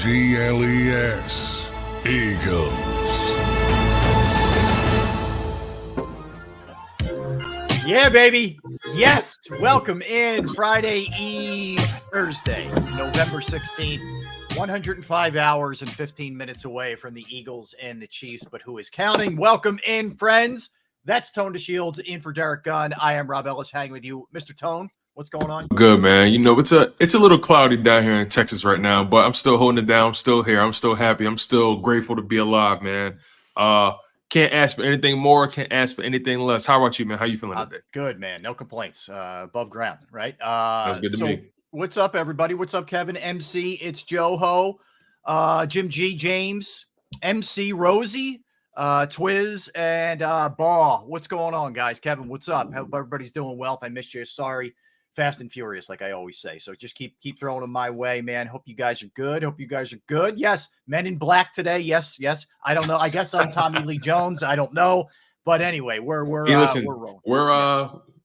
EAGLES, Eagles. Yeah, baby. Yes. Welcome in Friday Eve, Thursday, November 16th, 105 hours and 15 minutes away from the Eagles and the Chiefs, but who is counting? Welcome in, friends. That's Tone DeShields in for Derek Gunn. I am Rob Ellis hanging with you. Mr. Tone, what's going on? Good, man. You know, it's a little cloudy down here in Texas right now, but I'm still holding it down. I'm still here. I'm still happy. I'm still grateful to be alive, man. Can't ask for anything more. Can't ask for anything less. How about you, man? How you feeling today? Good, man. No complaints. Above ground, right? That's good to me. What's up, everybody? What's up, Kevin? MC, it's Joe Ho, Jim G, James, MC, Rosie, Twiz, and Ball. What's going on, guys? Kevin, what's up? Hope everybody's doing well. If I missed you, sorry. Fast and furious, like I always say. So just keep throwing them my way, man. Hope you guys are good. Hope you guys are good. Yes, Men in Black today. Yes. I don't know. I guess I'm Tommy Lee Jones. I don't know. But anyway, we're rolling.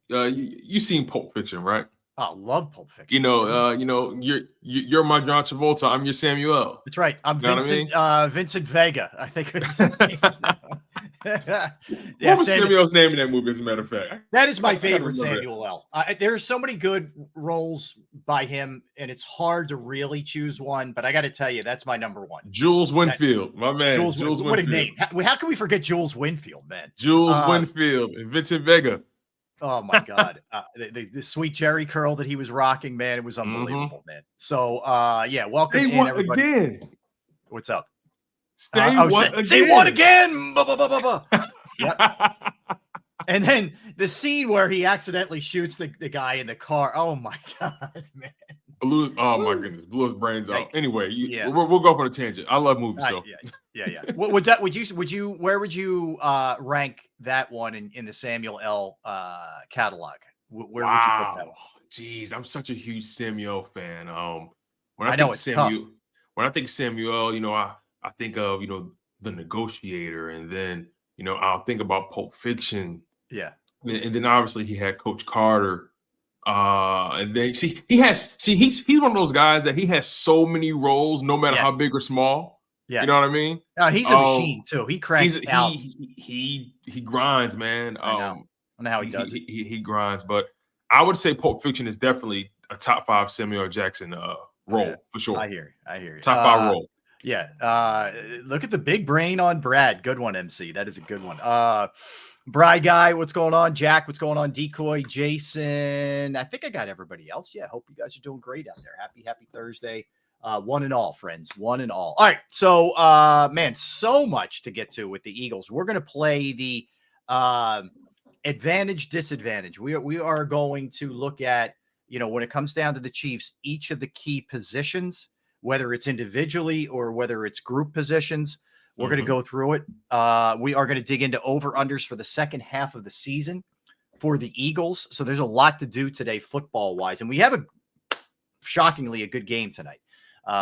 You seen Pulp Fiction, right? Oh, love Pulp Fiction. You know, you're my John Travolta. I'm your Samuel. That's right. I'm Vincent. Vincent Vega. I think it's. What was Samuel's name in that movie? As a matter of fact, that is my favorite Samuel L. There's so many good roles by him, and it's hard to really choose one. But I got to tell you, that's my number one. Jules Winfield, my man. Jules Winfield. What a name! How can we forget Jules Winfield, man? Jules Winfield and Vincent Vega. Oh my God, the sweet Jerry curl that he was rocking, man, it was unbelievable, man. So, yeah, welcome in, everybody. Again. What's up? Say what again? Yep. And then the scene where he accidentally shoots the guy in the car. Oh my God, man. My goodness, blew his brains out. Anyway, we'll go on a tangent. I love movies, so yeah. Where would you rank that one in the Samuel L. catalog? Where would you put that one? Jeez, I'm such a huge Samuel fan. When I think Samuel, you know, I think of, you know, The Negotiator, and then, you know, I'll think about Pulp Fiction. Yeah. And then obviously he had Coach Carter. And then he's one of those guys that he has so many roles, no matter how big or small. Yeah. You know what I mean? He's a machine too. He cranks out. He grinds, man. I know how he does it. He grinds, but I would say Pulp Fiction is definitely a top 5 Samuel Jackson role for sure. I hear you. Top 5 role. Yeah. Look at the big brain on Brad. Good one, MC. That is a good one. Bry Guy, what's going on? Jack, what's going on? Decoy, Jason. I think I got everybody else. Yeah, hope you guys are doing great out there. Happy Thursday. One and all, friends. One and all. All right. So, man, so much to get to with the Eagles. We're going to play the advantage, disadvantage. We are going to look at, you know, when it comes down to the Chiefs, each of the key positions, whether it's individually or whether it's group positions. We're going to go through it. We are going to dig into over-unders for the second half of the season for the Eagles. So there's a lot to do today football-wise. And we have shockingly a good game tonight.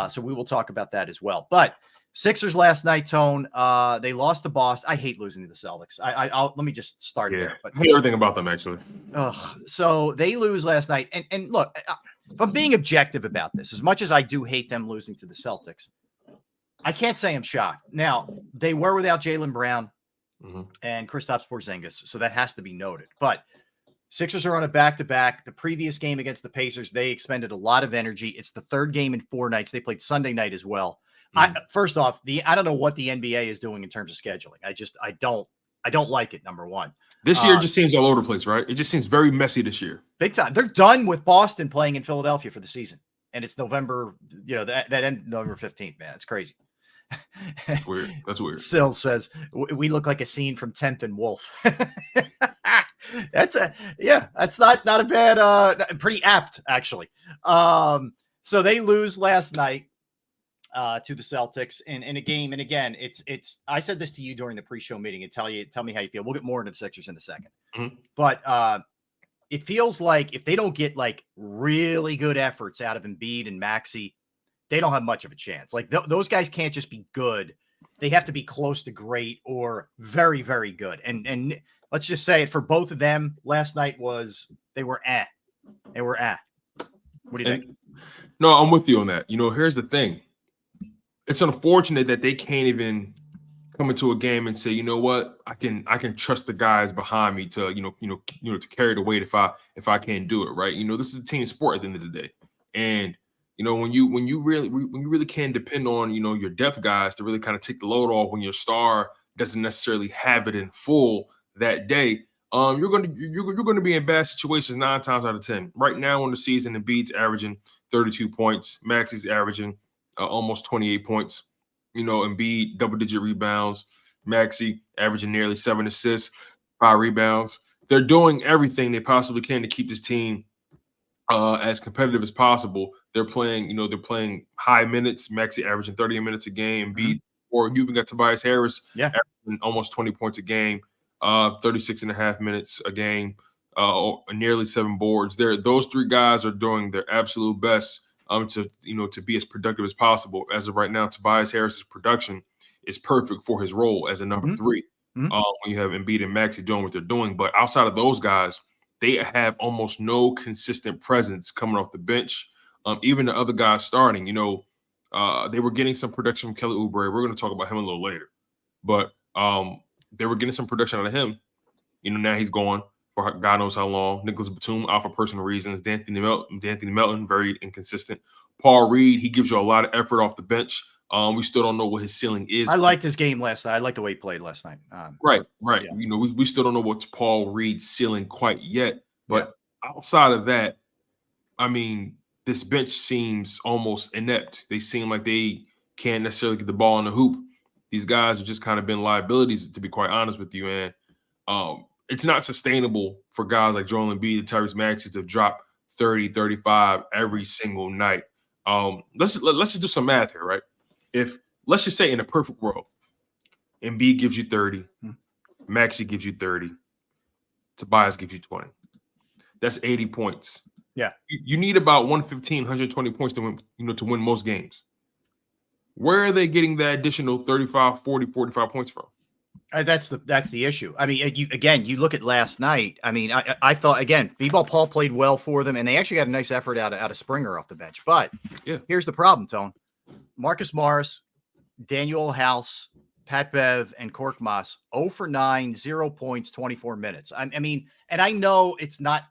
So we will talk about that as well. But Sixers last night, Tone, they lost to Boston. I hate losing to the Celtics. Let me just start there. But I hate everything about them, actually. So they lose last night. And look, if I'm being objective about this, as much as I do hate them losing to the Celtics, I can't say I'm shocked. Now, they were without Jaylen Brown and Kristaps Porzingis, so that has to be noted. But Sixers are on a back-to-back. The previous game against the Pacers, they expended a lot of energy. It's the third game in 4 nights. They played Sunday night as well. First off, I don't know what the NBA is doing in terms of scheduling. I don't like it. Number one, this year just seems all over the place, right? It just seems very messy this year. Big time. They're done with Boston playing in Philadelphia for the season, and it's November. That end November 15th. Man, it's crazy. That's weird. That's weird. Sill says we look like a scene from 10th and Wolf. That's not a bad, pretty apt actually. So they lose last night to the Celtics in a game. And again, it's I said this to you during the pre-show meeting and tell me how you feel. We'll get more into the Sixers in a second. But it feels like if they don't get like really good efforts out of Embiid and Maxey, they don't have much of a chance. Like those guys can't just be good. They have to be close to great or very, very good. And let's just say it for both of them last night they were eh. They were eh. What do you think? No, I'm with you on that. Here's the thing. It's unfortunate that they can't even come into a game and say, you know what, I can trust the guys behind me to, to carry the weight if I can't do it, right? This is a team sport at the end of the day. And when you really can depend on, your depth guys to really kind of take the load off when your star doesn't necessarily have it in full that day, you're going to be in bad situations 9 times out of 10. Right now in the season, Embiid's averaging 32 points. Maxey's averaging almost 28 points. Embiid double-digit rebounds. Maxey averaging nearly 7 assists, 5 rebounds. They're doing everything they possibly can to keep this team as competitive as possible. They're playing high minutes. Maxey averaging 30 minutes a game. Embiid, or you even got Tobias Harris averaging almost 20 points a game, 36 and a half minutes a game, nearly 7 boards. Those 3 guys are doing their absolute best to be as productive as possible. As of right now, Tobias Harris's production is perfect for his role as a number 3. When you have Embiid and Maxey doing what they're doing, but outside of those guys, they have almost no consistent presence coming off the bench. Even the other guys starting, they were getting some production from Kelly Oubre. We're going to talk about him a little later, but they were getting some production out of him. Now he's gone for God knows how long. Nicholas Batum out for personal reasons. D'Anthony Melton, very inconsistent. Paul Reed, he gives you a lot of effort off the bench. We still don't know what his ceiling is. I liked his game last night. I liked the way he played last night. Right. Yeah. We still don't know what's Paul Reed's ceiling quite yet. But outside of that, I mean, this bench seems almost inept. They seem like they can't necessarily get the ball in the hoop. These guys have just kind of been liabilities, to be quite honest with you. And it's not sustainable for guys like Joel Embiid and Tyrese Maxey to drop 30, 35 every single night. Let's just do some math here, right? If let's just say in a perfect world, Embiid gives you 30, Maxey gives you 30, Tobias gives you 20. That's 80 points. Yeah. You need about 115, 120 points to win, to win most games. Where are they getting that additional 35, 40, 45 points from? That's the issue. I mean, you look at last night. I mean, I thought, again, B-Ball Paul played well for them, and they actually got a nice effort out of Springer off the bench. But here's the problem, Tone. Marcus Morris, Daniel House, Pat Bev, and Korkmaz 0 for 9, 0 points, 24 minutes. I mean, and I know it's not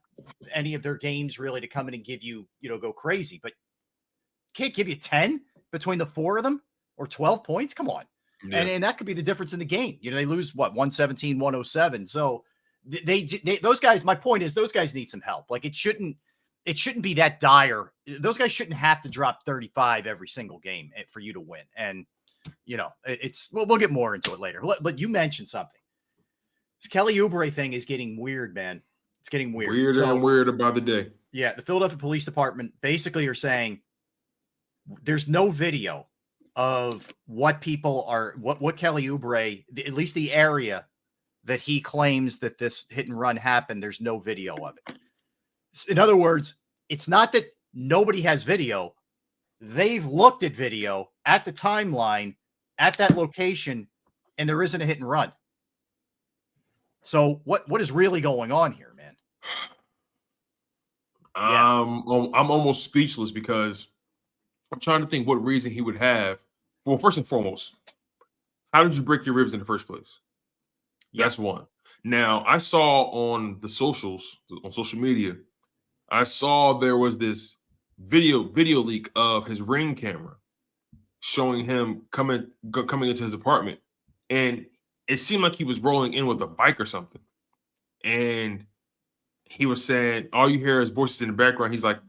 any of their games really to come in and give you, go crazy, but can't give you 10 between the 4 of them or 12 points. Come on. Yeah. And that could be the difference in the game. They lose 117, 107. So they those guys, my point is those guys need some help. Like it shouldn't be that dire. Those guys shouldn't have to drop 35 every single game for you to win. And we'll get more into it later. But you mentioned something. This Kelly Oubre thing is getting weird, man. It's getting weird. Weirder and weirder by the day. Yeah, the Philadelphia Police Department basically are saying there's no video of what people are, what Kelly Oubre, at least the area that he claims that this hit and run happened, there's no video of it. In other words, it's not that nobody has video. They've looked at video at the timeline at that location, and there isn't a hit and run. So what is really going on here, man? I'm almost speechless because I'm trying to think what reason he would have. Well, first and foremost, how did you break your ribs in the first place? That's one. Now, I saw on the socials, on social media, I saw there was this video leak of his Ring camera. showing him coming into his apartment, and it seemed like he was rolling in with a bike or something, and he was saying, all you hear is voices in the background. He's like,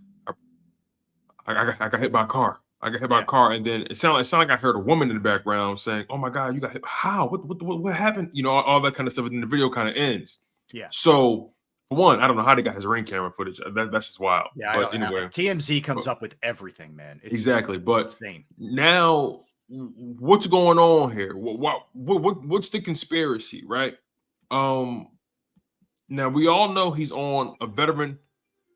I got hit by a car. I got hit by a car, and then it sounded like I heard a woman in the background saying, "Oh my God, you got hit! How? What happened?" You know, all that kind of stuff. And then the video kind of ends. Yeah. So for one, I don't know how they got his Ring camera footage. That's just wild. Yeah. But anyway, TMZ comes up with everything, man. It's exactly. But insane. Now, what's going on here? What's the conspiracy, right? Now we all know he's on a veteran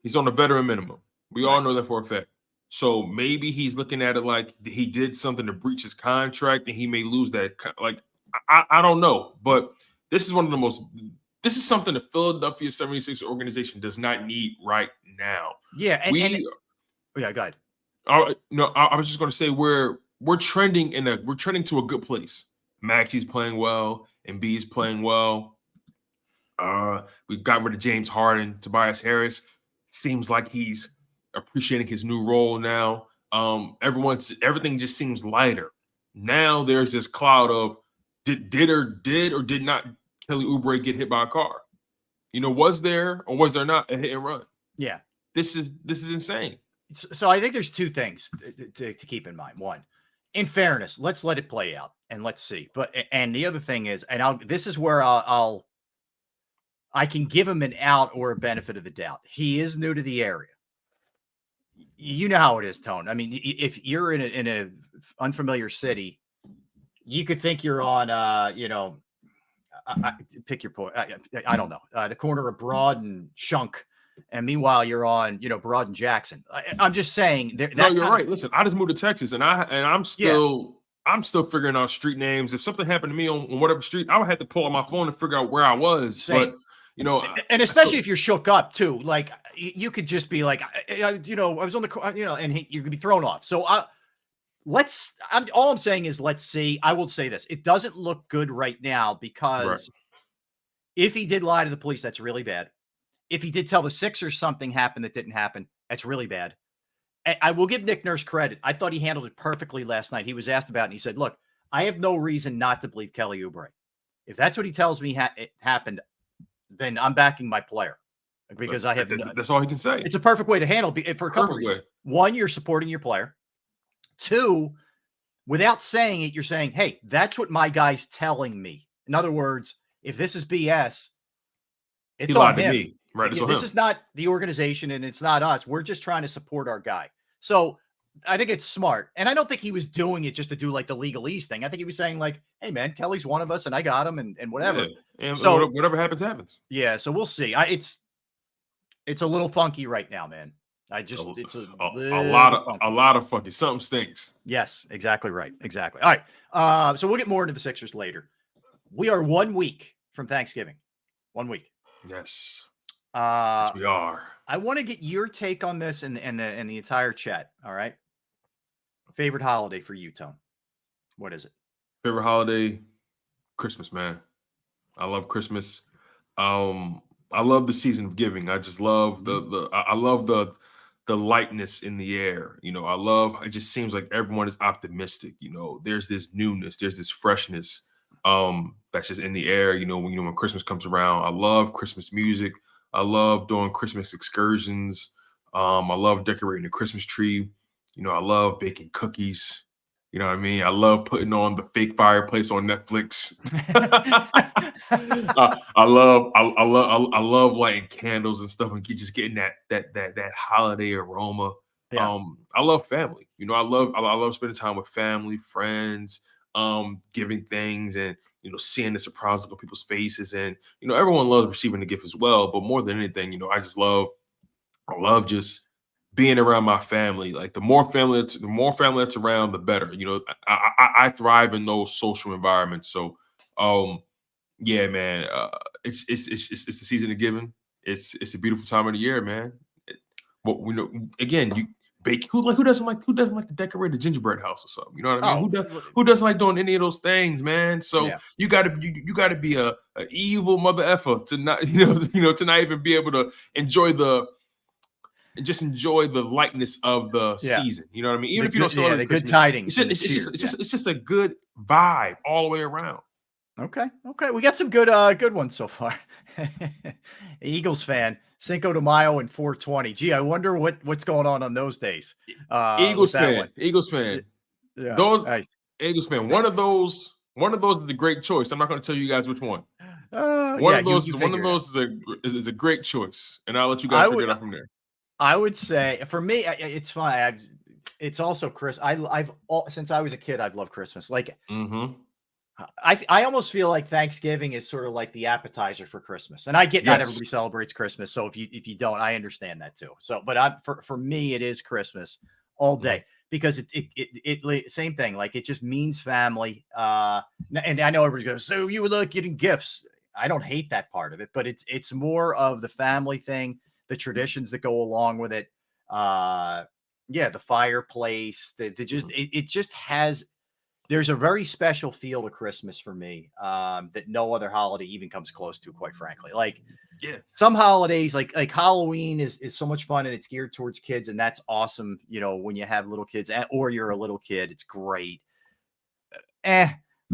minimum. We all know that for a fact. So maybe he's looking at it like he did something to breach his contract and he may lose that. Like, I don't know. But this is this is something the Philadelphia 76ers organization does not need right now. Yeah. Yeah, go ahead. No, I was just going to say we're trending to a good place. Maxi's playing well, and B's playing well. We got rid of James Harden. Tobias Harris seems like he's appreciating his new role now. Everything just seems lighter. Now there's this cloud of did or did not Kelly Oubre get hit by a car? You know, was there or was there not a hit and run? Yeah. This is insane. So I think there's two things to keep in mind. One, in fairness, let's let it play out and let's see. And the other thing is, this is where I can give him an out or a benefit of the doubt. He is new to the area. You know how it is, Tone. I mean, if you're in a unfamiliar city, you could think you're on, pick your point. I don't know, the corner of Broad and Shunk, and meanwhile you're on, Broad and Jackson. I'm just saying. No, you're right. Listen, I just moved to Texas, and I'm still figuring out street names. If something happened to me on whatever street, I would have to pull out my phone and figure out where I was. Same. But and especially if you're shook up too, like you could just be like, I was on the, and you could be thrown off. So all I'm saying is, let's see. I will say this: it doesn't look good right now because if he did lie to the police, that's really bad. If he did tell the Sixers something happened that didn't happen, that's really bad. I will give Nick Nurse credit. I thought he handled it perfectly last night. He was asked about it, and he said, "Look, I have no reason not to believe Kelly Oubre. If that's what he tells me it happened, then I'm backing my player because I have." That's all he can say. It's a perfect way to handle it for a couple of reasons. One, you're supporting your player. Two, without saying it, you're saying, "Hey, that's what my guy's telling me." In other words, if this is BS, it's on him. To me. Right, this is not the organization and it's not us. We're just trying to support our guy. So I think it's smart. And I don't think he was doing it just to do like the legalese thing. I think he was saying like, "Hey man, Kelly's one of us and I got him and whatever." Yeah. And so whatever happens. Yeah. So we'll see. It's a little funky right now, man. It's a lot of funky. Something stinks. Yes, exactly right. Exactly. All right. So we'll get more into the Sixers later. We are 1 week from Thanksgiving. 1 week. Yes. Yes, we are. I want to get your take on this and the entire chat. All right. Favorite holiday for you, Tone? What is it? Favorite holiday? Christmas, man. I love Christmas. I love the season of giving. I just love I love the lightness in the air. It just seems like everyone is optimistic. There's this newness, there's this freshness that's just in the air. When Christmas comes around, I love Christmas music. I love doing Christmas excursions. I love decorating the Christmas tree. I love baking cookies. You know what I mean? I love putting on the fake fireplace on Netflix. I love lighting candles and stuff and just getting that holiday aroma. Yeah. I love family. I love spending time with family, friends, giving things and seeing the surprise look on people's faces. And everyone loves receiving the gift as well. But more than anything, I love just being around my family. Like the more family that's around, the better. I thrive in those social environments. So yeah, man, it's the season of giving. It's a beautiful time of the year, man. Again, you bake. Who doesn't like to decorate a gingerbread house or something? You know what I mean? Who doesn't like doing any of those things, man? So yeah. you gotta be a evil mother effer to not to not even be able to enjoy the and just enjoy the lightness of the season. You know what I mean? Even if you don't celebrate the Christmas, good tidings. it's just a good vibe all the way around. Okay. We got some good ones so far. Eagles fan, Cinco de Mayo and 420. Gee, I wonder what's going on those days. Eagles fan. Yeah. Those Nice. Eagles fan. One of those is a great choice. I'm not going to tell you guys which one. One of those is a great choice, and I'll let you guys figure it out from there. I would say for me, it's fine. It's also Chris. Since I was a kid, I've loved Christmas. Like, I almost feel like Thanksgiving is sort of like the appetizer for Christmas. And I get not everybody celebrates Christmas. So if you don't, I understand that too. So, but for me, it is Christmas all day because it same thing. Like it just means family. And I know everybody goes, so you would like getting gifts. I don't hate that part of it, but it's more of the family thing, the traditions that go along with it. The fireplace, it just has. There's a very special feel to Christmas for me that no other holiday even comes close to, quite frankly. Like, some holidays, like Halloween is so much fun and it's geared towards kids, and that's awesome. You know, when you have little kids or you're a little kid, it's great.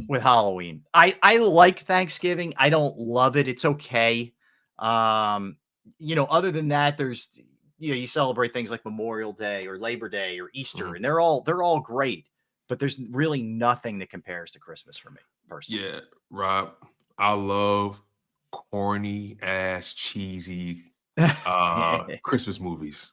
With Halloween, I like Thanksgiving. I don't love it. It's okay. Other than that, there's you celebrate things like Memorial Day or Labor Day or Easter, and they're all great. But there's really nothing that compares to Christmas for me personally. Yeah, Rob, I love corny ass cheesy Christmas movies.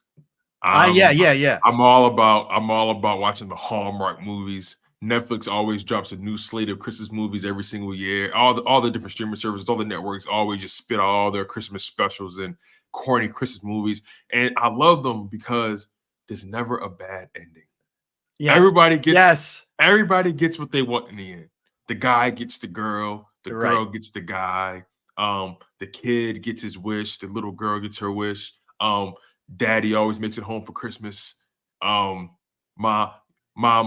I'm all about watching the Hallmark movies. Netflix always drops a new slate of Christmas movies every single year. All the different streaming services, all the networks always just spit out all their Christmas specials and corny Christmas movies. And I love them because there's never a bad ending. Yes. Everybody gets what they want in the end. The guy gets the girl, the girl gets the guy, the kid gets his wish, the little girl gets her wish. Daddy always makes it home for Christmas. Mom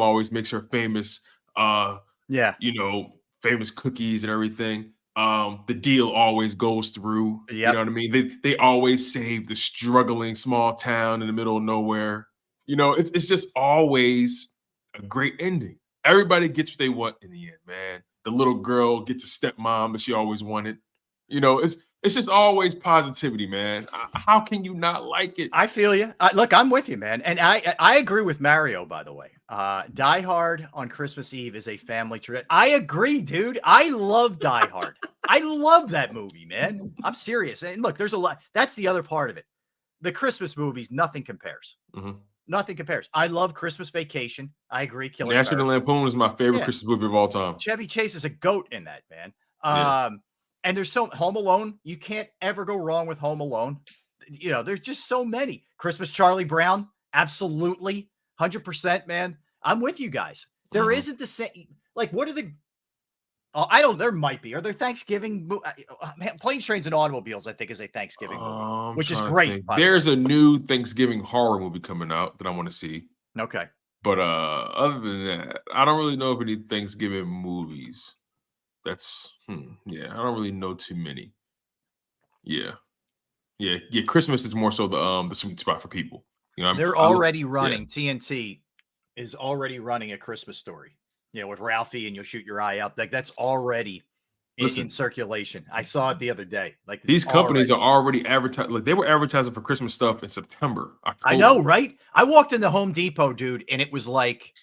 always makes her famous famous cookies and everything. The deal always goes through. You know what I mean? They always save the struggling small town in the middle of nowhere. You know, it's just always a great ending. Everybody gets what they want in the end, man. The little girl gets a stepmom that she always wanted. You know, it's just always positivity, man. How can you not like it? I feel you. Look, I'm with you, man. And I agree with Mario, by the way. Die Hard on Christmas Eve is a family tradition. I agree, dude. I love Die Hard. I love that movie, man. I'm serious. And look, there's a lot. That's the other part of it. The Christmas movies, nothing compares. Nothing compares. I love Christmas Vacation. I agree. National Lampoon is my favorite Christmas movie of all time. Chevy Chase is a goat in that, man. And there's Home Alone. You can't ever go wrong with Home Alone. You know, there's just so many. Christmas Charlie Brown, absolutely, 100%, man. I'm with you guys. There isn't the same. Like, what are the? I don't. There might be. Are there Thanksgiving? Planes, Trains, and Automobiles, I think, is a Thanksgiving movie, which is great. There's a new Thanksgiving horror movie coming out that I want to see. Okay. But other than that, I don't really know of any Thanksgiving movies. That's I don't really know too many. Yeah. Christmas is more so the sweet spot for people. You know, they're already running. TNT is already running A Christmas Story. You know, with Ralphie and You'll Shoot Your Eye Out. Like that's already in circulation. I saw it the other day. Like these companies are already advertising. Like they were advertising for Christmas stuff in September. October. I know, right? I walked into Home Depot, dude, and it was like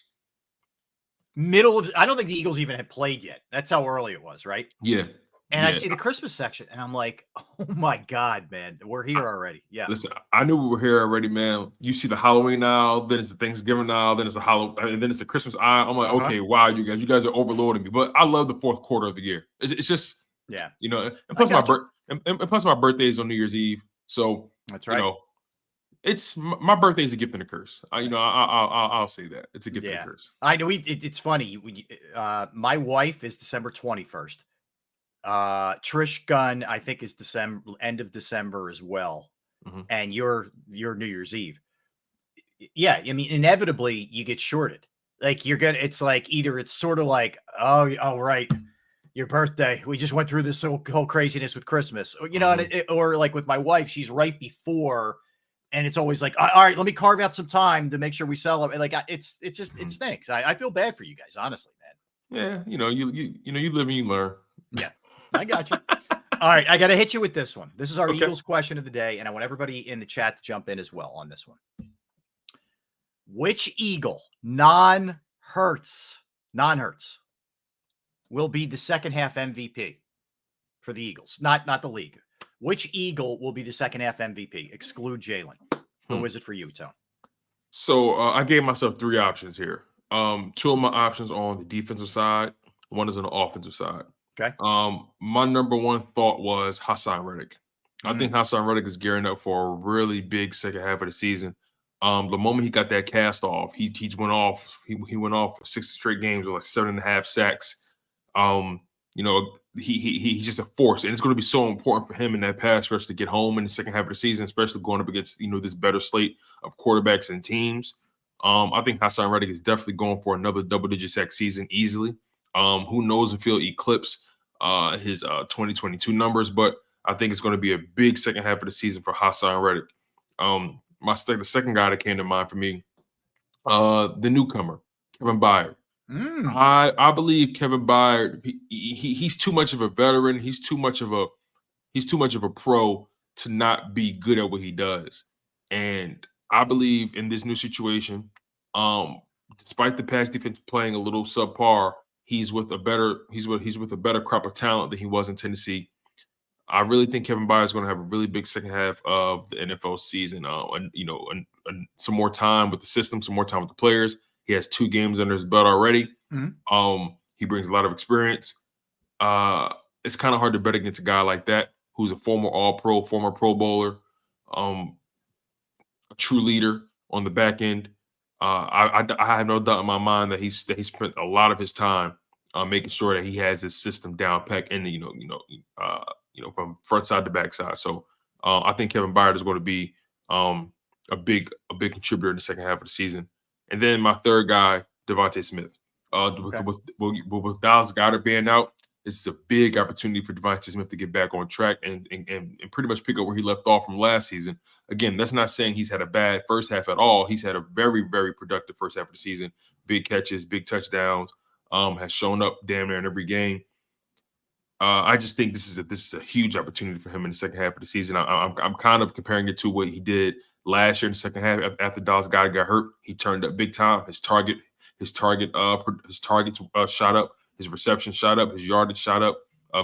middle of. I don't think the Eagles even had played yet. That's how early it was, right? Yeah. And I see the Christmas section, and I'm like, oh my God, man, we're here already. Yeah. Listen, I knew we were here already, man. You see the Halloween aisle, then it's the Thanksgiving aisle, then it's and then it's the Christmas aisle. I'm like, okay, wow, you guys are overloading me. But I love the fourth quarter of the year. It's just, you know, and plus my birthday is on New Year's Eve, so that's right. You know, it's my birthday is a gift and a curse. I'll say that it's a gift and a curse. I know. It's funny. My wife is December 21st. Trish Gunn, I think, is end of December as well. And your New Year's Eve. Yeah, I mean, inevitably you get shorted. Like it's like either it's sort of like, oh right, your birthday. We just went through this whole craziness with Christmas, you know, or like with my wife, she's right before And it's always like, all right, let me carve out some time to make sure we sell them. Like it's just, it stinks. I feel bad for you guys, honestly, man. Yeah, you live and you learn. Yeah, I got you. All right, I got to hit you with this one. This is our Okay. Eagles question of the day, and I want everybody in the chat to jump in as well on this one. Which Eagle, non-Hurts, will be the second half MVP for the Eagles? Not the league. Which Eagle will be the second half MVP? Exclude Jalen. Who is it for you, Tone? So I gave myself 3 options here. 2 of my options are on the defensive side. One is on the offensive side. Okay. My number one thought was Hassan Reddick. I think Hassan Reddick is gearing up for a really big second half of the season. The moment he got that cast off, he went off. He went off for 6 straight games with like 7.5 sacks. He's just a force, and it's going to be so important for him in that pass rush to get home in the second half of the season, especially going up against this better slate of quarterbacks and teams. I think Hassan Reddick is definitely going for another double-digit sack season easily. Who knows if he'll eclipse his 2022 numbers, but I think it's going to be a big second half of the season for Hassan Reddick. The second guy that came to mind for me, the newcomer, Kevin Byard. I believe Kevin Byard, he's too much of a veteran. He's too much of a pro to not be good at what he does. And I believe in this new situation, despite the pass defense playing a little subpar, he's with a better crop of talent than he was in Tennessee. I really think Kevin Byard is going to have a really big second half of the NFL season. And some more time with the system, some more time with the players. He has 2 games under his belt already. He brings a lot of experience. It's kind of hard to bet against a guy like that who's a former All-Pro, former Pro Bowler, a true leader on the back end. I have no doubt in my mind that he spent a lot of his time making sure that he has his system down packed, and from front side to back side. So I think Kevin Byard is going to be a big contributor in the second half of the season. And then my third guy, Devontae Smith. With Dallas Goedert being out, it's a big opportunity for Devontae Smith to get back on track and pretty much pick up where he left off from last season. Again, that's not saying he's had a bad first half at all. He's had a very, very productive first half of the season. Big catches, big touchdowns, has shown up damn near in every game. I just think this is a huge opportunity for him in the second half of the season. I'm kind of comparing it to what he did last year in the second half after Dallas Goedert got hurt. He turned up big time. His targets shot up. His reception shot up. His yardage shot up.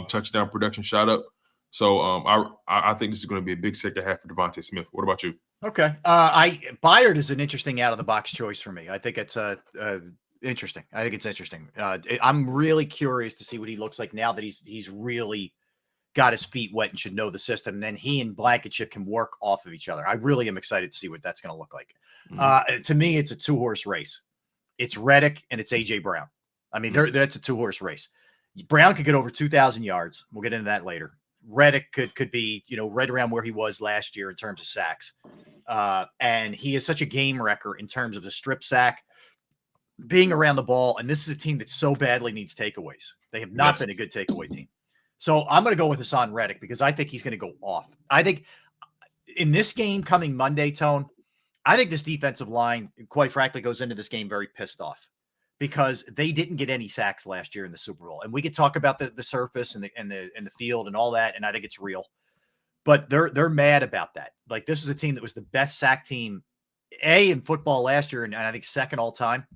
Touchdown production shot up. So I think this is going to be a big second half for Devontae Smith. What about you? Okay. Byard is an interesting out of the box choice for me. I think it's interesting. I think it's interesting. I'm really curious to see what he looks like now that he's really got his feet wet and should know the system. And then he and Blankenship can work off of each other. I really am excited to see what that's going to look like. To me, it's a 2-horse race. It's Reddick and it's AJ Brown. I mean, that's a 2-horse race. Brown could get over 2,000 yards. We'll get into that later. Reddick could be, right around where he was last year in terms of sacks. And he is such a game wrecker in terms of the strip sack, being around the ball. And this is a team that so badly needs takeaways. They have not been a good takeaway team. So I'm going to go with Hassan Reddick because I think he's going to go off. I think in this game coming Monday, Tone, I think this defensive line, quite frankly, goes into this game very pissed off because they didn't get any sacks last year in the Super Bowl. And we could talk about the surface and the field and all that, and I think it's real. But they're mad about that. Like, this is a team that was the best sack team, in football last year, and I think second all time.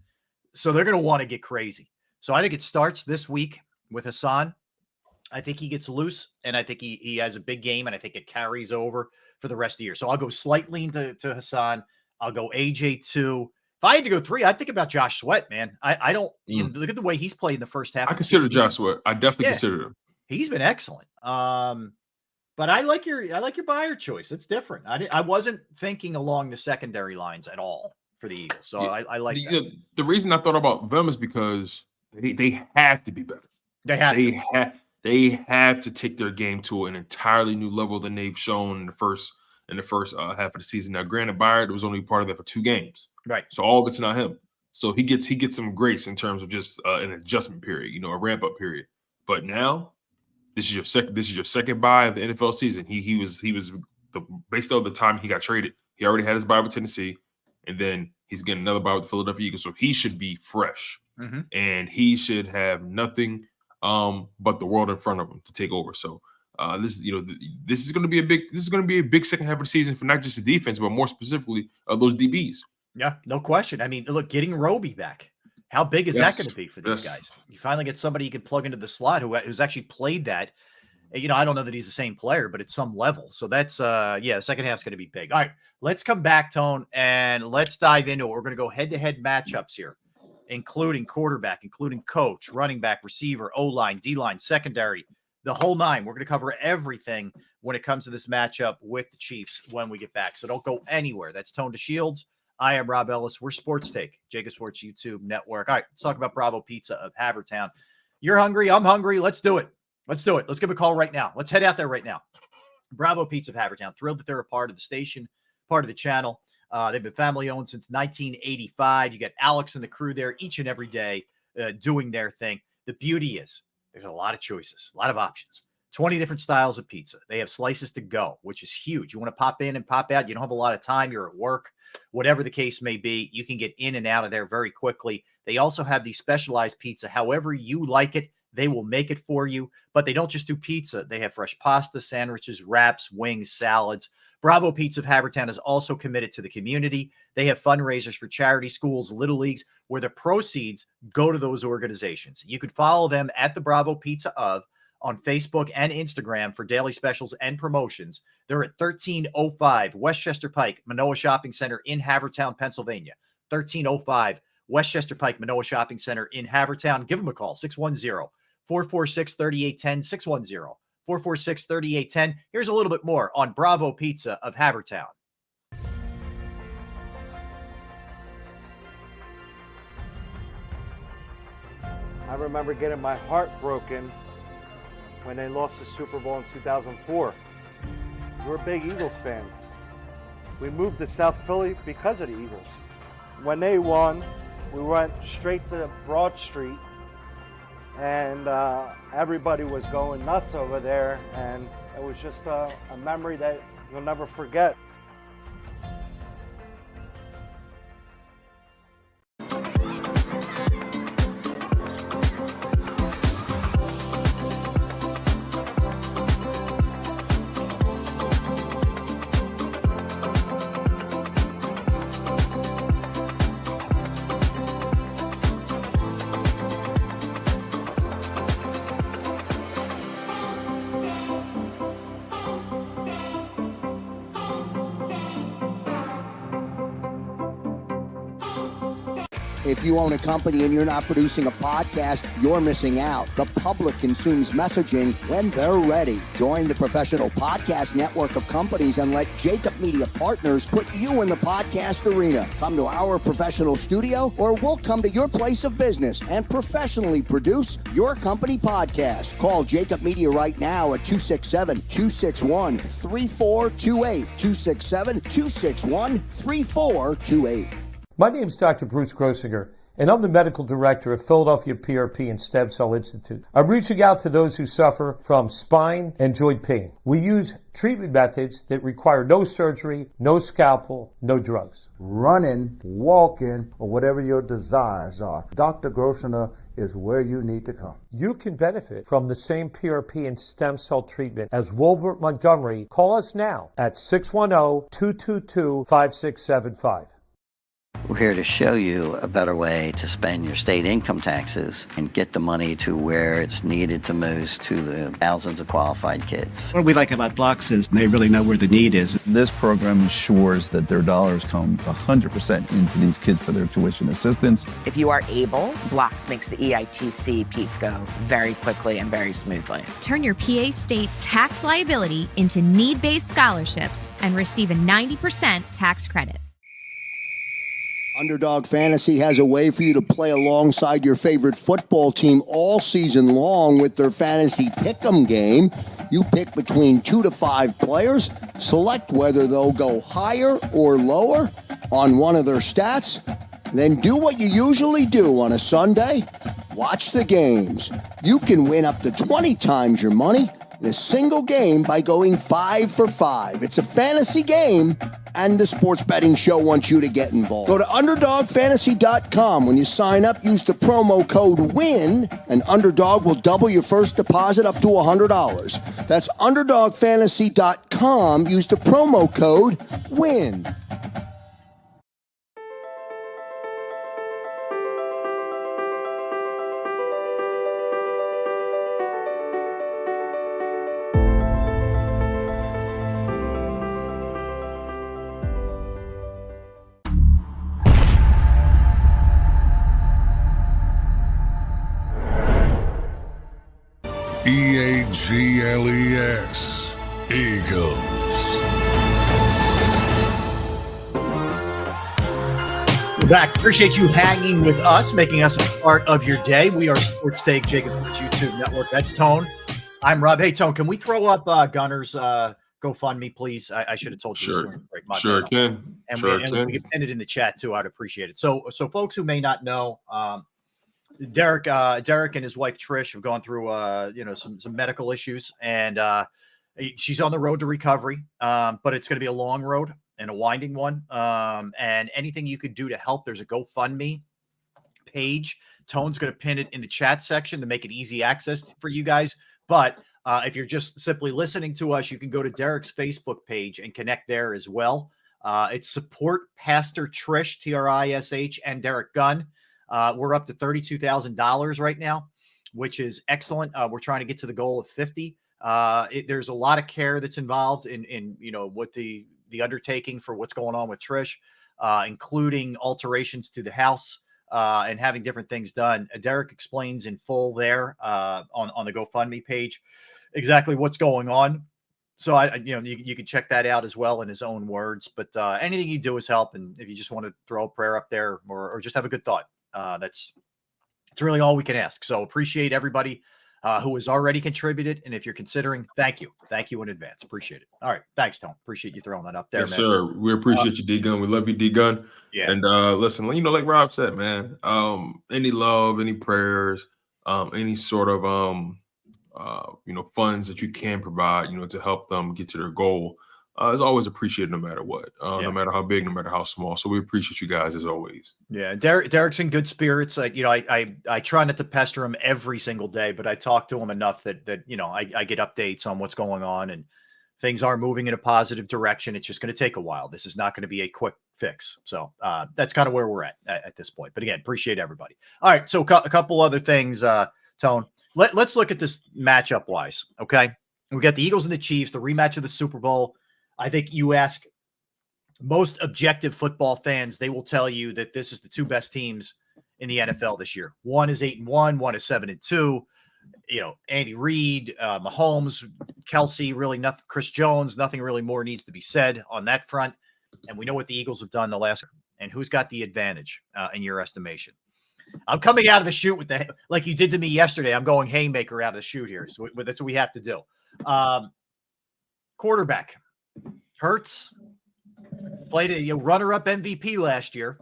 So they're going to want to get crazy. So I think it starts this week with Hassan. I think he gets loose, and I think he has a big game, and I think it carries over for the rest of the year. So I'll go slightly to Hassan. I'll go AJ 2. If I had to go 3, I'd think about Josh Sweat, man. I don't look at the way he's played in the first half. I consider Josh Sweat. I definitely consider him. He's been excellent. But I like your Byard choice. It's different. I wasn't thinking along the secondary lines at all for the Eagles. So I like that. The reason I thought about them is because they have to be better. They have to take their game to an entirely new level than they've shown in the first half of the season. Now, granted, Byard was only part of that for 2 games, right? So all of it's not him. So he gets some grace in terms of just an adjustment period, a ramp up period. But now, this is your second bye of the NFL season. He was based on the time he got traded. He already had his bye with Tennessee, and then he's getting another bye with the Philadelphia Eagles, so he should be fresh, and he should have nothing but the world in front of him to take over. So this is going to be a big second half of the season for not just the defense, but more specifically those DBs. Yeah, no question. I mean, look, getting Roby back, how big is that going to be for these guys? You finally get somebody you can plug into the slot who's actually played that. I don't know that he's the same player, but at some level. So that's, second half's going to be big. All right, let's come back, Tone, and let's dive into it. We're going to go head-to-head matchups here, including quarterback, including coach, running back, receiver, O-line, D-line, secondary, the whole nine. We're going to cover everything when it comes to this matchup with the Chiefs when we get back. So don't go anywhere. That's Tone DeShields. I am Rob Ellis. We're Sports Take, JAKIB Sports YouTube Network. All right, let's talk about Bravo Pizza of Havertown. You're hungry. I'm hungry. Let's do it. Let's do it. Let's give a call right now. Let's head out there right now. Bravo Pizza of Havertown. Thrilled that they're a part of the station, part of the channel. They've been family-owned since 1985. You got Alex and the crew there each and every day doing their thing. The beauty is there's a lot of choices, a lot of options. 20 different styles of pizza. They have slices to go, which is huge. You want to pop in and pop out. You don't have a lot of time. You're at work. Whatever the case may be, you can get in and out of there very quickly. They also have the specialized pizza. However you like it, they will make it for you. But they don't just do pizza. They have fresh pasta, sandwiches, wraps, wings, salads. Bravo Pizza of Havertown is also committed to the community. They have fundraisers for charity, schools, little leagues, where the proceeds go to those organizations. You could follow them at the Bravo Pizza of on Facebook and Instagram for daily specials and promotions. They're at 1305 Westchester Pike, Manoa Shopping Center in Havertown, Pennsylvania. 1305 Westchester Pike, Manoa Shopping Center in Havertown. Give them a call, 610-446-3810, 610-446-3810. Here's a little bit more on Bravo Pizza of Havertown. I remember getting my heart broken when they lost the Super Bowl in 2004. We're big Eagles fans. We moved to South Philly because of the Eagles. When they won, we went straight to Broad Street, and everybody was going nuts over there, and it was just a memory that you'll never forget. If you own a company and you're not producing a podcast, you're missing out. The public consumes messaging when they're ready. Join the professional podcast network of companies and let JAKIB Media Partners put you in the podcast arena. Come to our professional studio, or we'll come to your place of business and professionally produce your company podcast. Call JAKIB Media right now at 267-261-3428. 267-261-3428. My name is Dr. Bruce Grossinger, and I'm the medical director of Philadelphia PRP and Stem Cell Institute. I'm reaching out to those who suffer from spine and joint pain. We use treatment methods that require no surgery, no scalpel, no drugs. Running, walking, or whatever your desires are, Dr. Grossinger is where you need to come. You can benefit from the same PRP and stem cell treatment as Wilbert Montgomery. Call us now at 610-222-5675. We're here to show you a better way to spend your state income taxes and get the money to where it's needed the most, to the thousands of qualified kids. What we like about Blocks is they really know where the need is. This program ensures that their dollars come 100% into these kids for their tuition assistance. If you are able, Blocks makes the EITC piece go very quickly and very smoothly. Turn your PA state tax liability into need-based scholarships and receive a 90% tax credit. Underdog Fantasy has a way for you to play alongside your favorite football team all season long with their Fantasy Pick'em game. You pick between 2 to 5 players, select whether they'll go higher or lower on one of their stats, then do what you usually do on a Sunday, watch the games. You can win up to 20 times your money in a single game by going 5 for 5. It's a fantasy game, and the sports betting show wants you to get involved. Go to UnderdogFantasy.com. When you sign up, use the promo code WIN, and Underdog will double your first deposit up to $100. That's UnderdogFantasy.com. Use the promo code WIN. EAGLES, Eagles. We're back. Appreciate you hanging with us, making us a part of your day. We are Sports Take, JAKIB Sports YouTube Network. That's Tone. I'm Rob. Hey, Tone, can we throw up Gunner's GoFundMe, please? I should have told you. Sure. This break. My Sure bad. can. And, Sure we can. can pin it in the chat too. I'd appreciate it. So folks who may not know, Derek and his wife Trish have gone through some medical issues, and she's on the road to recovery. But it's going to be a long road and a winding one. And anything you could do to help, there's a GoFundMe page. Tone's going to pin it in the chat section to make it easy access for you guys. But if you're just simply listening to us, you can go to Derek's Facebook page and connect there as well. It's support Pastor Trish, Trish, and Derek Gunn. We're up to $32,000 right now, which is excellent. We're trying to get to the goal of 50. There's a lot of care that's involved in what the undertaking for what's going on with Trish, including alterations to the house and having different things done. Derek explains in full there on the GoFundMe page exactly what's going on. So you can check that out as well in his own words. But anything you do is help, and if you just want to throw a prayer up there or just have a good thought. It's really all we can ask. So appreciate everybody who has already contributed. And if you're considering, thank you in advance. Appreciate it. All right. Thanks, Tom. Appreciate you throwing that up there, Yes, man. sir. We appreciate you, D-Gun. We love you, D-Gun. Yeah. And listen, like Rob said, man, any love, any prayers, any sort of, funds that you can provide, to help them get to their goal is always appreciated no matter what, no matter how big, no matter how small. So we appreciate you guys as always. Yeah. Derek's in good spirits. I try not to pester him every single day, but I talk to him enough that I get updates on what's going on, and things are moving in a positive direction. It's just going to take a while. This is not going to be a quick fix. So that's kind of where we're at this point. But again, appreciate everybody. All right. So a couple other things, Tone. Let's look at this matchup wise. Okay. We got the Eagles and the Chiefs, the rematch of the Super Bowl. I think you ask most objective football fans, they will tell you that this is the two best teams in the NFL this year. One is 8-1, one is 7-2. Andy Reid, Mahomes, Kelsey, really nothing. Chris Jones, nothing really more needs to be said on that front. And we know what the Eagles have done the last. And who's got the advantage in your estimation? I'm coming out of the chute with like you did to me yesterday. I'm going haymaker out of the chute here. So that's what we have to do. Quarterback. Hurts played a runner-up MVP last year,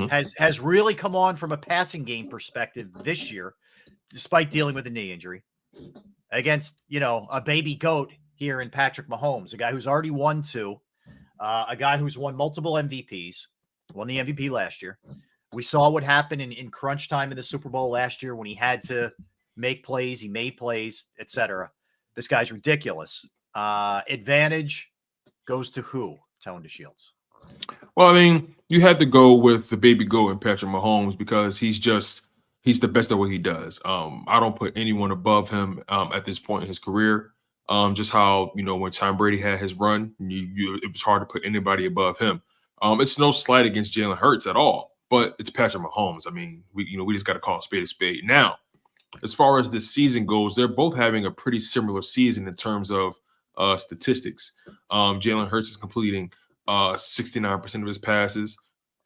has really come on from a passing game perspective this year, despite dealing with a knee injury against, a baby goat here in Patrick Mahomes, a guy who's already won 2, a guy who's won multiple MVPs, won the MVP last year. We saw what happened in crunch time in the Super Bowl last year when he had to make plays, he made plays, etc. This guy's ridiculous. Advantage goes to who? Tone to Shields. Well, I mean, you had to go with the baby goat and Patrick Mahomes because he's the best at what he does. I don't put anyone above him at this point in his career. Just how, when Tom Brady had his run, it was hard to put anybody above him. It's no slight against Jalen Hurts at all, but it's Patrick Mahomes. I mean, we just got to call a spade a spade. Now, as far as this season goes, they're both having a pretty similar season in terms of statistics. Jalen Hurts is completing 69% of his passes.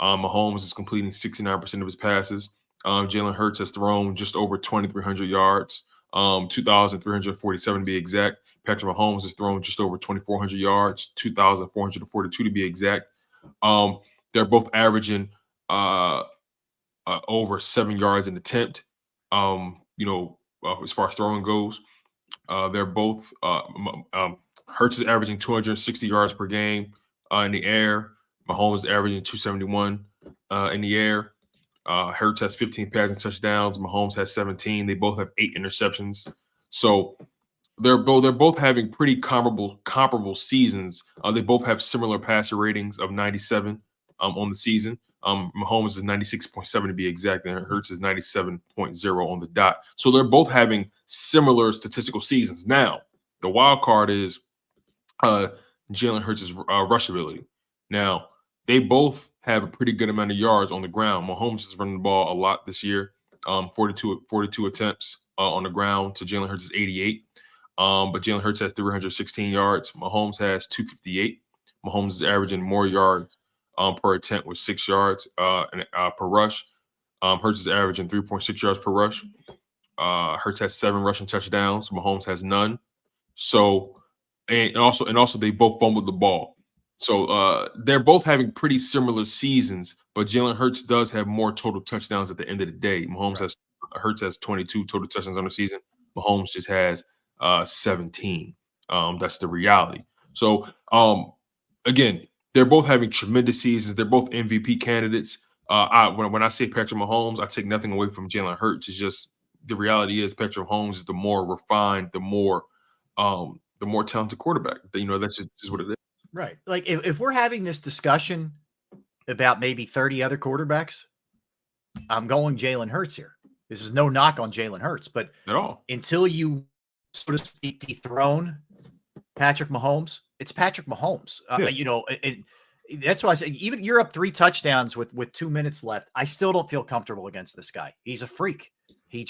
Mahomes is completing 69% of his passes. Jalen Hurts has thrown just over 2,300 yards, 2,347 to be exact. Patrick Mahomes has thrown just over 2,400 yards, 2,442 to be exact. They're both averaging over 7 yards an attempt, as far as throwing goes. They're both Hurts is averaging 260 yards per game in the air. Mahomes is averaging 271 in the air. Hurts has 15 passing touchdowns. Mahomes has 17. They both have 8 interceptions. So they're both having pretty comparable seasons. They both have similar passer ratings of 97 on the season. Mahomes is 96.7 to be exact, and Hurts is 97.0 on the dot. So they're both having similar statistical seasons. Now, the wild card is Jalen Hurts' rush ability. Now, they both have a pretty good amount of yards on the ground. Mahomes is running the ball a lot this year, 42 attempts on the ground to Jalen Hurts' 88. But Jalen Hurts has 316 yards. Mahomes has 258. Mahomes is averaging more yards per attempt with 6 yards per rush. Hurts is averaging 3.6 yards per rush. Hurts has 7 rushing touchdowns. Mahomes has none. So, and also they both fumbled the ball. So they're both having pretty similar seasons, but Jalen Hurts does have more total touchdowns at the end of the day. Hurts has 22 total touchdowns on the season. Mahomes just has 17. That's the reality. So again, they're both having tremendous seasons. They're both MVP candidates. When I say Patrick Mahomes, I take nothing away from Jalen Hurts. It's just the reality is Patrick Mahomes is the more refined, the more talented quarterback. That's just what it is. Right. Like if we're having this discussion about maybe 30 other quarterbacks, I'm going Jalen Hurts here. This is no knock on Jalen Hurts, but at all until you, so to speak, dethrone Patrick Mahomes, it's Patrick Mahomes. That's why I say even you're up 3 touchdowns with 2 minutes left. I still don't feel comfortable against this guy. He's a freak. He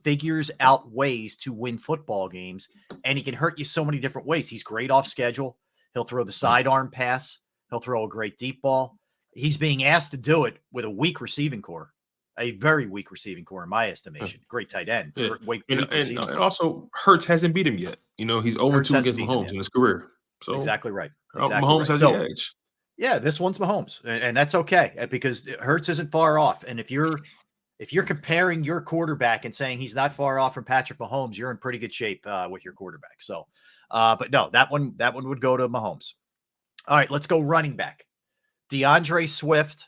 figures out ways to win football games, and he can hurt you so many different ways. He's great off schedule. He'll throw the sidearm pass. He'll throw a great deep ball. He's being asked to do it with a weak receiving core, a very weak receiving core in my estimation. Great tight end. Yeah. And also, Hurts hasn't beat him yet. He's 0-2 against Mahomes in his career. So exactly right. Mahomes has the edge. Yeah, this one's Mahomes, and that's okay because Hurts isn't far off. And if you're comparing your quarterback and saying he's not far off from Patrick Mahomes, you're in pretty good shape with your quarterback. So. But no, that one would go to Mahomes. All right, let's go running back. DeAndre Swift,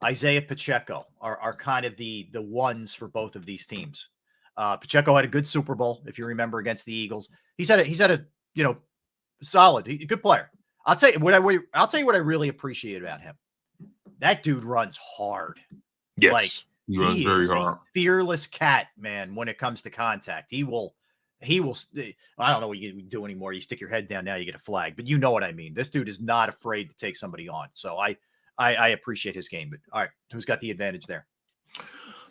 Isaiah Pacheco are kind of the ones for both of these teams. Pacheco had a good Super Bowl, if you remember, against the Eagles. He's had a solid, good player. I'll tell you what I really appreciate about him. That dude runs hard. Yes, he runs very hard. Fearless cat, man. When it comes to contact, he will. I don't know what you do anymore. You stick your head down now, you get a flag, but you know what I mean. This dude is not afraid to take somebody on. So I appreciate his game. But all right, who's got the advantage there?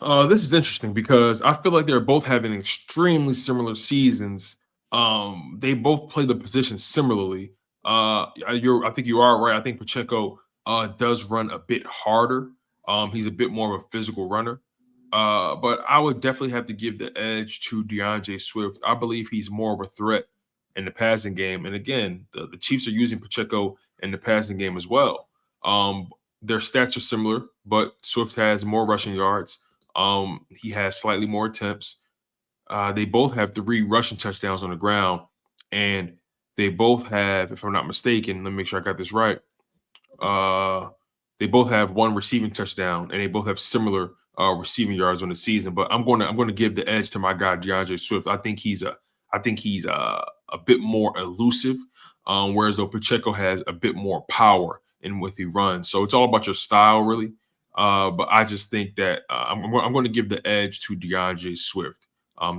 This is interesting because I feel like they're both having extremely similar seasons. They both play the position similarly. I think you are right. I think Pacheco does run a bit harder. He's a bit more of a physical runner. But I would definitely have to give the edge to DeAndre Swift. I believe he's more of a threat in the passing game. And again, the Chiefs are using Pacheco in the passing game as well. Their stats are similar, but Swift has more rushing yards. He has slightly more attempts. They both have 3 rushing touchdowns on the ground. And they both have, if I'm not mistaken, let me make sure I got this right. They both have 1 receiving touchdown, and they both have similar receiving yards on the season. But I'm going to give the edge to my guy DeAndre Swift. I think he's a bit more elusive, whereas though Pacheco has a bit more power in what he runs. So it's all about your style, really. But I just think that I'm going to give the edge to DeAndre Swift.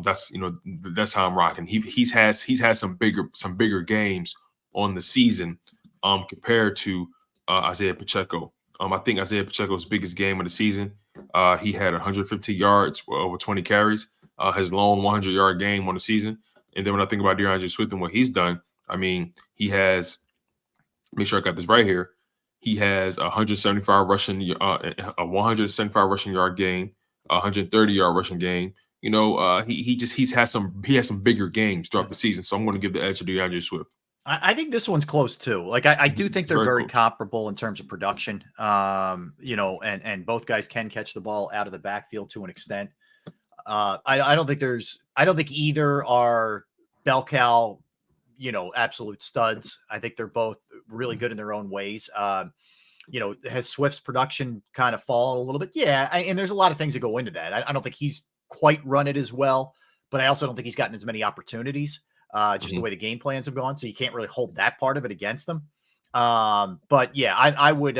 That's how I'm rocking. He's had some bigger games on the season compared to Isaiah Pacheco. I think Isaiah Pacheco's biggest game of the season, he had 150 yards over 20 carries, his lone 100-yard game on the season. And then when I think about DeAndre Swift and what he's done, I mean, he has, make sure I got this right here, he has 175 rushing yard game, 130-yard rushing game. He has some bigger games throughout the season. So I'm going to give the edge to DeAndre Swift. I think this one's close too. Like I do think they're very comparable in terms of production. And both guys can catch the ball out of the backfield to an extent. I don't think either are bell cow, absolute studs. I think they're both really good in their own ways. Has Swift's production kind of fallen a little bit? Yeah. And there's a lot of things that go into that. I don't think he's quite run it as well, but I also don't think he's gotten as many opportunities, just the way the game plans have gone. So you can't really hold that part of it against them. But yeah, I would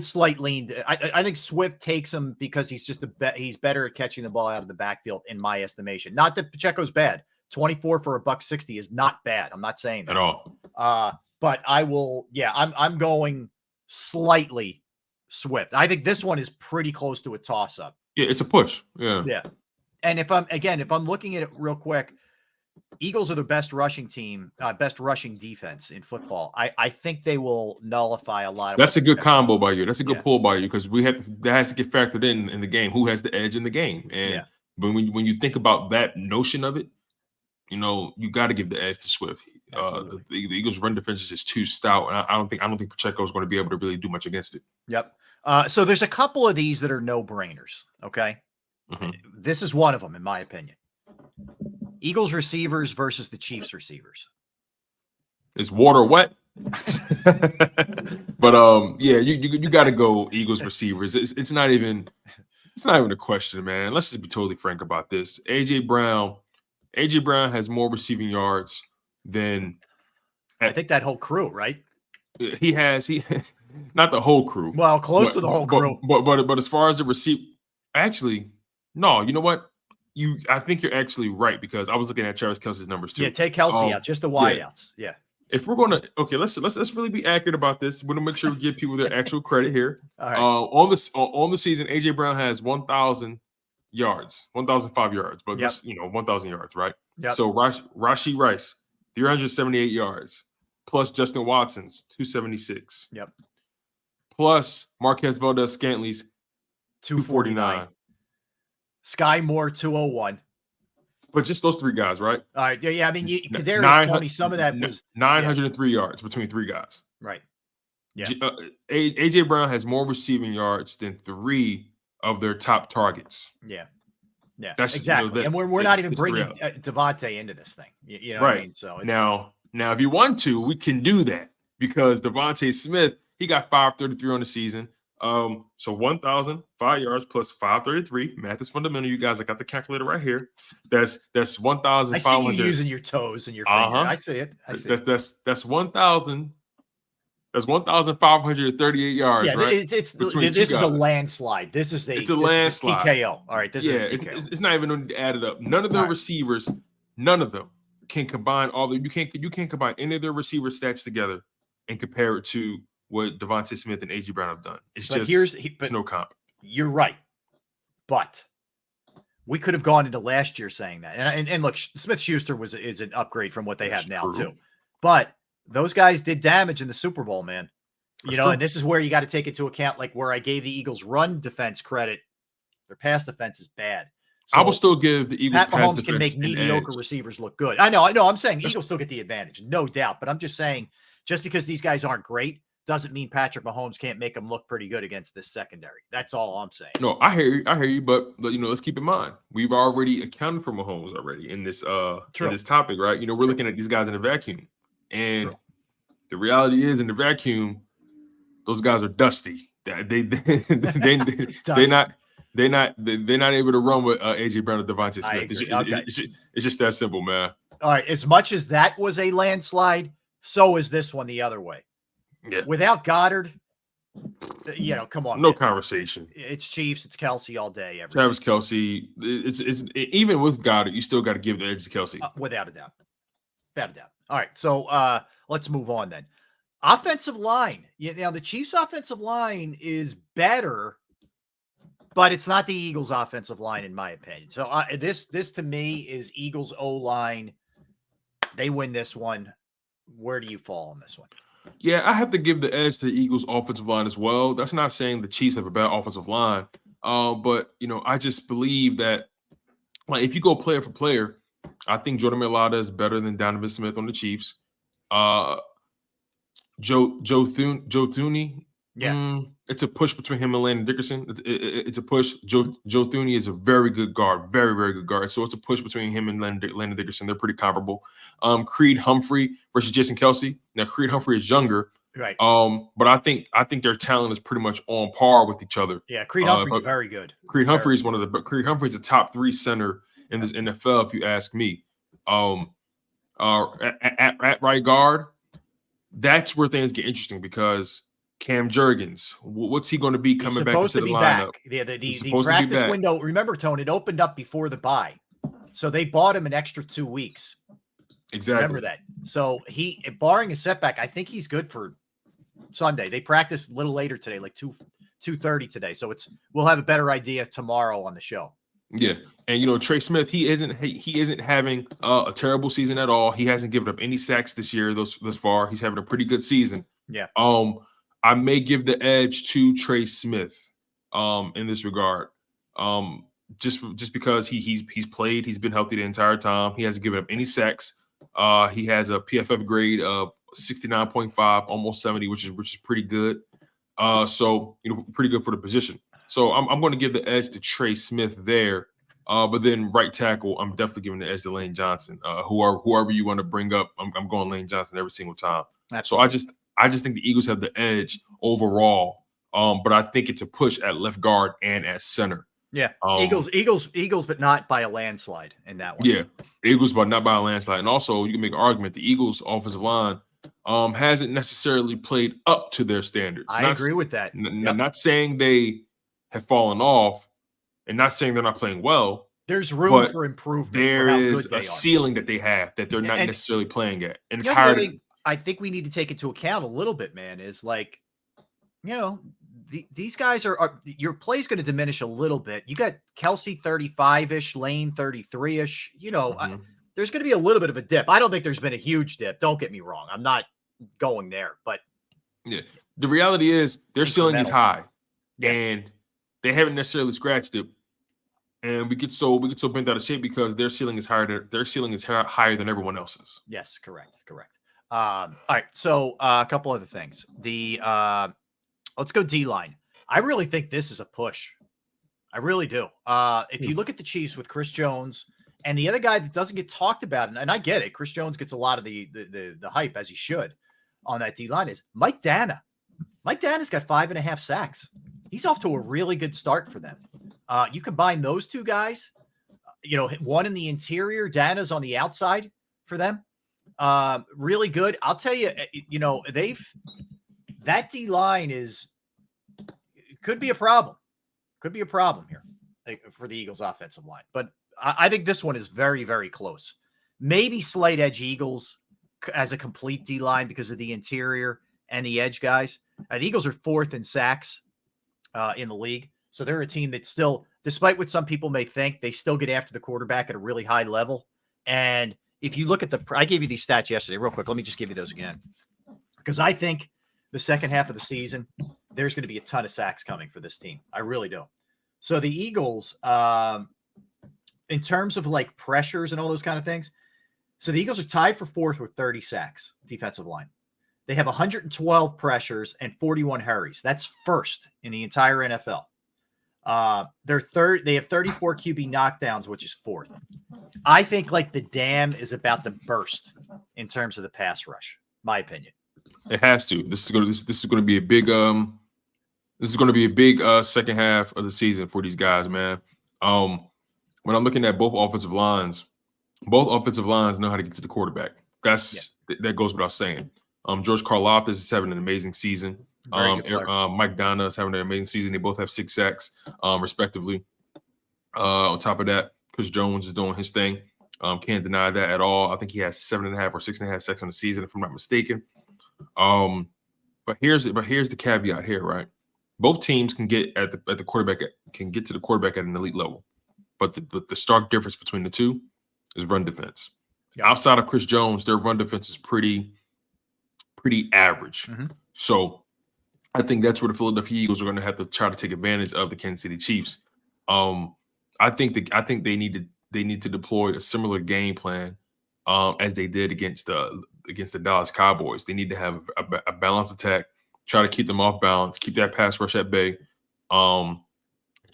slight lean. I think Swift takes him because he's just he's better at catching the ball out of the backfield in my estimation. Not that Pacheco's bad. 24 for $160 is not bad. I'm not saying that at all. But I will. Yeah, I'm going slightly Swift. I think this one is pretty close to a toss up. Yeah, it's a push. Yeah. Yeah. And if I'm looking at it real quick, Eagles are the best rushing team, best rushing defense in football. I think they will nullify a lot of. That's a good combo by you. That's a good pull by you because that has to get factored in the game. Who has the edge in the game? And when you think about that notion of it, you got to give the edge to Swift. The Eagles' run defense is just too stout, and I don't think Pacheco is going to be able to really do much against it. Yep. So there's a couple of these that are no-brainers. Okay, this is one of them, in my opinion. Eagles receivers versus the Chiefs receivers. Is water wet? But yeah, you got to go Eagles receivers. It's not even a question, man. Let's just be totally frank about this. AJ Brown has more receiving yards than I think that whole crew, right? He not the whole crew. Well, close to the whole crew. But as far as the actually, no. You know what? I think you're actually right because I was looking at Travis Kelce's numbers too. Yeah, take Kelce out, just the wideouts. Yeah. If we're gonna let's really be accurate about this. We're gonna make sure we give people their actual credit here. All right. On the season, AJ Brown has 1,000 yards, 1,005 yards, but 1,000 yards, right? Yep. So Rashee Rice, 378 yards, plus Justin Watson's 276. Yep. Plus Marquez Valdez-Scantlin's 249. Sky Moore 201. But just those three guys, right? All right. Yeah. I mean, Kadarius Toney, some of that was 903 yards between three guys. Right. Yeah. AJ Brown has more receiving yards than three of their top targets. Yeah. Yeah. That's exactly. And we're not even bringing Devontae into this thing. You know right. what I mean? So it's, now, if you want to, we can do that because Devontae Smith, he got 533 on the season. So 1,005 yards plus 533. Math is fundamental. You guys, I got the calculator right here. That's 1,500. I see you using your toes and your finger. I see it. That's 1,000. That's 1,538 yards. Yeah, right? This is a landslide. It's a landslide. TKO. All right, it's not even added up. None of the receivers, none of them can combine you can't combine any of their receiver stats together and compare it to what Devontae Smith and AJ Brown have done. It's no comp. You're right, but we could have gone into last year saying that. And look, Smith-Schuster is an upgrade from what they have now too. But those guys did damage in the Super Bowl, man. And this is where you got to take into account, like where I gave the Eagles run defense credit, their pass defense is bad. So I will still give the Eagles Pat Mahomes can make mediocre receivers look good. I know. I'm saying the Eagles still get the advantage, no doubt. But I'm just saying, just because these guys aren't great doesn't mean Patrick Mahomes can't make them look pretty good against this secondary. That's all I'm saying. No, I hear you, but let's keep in mind we've already accounted for Mahomes already in this topic, right? We're looking at these guys in a vacuum, and the reality is in the vacuum, those guys are dusty. They're not able to run with AJ Brown or Devontae Smith. It's just that simple, man. All right, as much as that was a landslide, so is this one the other way. Yeah. Without Goddard, come on. No man. Conversation. It's Chiefs. It's Kelce all day. Travis Kelce. It's even with Goddard, you still got to give the edge to Kelce. Without a doubt. All right, so let's move on then. Offensive line. The Chiefs' offensive line is better, but it's not the Eagles' offensive line, in my opinion. So this to me is Eagles' O-line. They win this one. Where do you fall on this one? Yeah, I have to give the edge to the Eagles' offensive line as well. That's not saying the Chiefs have a bad offensive line, but I just believe that, if you go player for player, I think Jordan Mailata is better than Donovan Smith on the Chiefs. Joe Thuney Yeah. It's a push between him and Landon Dickerson. It's a push. Joe Thuney is a very good guard, very, very good guard. So it's a push between him and Landon Dickerson. They're pretty comparable. Creed Humphrey versus Jason Kelsey. Now Creed Humphrey is younger, right? But I think their talent is pretty much on par with each other. Yeah, Creed Humphrey's very good. Creed Humphrey is Creed Humphrey's a top 3 center in this NFL, if you ask me. At right guard, that's where things get interesting because Cam Jurgens, what's he going to be coming back into the lineup? The practice window, remember, Tone, it opened up before the bye. So they bought him an extra 2 weeks. Exactly. Remember that. So he, barring a setback, I think he's good for Sunday. They practiced a little later today, like 2:30 today. So we'll have a better idea tomorrow on the show. Yeah. And Trey Smith, he isn't having a terrible season at all. He hasn't given up any sacks this year thus far. He's having a pretty good season. Yeah. I may give the edge to Trey Smith in this regard. Just because he's played, he's been healthy the entire time. He hasn't given up any sacks. He has a PFF grade of 69.5, almost 70, which is pretty good. So pretty good for the position. So I'm going to give the edge to Trey Smith there. But then right tackle, I'm definitely giving the edge to Lane Johnson. Whoever you want to bring up, I'm going Lane Johnson every single time. Absolutely. So I just think the Eagles have the edge overall. But I think it's a push at left guard and at center. Yeah, Eagles, but not by a landslide in that one. Yeah, Eagles, but not by a landslide. And also, you can make an argument the Eagles' offensive line hasn't necessarily played up to their standards. I agree with that. Not saying they have fallen off, and not saying they're not playing well. There's room for improvement. There is a ceiling that they have that they're not necessarily playing at, and it's hard. I think we need to take into account a little bit, man. Is like, these guys are your play's going to diminish a little bit. You got Kelsey 35-ish, Lane 33-ish. There's going to be a little bit of a dip. I don't think there's been a huge dip. Don't get me wrong. I'm not going there, but yeah, the reality is their ceiling is high, and they haven't necessarily scratched it. And we get so bent out of shape because their ceiling is higher. Their ceiling is higher than everyone else's. Yes, correct. All right. So a couple other things. Let's go D-line. I really think this is a push. I really do. If you look at the Chiefs with Chris Jones and the other guy that doesn't get talked about, and I get it, Chris Jones gets a lot of the hype, as he should, on that D-line, is Mike Dana. Mike Dana's got 5.5 sacks. He's off to a really good start for them. You combine those two guys, one in the interior, Dana's on the outside for them. Really good. I'll tell you, that D line could be a problem. Could be a problem here for the Eagles offensive line. But I think this one is very, very close. Maybe slight edge Eagles as a complete D line because of the interior and the edge guys. The Eagles are 4th in sacks in the league. So they're a team that still, despite what some people may think, they still get after the quarterback at a really high level. And if you look at I gave you these stats yesterday real quick. Let me just give you those again. Because I think the second half of the season, there's going to be a ton of sacks coming for this team. I really do. So the Eagles, in terms of like pressures and all those kind of things, so the Eagles are tied for 4th with 30 sacks, defensive line. They have 112 pressures and 41 hurries. That's 1st in the entire NFL. They're 3rd. They have 34 QB knockdowns, which is 4th. I think like the dam is about to burst in terms of the pass rush. My opinion. It has to. This is going to be a big second half of the season for these guys, man. When I'm looking at both offensive lines know how to get to the quarterback. That goes without saying. George Karlaftis is having an amazing season. Mike Dana is having an amazing season. They both have 6 sacks, respectively. On top of that, Chris Jones is doing his thing. Can't deny that at all. I think he has 7.5 or 6.5 sacks on the season, if I'm not mistaken. But here's the caveat here, right? Both teams can get at the quarterback, can get to the quarterback at an elite level, but the stark difference between the two is run defense. Yeah. Outside of Chris Jones, their run defense is pretty average. Mm-hmm. So I think that's where the Philadelphia Eagles are going to have to try to take advantage of the Kansas City Chiefs. I think they need to deploy a similar game plan as they did against the Dallas Cowboys. They need to have a balanced attack. try to keep them off balance, keep that pass rush at bay, try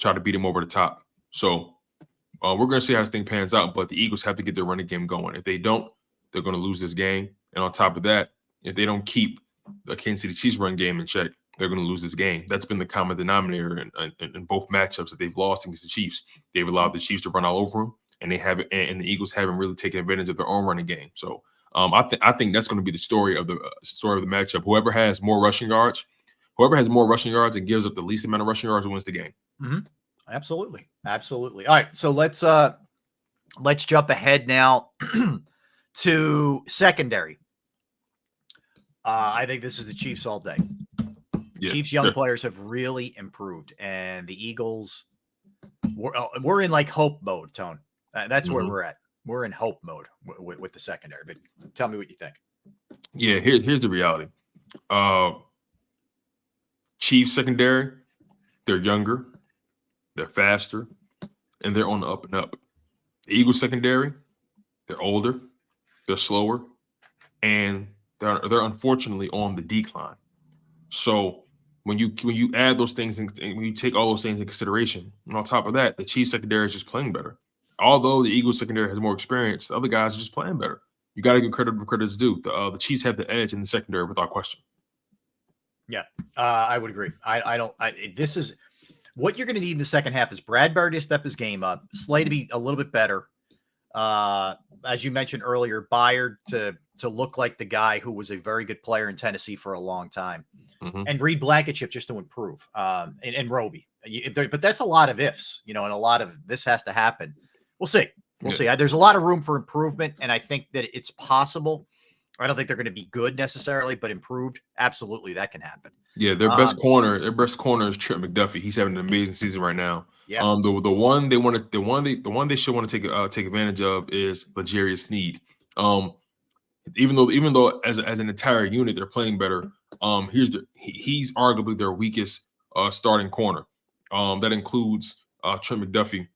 to beat them over the top. So we're going to see how this thing pans out, but the Eagles have to get their running game going. If they don't, they're going to lose this game. And on top of that, if they don't keep the Kansas City Chiefs run game in check, they're going to lose this game. That's been the common denominator in both matchups that they've lost against the Chiefs. They've allowed the Chiefs to run all over them, and the Eagles haven't really taken advantage of their own running game. So I think that's going to be the story of the matchup. Whoever has more rushing yards and gives up the least amount of rushing yards wins the game. Mm-hmm. Absolutely. All right, so let's jump ahead now to secondary. I think this is the Chiefs all day. Yeah. Chiefs young players have really improved, and the Eagles, we're in like hope mode, Tone. That's where we're at. We're in hope mode with the secondary. But tell me what you think. Yeah, here's the reality. Chiefs secondary, they're younger, they're faster, and they're on the up and up. The Eagles secondary, they're older, they're slower, and they're unfortunately on the decline. So when you add those things and when you take all those things in consideration, and on top of that, the Chiefs secondary is just playing better. Although the Eagles secondary has more experience, the other guys are just playing better. You got to give credit where credit's due. The Chiefs have the edge in the secondary without question. Yeah, I would agree. This is what you're going to need in the second half is Bradbury to step his game up, Slay to be a little bit better. As you mentioned earlier, Byard to look like the guy who was a very good player in Tennessee for a long time, and Reed Blankenship just to improve, and Roby. But that's a lot of ifs, and a lot of this has to happen. We'll see. We'll see. There's a lot of room for improvement, and I think that it's possible. I don't think they're going to be good necessarily, but improved, absolutely, that can happen. Yeah, their best corner is Trent McDuffie. He's having an amazing season right now. Yeah. The one they should want to take advantage of is L'Jarius Sneed. Even though as an entire unit they're playing better, he's arguably their weakest starting corner. That includes Trent McDuffie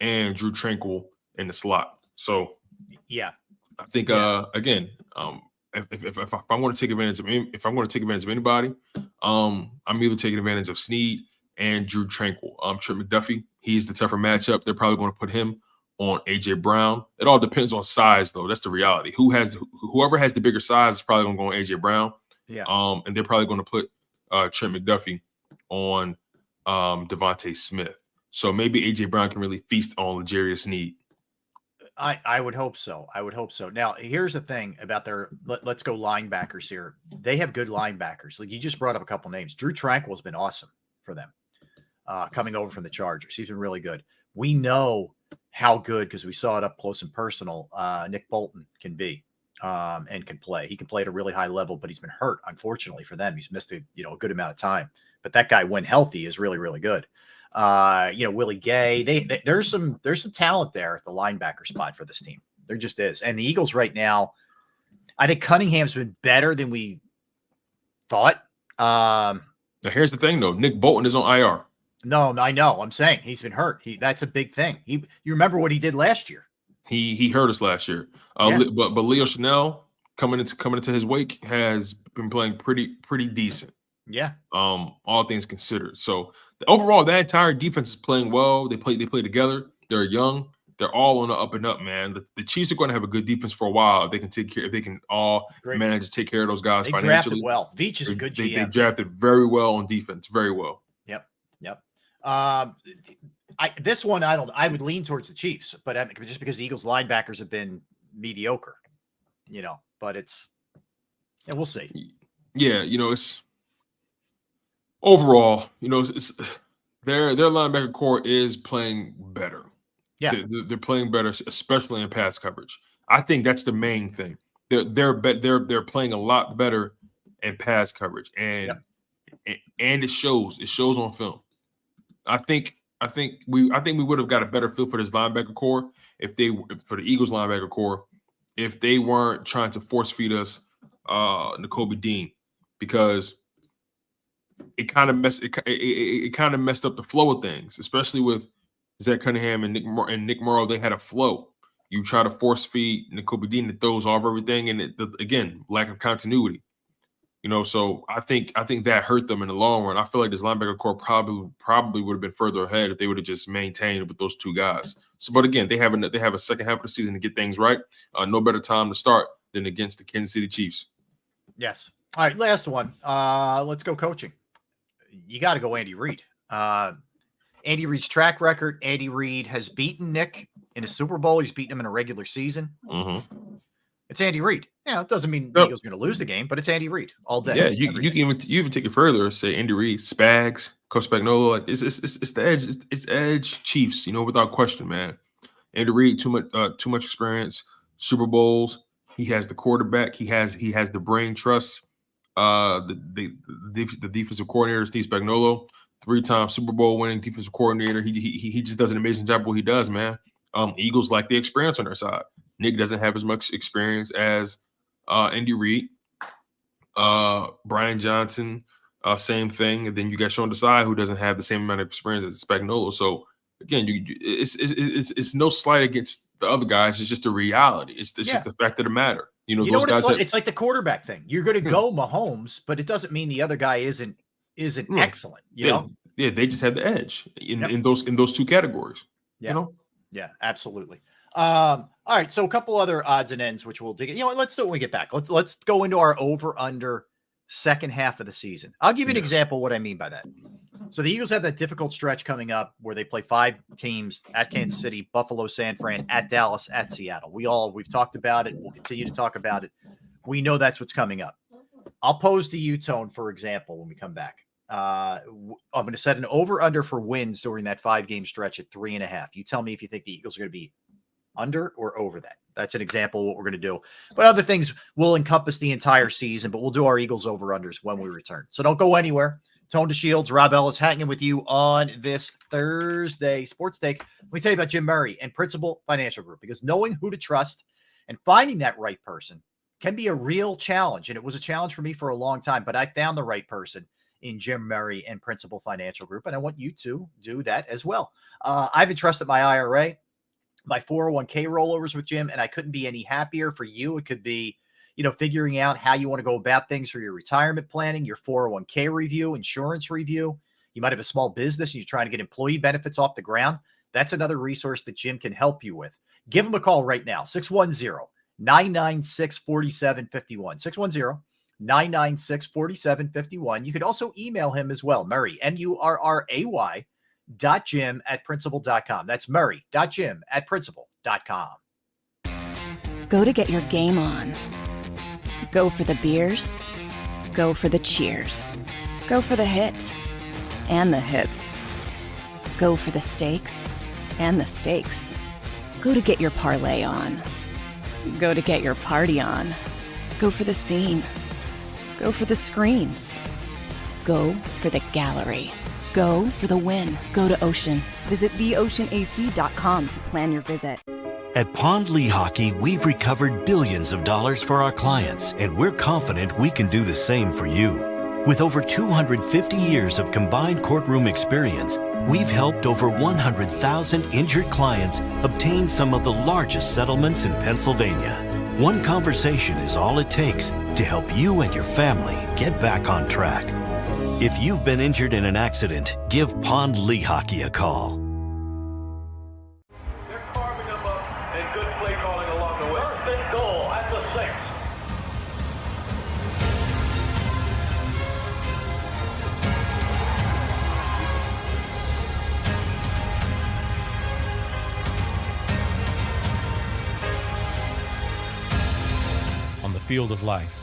and Drew Tranquil in the slot. So yeah, I think again, if I want to take advantage of anybody, I'm either taking advantage of Sneed and Drew Tranquil. Trent McDuffie, he's the tougher matchup. They're probably going to put him on AJ Brown. It all depends on size, though. That's the reality. Whoever has the bigger size is probably going to go on AJ Brown. Yeah. And they're probably going to put Trent McDuffie on Devontae Smith. So maybe AJ Brown can really feast on L'Jarius Sneed. I would hope so. Now, here's the thing about let's go linebackers here. They have good linebackers. Like you just brought up a couple names. Drew Tranquil has been awesome for them. Coming over from the Chargers. He's been really good. We know how good, because we saw it up close and personal, Nick Bolton can be and can play. He can play at a really high level, but he's been hurt, unfortunately for them. He's missed a good amount of time. But that guy, when healthy, is really, really good. Willie Gay. There's some talent there at the linebacker spot for this team. There just is. And the Eagles right now, I think Cunningham's been better than we thought. Now here's the thing, though. Nick Bolton is on IR. No, I know. I'm saying he's been hurt. That's a big thing. You remember what he did last year? He hurt us last year. But Leo Chanel coming into his wake has been playing pretty decent. Yeah. All things considered. So overall, that entire defense is playing well. They play together. They're young. They're all on the up and up, man. The Chiefs are going to have a good defense for a while. If they can all manage to take care of those guys financially. They drafted well. Veach is a good GM. They drafted very well on defense. Very well. Yep. This one, I would lean towards the Chiefs, but just because the Eagles linebackers have been mediocre, but we'll see. Yeah. It's overall, it's their linebacker core is playing better. Yeah. They're playing better, especially in pass coverage. I think that's the main thing. They're playing a lot better in pass coverage, and it shows. It shows on film. I think we would have got a better feel for this linebacker core for the Eagles linebacker core if they weren't trying to force feed us Nakobe Dean, because it kind of messed up the flow of things, especially with Zach Cunningham and Nick Morrow. They had a flow. You try to force feed Nakobe Dean, it throws off everything, and again, lack of continuity. You know, so I think that hurt them in the long run. I feel like this linebacker core probably would have been further ahead if they would have just maintained with those two guys. So, but again, they have a second half of the season to get things right. No better time to start than against the Kansas City Chiefs. Yes. All right, last one. Let's go coaching. You got to go Andy Reid. Andy Reid's track record. Andy Reid has beaten Nick in a Super Bowl. He's beaten him in a regular season. Mm-hmm. It's Andy Reid. Yeah, it doesn't mean the Eagles are going to lose the game, but it's Andy Reid all day. Yeah, you can even take it further. Say Andy Reid, Spags, Coach Spagnuolo. Like it's the edge. It's edge Chiefs. You know, without question, man. Andy Reid, too much experience. Super Bowls. He has the quarterback. He has the brain trust. The defensive coordinator, Steve Spagnuolo, 3-time Super Bowl winning defensive coordinator. He just does an amazing job what he does, man. Eagles like the experience on their side. Nick doesn't have as much experience as Andy Reid. Brian Johnson, same thing. And then you got Sean Desai, who doesn't have the same amount of experience as Spagnuolo. So again, it's no slight against the other guys. It's just a reality. It's just the fact of the matter. You know what it's like? It's like the quarterback thing. You're going to go Mahomes, but it doesn't mean the other guy isn't excellent. You know? Yeah, they just have the edge in those two categories. Yeah. You know? Yeah, absolutely. All right, so a couple other odds and ends, which we'll dig. You know what? Let's do it when we get back. Let's go into our over/under second half of the season. I'll give you an example of what I mean by that. So the Eagles have that difficult stretch coming up where they play 5 teams at Kansas City, Buffalo, San Fran, at Dallas, at Seattle. We've talked about it. We'll continue to talk about it. We know that's what's coming up. I'll pose to you, Tone, for example, when we come back. I'm going to set an over/under for wins during that 5-game stretch at 3.5. You tell me if you think the Eagles are going to be under or over that. That's an example of what we're going to do. But other things will encompass the entire season, but we'll do our Eagles over/unders when we return. So don't go anywhere. Tone DeShields, Rob Ellis hanging with you on this Thursday Sports Take. Let me tell you about Jim Murray and Principal Financial Group, because knowing who to trust and finding that right person can be a real challenge. And it was a challenge for me for a long time, but I found the right person in Jim Murray and Principal Financial Group. And I want you to do that as well. I've entrusted my IRA, my 401k rollovers with Jim, and I couldn't be any happier for you. It could be, figuring out how you want to go about things for your retirement planning, your 401k review, insurance review. You might have a small business and you're trying to get employee benefits off the ground. That's another resource that Jim can help you with. Give him a call right now, 610-996-4751, 610-996-4751. You could also email him as well, Murray, MURRAY, .jim@principal.com. That's murray.jim@principal.com. Go to get your game on. Go for the beers. Go for the cheers. Go for the hit and the hits. Go for the stakes and the stakes. Go to get your parlay on. Go to get your party on. Go for the scene. Go for the screens. Go for the gallery. Go for the win. Go to Ocean. Visit theoceanac.com to plan your visit. At Pond Lehocky, we've recovered billions of dollars for our clients, and we're confident we can do the same for you. With over 250 years of combined courtroom experience, we've helped over 100,000 injured clients obtain some of the largest settlements in Pennsylvania. One conversation is all it takes to help you and your family get back on track. If you've been injured in an accident, give Pond Lehocky a call. On the field of life,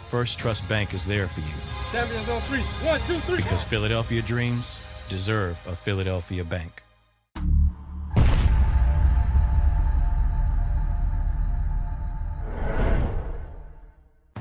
First Trust Bank is there for you. Champions on 3. 1, 2, 3. Because Philadelphia dreams deserve a Philadelphia bank.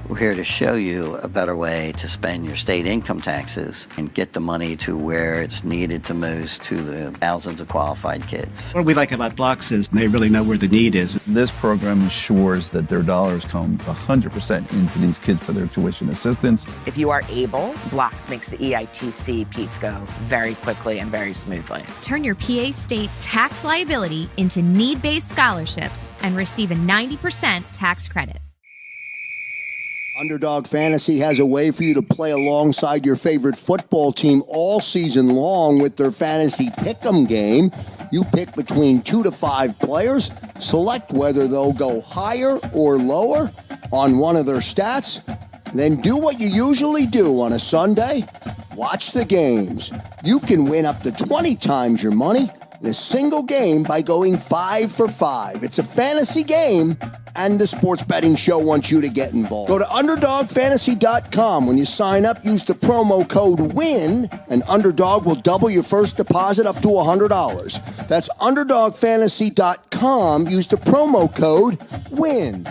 We're here to show you a better way to spend your state income taxes and get the money to where it's needed to most to the thousands of qualified kids. What we like about Blocks is they really know where the need is. This program ensures that their dollars come 100% into these kids for their tuition assistance. If you are able, Blocks makes the EITC piece go very quickly and very smoothly. Turn your PA state tax liability into need-based scholarships and receive a 90% tax credit. Underdog Fantasy has a way for you to play alongside your favorite football team all season long with their fantasy pick'em game. You pick between 2 to 5 players, select whether they'll go higher or lower on one of their stats, then do what you usually do on a Sunday. Watch the games. You can win up to 20 times your money in a single game by going 5 for 5. It's a fantasy game, and the Sports Betting Show wants you to get involved. Go to UnderdogFantasy.com. When you sign up, use the promo code WIN, and Underdog will double your first deposit up to $100. That's UnderdogFantasy.com. Use the promo code WIN.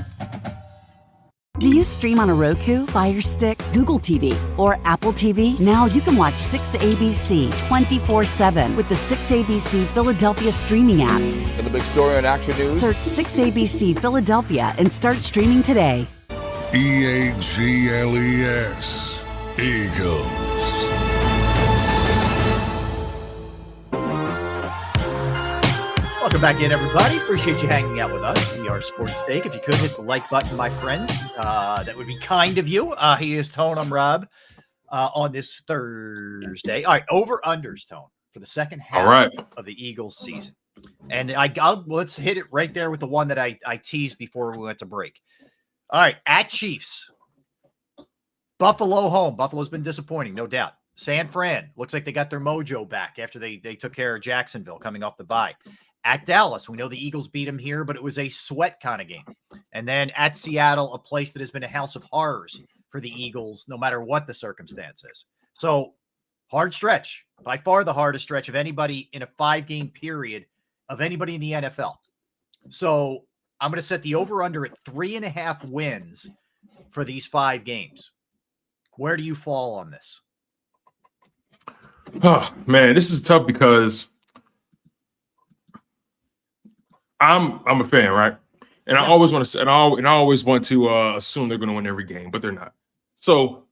Do you stream on a Roku, Fire Stick, Google TV, or Apple TV? Now you can watch 6ABC 24/7 with the 6ABC Philadelphia streaming app. And the big story on Action News? Search 6ABC Philadelphia and start streaming today. EAGLES. Eagles. Welcome back in, everybody. Appreciate you hanging out with us. We are Sports Take. If you could hit the like button, my friends, that would be kind of you. He is Tone. I'm Rob on this Thursday. All right, over-unders, Tone, for the second half of the Eagles season. And let's hit it right there with the one that I teased before we went to break. All right, at Chiefs. Buffalo home. Buffalo's been disappointing, no doubt. San Fran, looks like they got their mojo back after they took care of Jacksonville coming off the bye. At Dallas, we know the Eagles beat them here, but it was a sweat kind of game. And then at Seattle, a place that has been a house of horrors for the Eagles, no matter what the circumstance is. So, hard stretch. By far the hardest stretch of anybody in a 5-game period of anybody in the NFL. So, I'm going to set the over-under at 3.5 wins for these 5 games. Where do you fall on this? Oh, man, this is tough because I'm a fan, right? And I always want to say, and I always want to assume they're going to win every game, but they're not. So,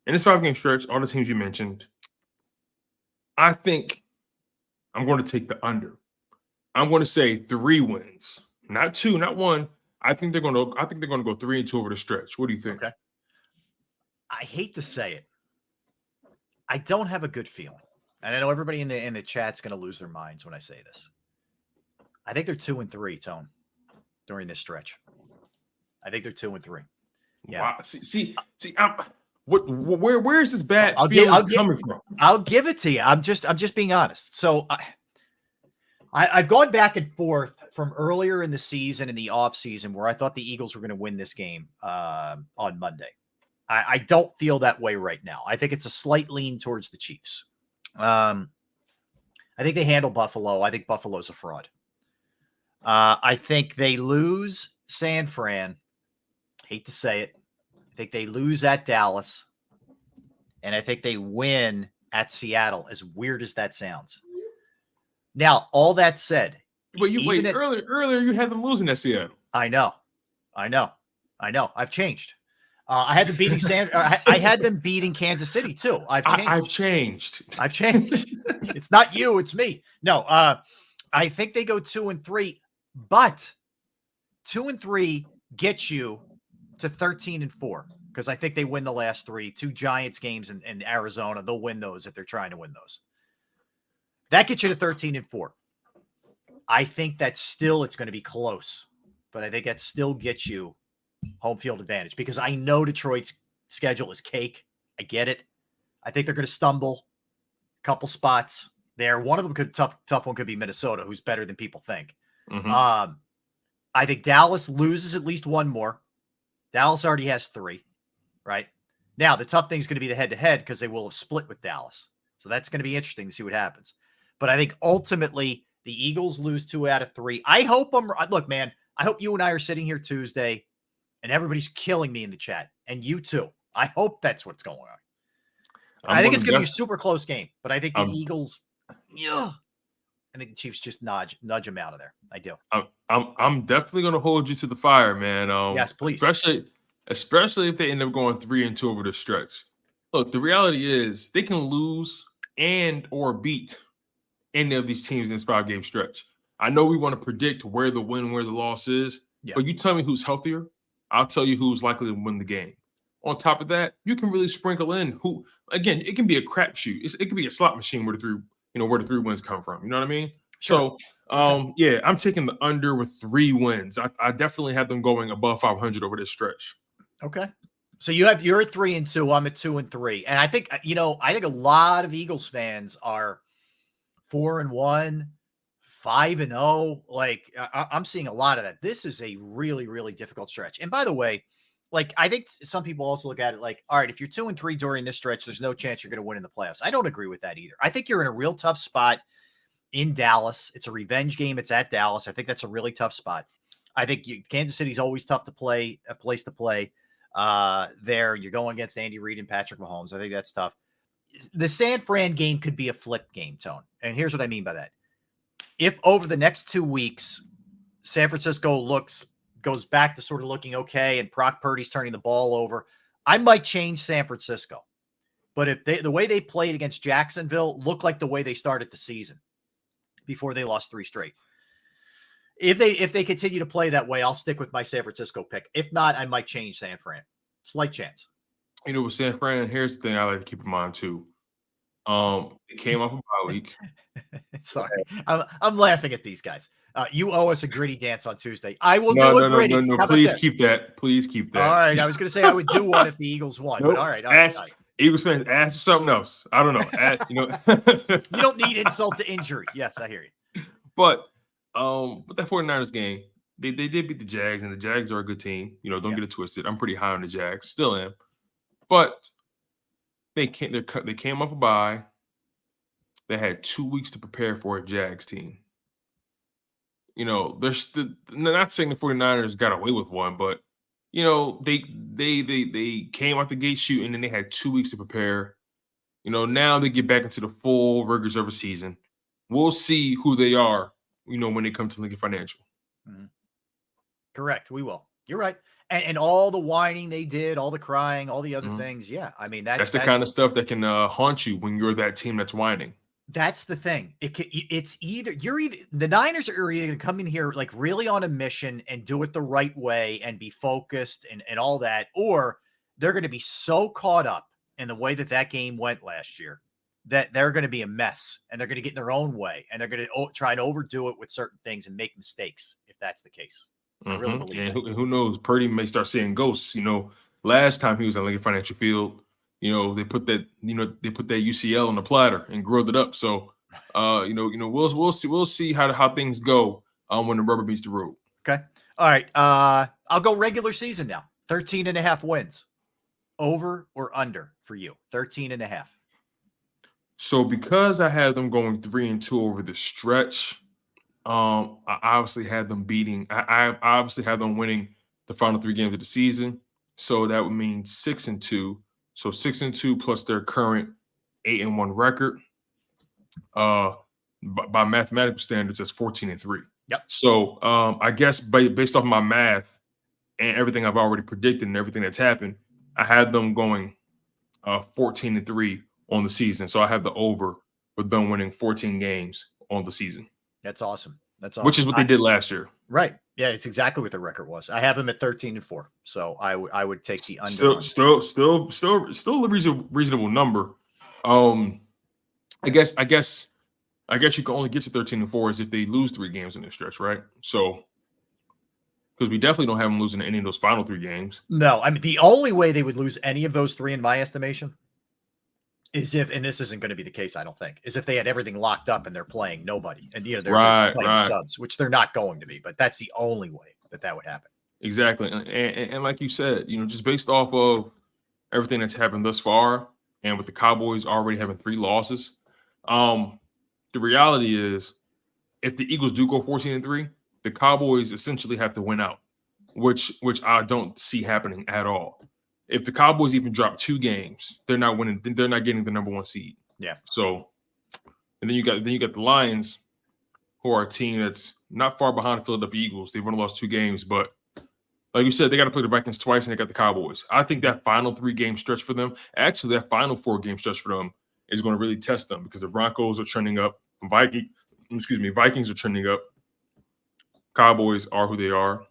in this 5-game stretch, all the teams you mentioned, I think I'm going to take the under. I'm going to say 3 wins, not 2, not 1. I think they're going to go 3-2 over the stretch. What do you think? Okay. I hate to say it. I don't have a good feeling. And I know everybody in the chat's going to lose their minds when I say this. I think they're 2-3, Tone, during this stretch. I think they're 2-3. Yeah. Wow. See. Where is this bad feeling coming from? I'll give it to you. I'm just being honest. So I've gone back and forth from earlier in the season and the off season where I thought the Eagles were going to win this game on Monday. I don't feel that way right now. I think it's a slight lean towards the Chiefs. I think they handle Buffalo. I think Buffalo's a fraud. I think they lose San Fran. Hate to say it. I think they lose at Dallas. And I think they win at Seattle, as weird as that sounds. Now, all that said. Wait, earlier you had them losing at Seattle. I know. I've changed. I had them beating I had them beating Kansas City too. I've changed. It's not you, it's me. No, I think they go 2-3, but 2-3 gets you to 13-4 because I think they win the last 3. 2 Giants games in Arizona. They'll win those if they're trying to win those. That gets you to 13-4. I think that still it's going to be close, but I think that still gets you home field advantage because I know Detroit's schedule is cake. I get it. I think they're going to stumble a couple spots there. One of them tough one could be Minnesota, who's better than people think. Mm-hmm. I think Dallas loses at least 1 more. Dallas already has 3, right? Now, the tough thing is going to be the head-to-head because they will have split with Dallas. So that's going to be interesting to see what happens. But I think ultimately the Eagles lose 2 out of 3. I hope look, man, I hope you and I are sitting here Tuesday and everybody's killing me in the chat. And you too. I hope that's what's going on. I think it's going to be a super close game, but I think the Eagles, I think the Chiefs just nudge them out of there. I do. I'm definitely going to hold you to the fire, man. Yes, please. Especially if they end up going 3-2 over the stretch. Look, the reality is they can lose and or beat any of these teams in this 5-game stretch. I know we want to predict where the win, where the loss is, but you tell me who's healthier, I'll tell you who's likely to win the game. on top of that, you can really sprinkle in who. Again, it can be a crapshoot. It can be a slot machine where the 3 wins come from. You know what I mean? Sure. So, yeah, I'm taking the under with 3 wins. I definitely have them going above 500 over this stretch. Okay. So you're at 3-2. I'm at 2-3. And I think, I think a lot of Eagles fans are 4-1, 5-0. Like I'm seeing a lot of that. This is a really, really difficult stretch. And by the way, like, I think some people also look at it like, all right, if you're 2-3 during this stretch, there's no chance you're going to win in the playoffs. I don't agree with that either. I think you're in a real tough spot in Dallas. It's a revenge game. It's at Dallas. I think that's a really tough spot. I think Kansas City's always tough to play, a place to play. There, you're going against Andy Reid and Patrick Mahomes. I think that's tough. The San Fran game could be a flip game, Tone. And here's what I mean by that. If over the next 2 weeks, San Francisco goes back to sort of looking okay and Brock Purdy's turning the ball over, I might change San Francisco. But if the way they played against Jacksonville looked like the way they started the season before they lost 3 straight. If they continue to play that way, I'll stick with my San Francisco pick. If not, I might change San Fran. Slight chance. With San Fran, here's the thing I like to keep in mind too. It came off a bye week. Sorry, I'm laughing at these guys. You owe us a gritty dance on Tuesday. I will do a gritty. No. Please keep that. Please keep that. All right. I was going to say I would do one if the Eagles won. Nope. But all right. Eagles fans, ask for something else. I don't know. You don't need insult to injury. Yes, I hear you. But that 49ers game, they did beat the Jags, and the Jags are a good team. Don't get it twisted. I'm pretty high on the Jags. Still am. But they came off a bye. They had 2 weeks to prepare for a Jags team. They're not saying the 49ers got away with one, but they came out the gate shooting, and they had 2 weeks to prepare. Now they get back into the full rigors of a season. We'll see who they are, when they come to Lincoln Financial. Mm-hmm. Correct. We will. You're right. And all the whining they did, all the crying, all the other things. Yeah. I mean, that's the kind of stuff that can haunt you when you're that team that's whining. That's the thing. It's either the Niners are either going to come in here like really on a mission and do it the right way and be focused and all that, or they're going to be so caught up in the way that game went last year that they're going to be a mess and they're going to get in their own way and they're going to try and overdo it with certain things and make mistakes if that's the case. I really believe that. Who knows? Purdy may start seeing ghosts. Last time he was at Lincoln Financial Field, they put that UCL on the platter and grilled it up. So, we'll see how things go when the rubber meets the road. Okay. All right. I'll go regular season now. 13.5 wins. Over or under for you? 13.5. So because I had them going 3-2 over the stretch, I obviously had them beating. I obviously had them winning the final 3 games of the season. So that would mean 6-2. So 6-2 plus their current 8-1 record. By mathematical standards, that's 14-3. Yep. So I guess based off my math and everything I've already predicted and everything that's happened, I had them going 14-3 on the season. So I have the over with them winning 14 games on the season. That's awesome. That's awesome. Which is what they did last year. Right. Yeah, it's exactly what the record was. I have them at 13-4. So I would take the under. Still a reasonable number. I guess you can only get to 13-4 is if they lose 3 games in this stretch, right? So because we definitely don't have them losing any of those final 3 games. No, I mean the only way they would lose any of those 3 in my estimation is if, and this isn't going to be the case, I don't think, is if they had everything locked up and they're playing nobody and they're playing subs, which they're not going to be, but that's the only way that would happen. Exactly. And like you said, just based off of everything that's happened thus far, and with the Cowboys already having 3 losses, the reality is if the Eagles do go 14-3, the Cowboys essentially have to win out, which I don't see happening at all. If the Cowboys even drop 2 games, they're not winning. They're not getting the number 1 seed. Yeah. So, and then you got the Lions, who are a team that's not far behind the Philadelphia Eagles. They've only lost 2 games, but like you said, they got to play the Vikings twice, and they got the Cowboys. I think that final 3-game stretch for them, actually that final 4-game stretch for them, is going to really test them because the Broncos are trending up. Vikings are trending up. Cowboys are who they are,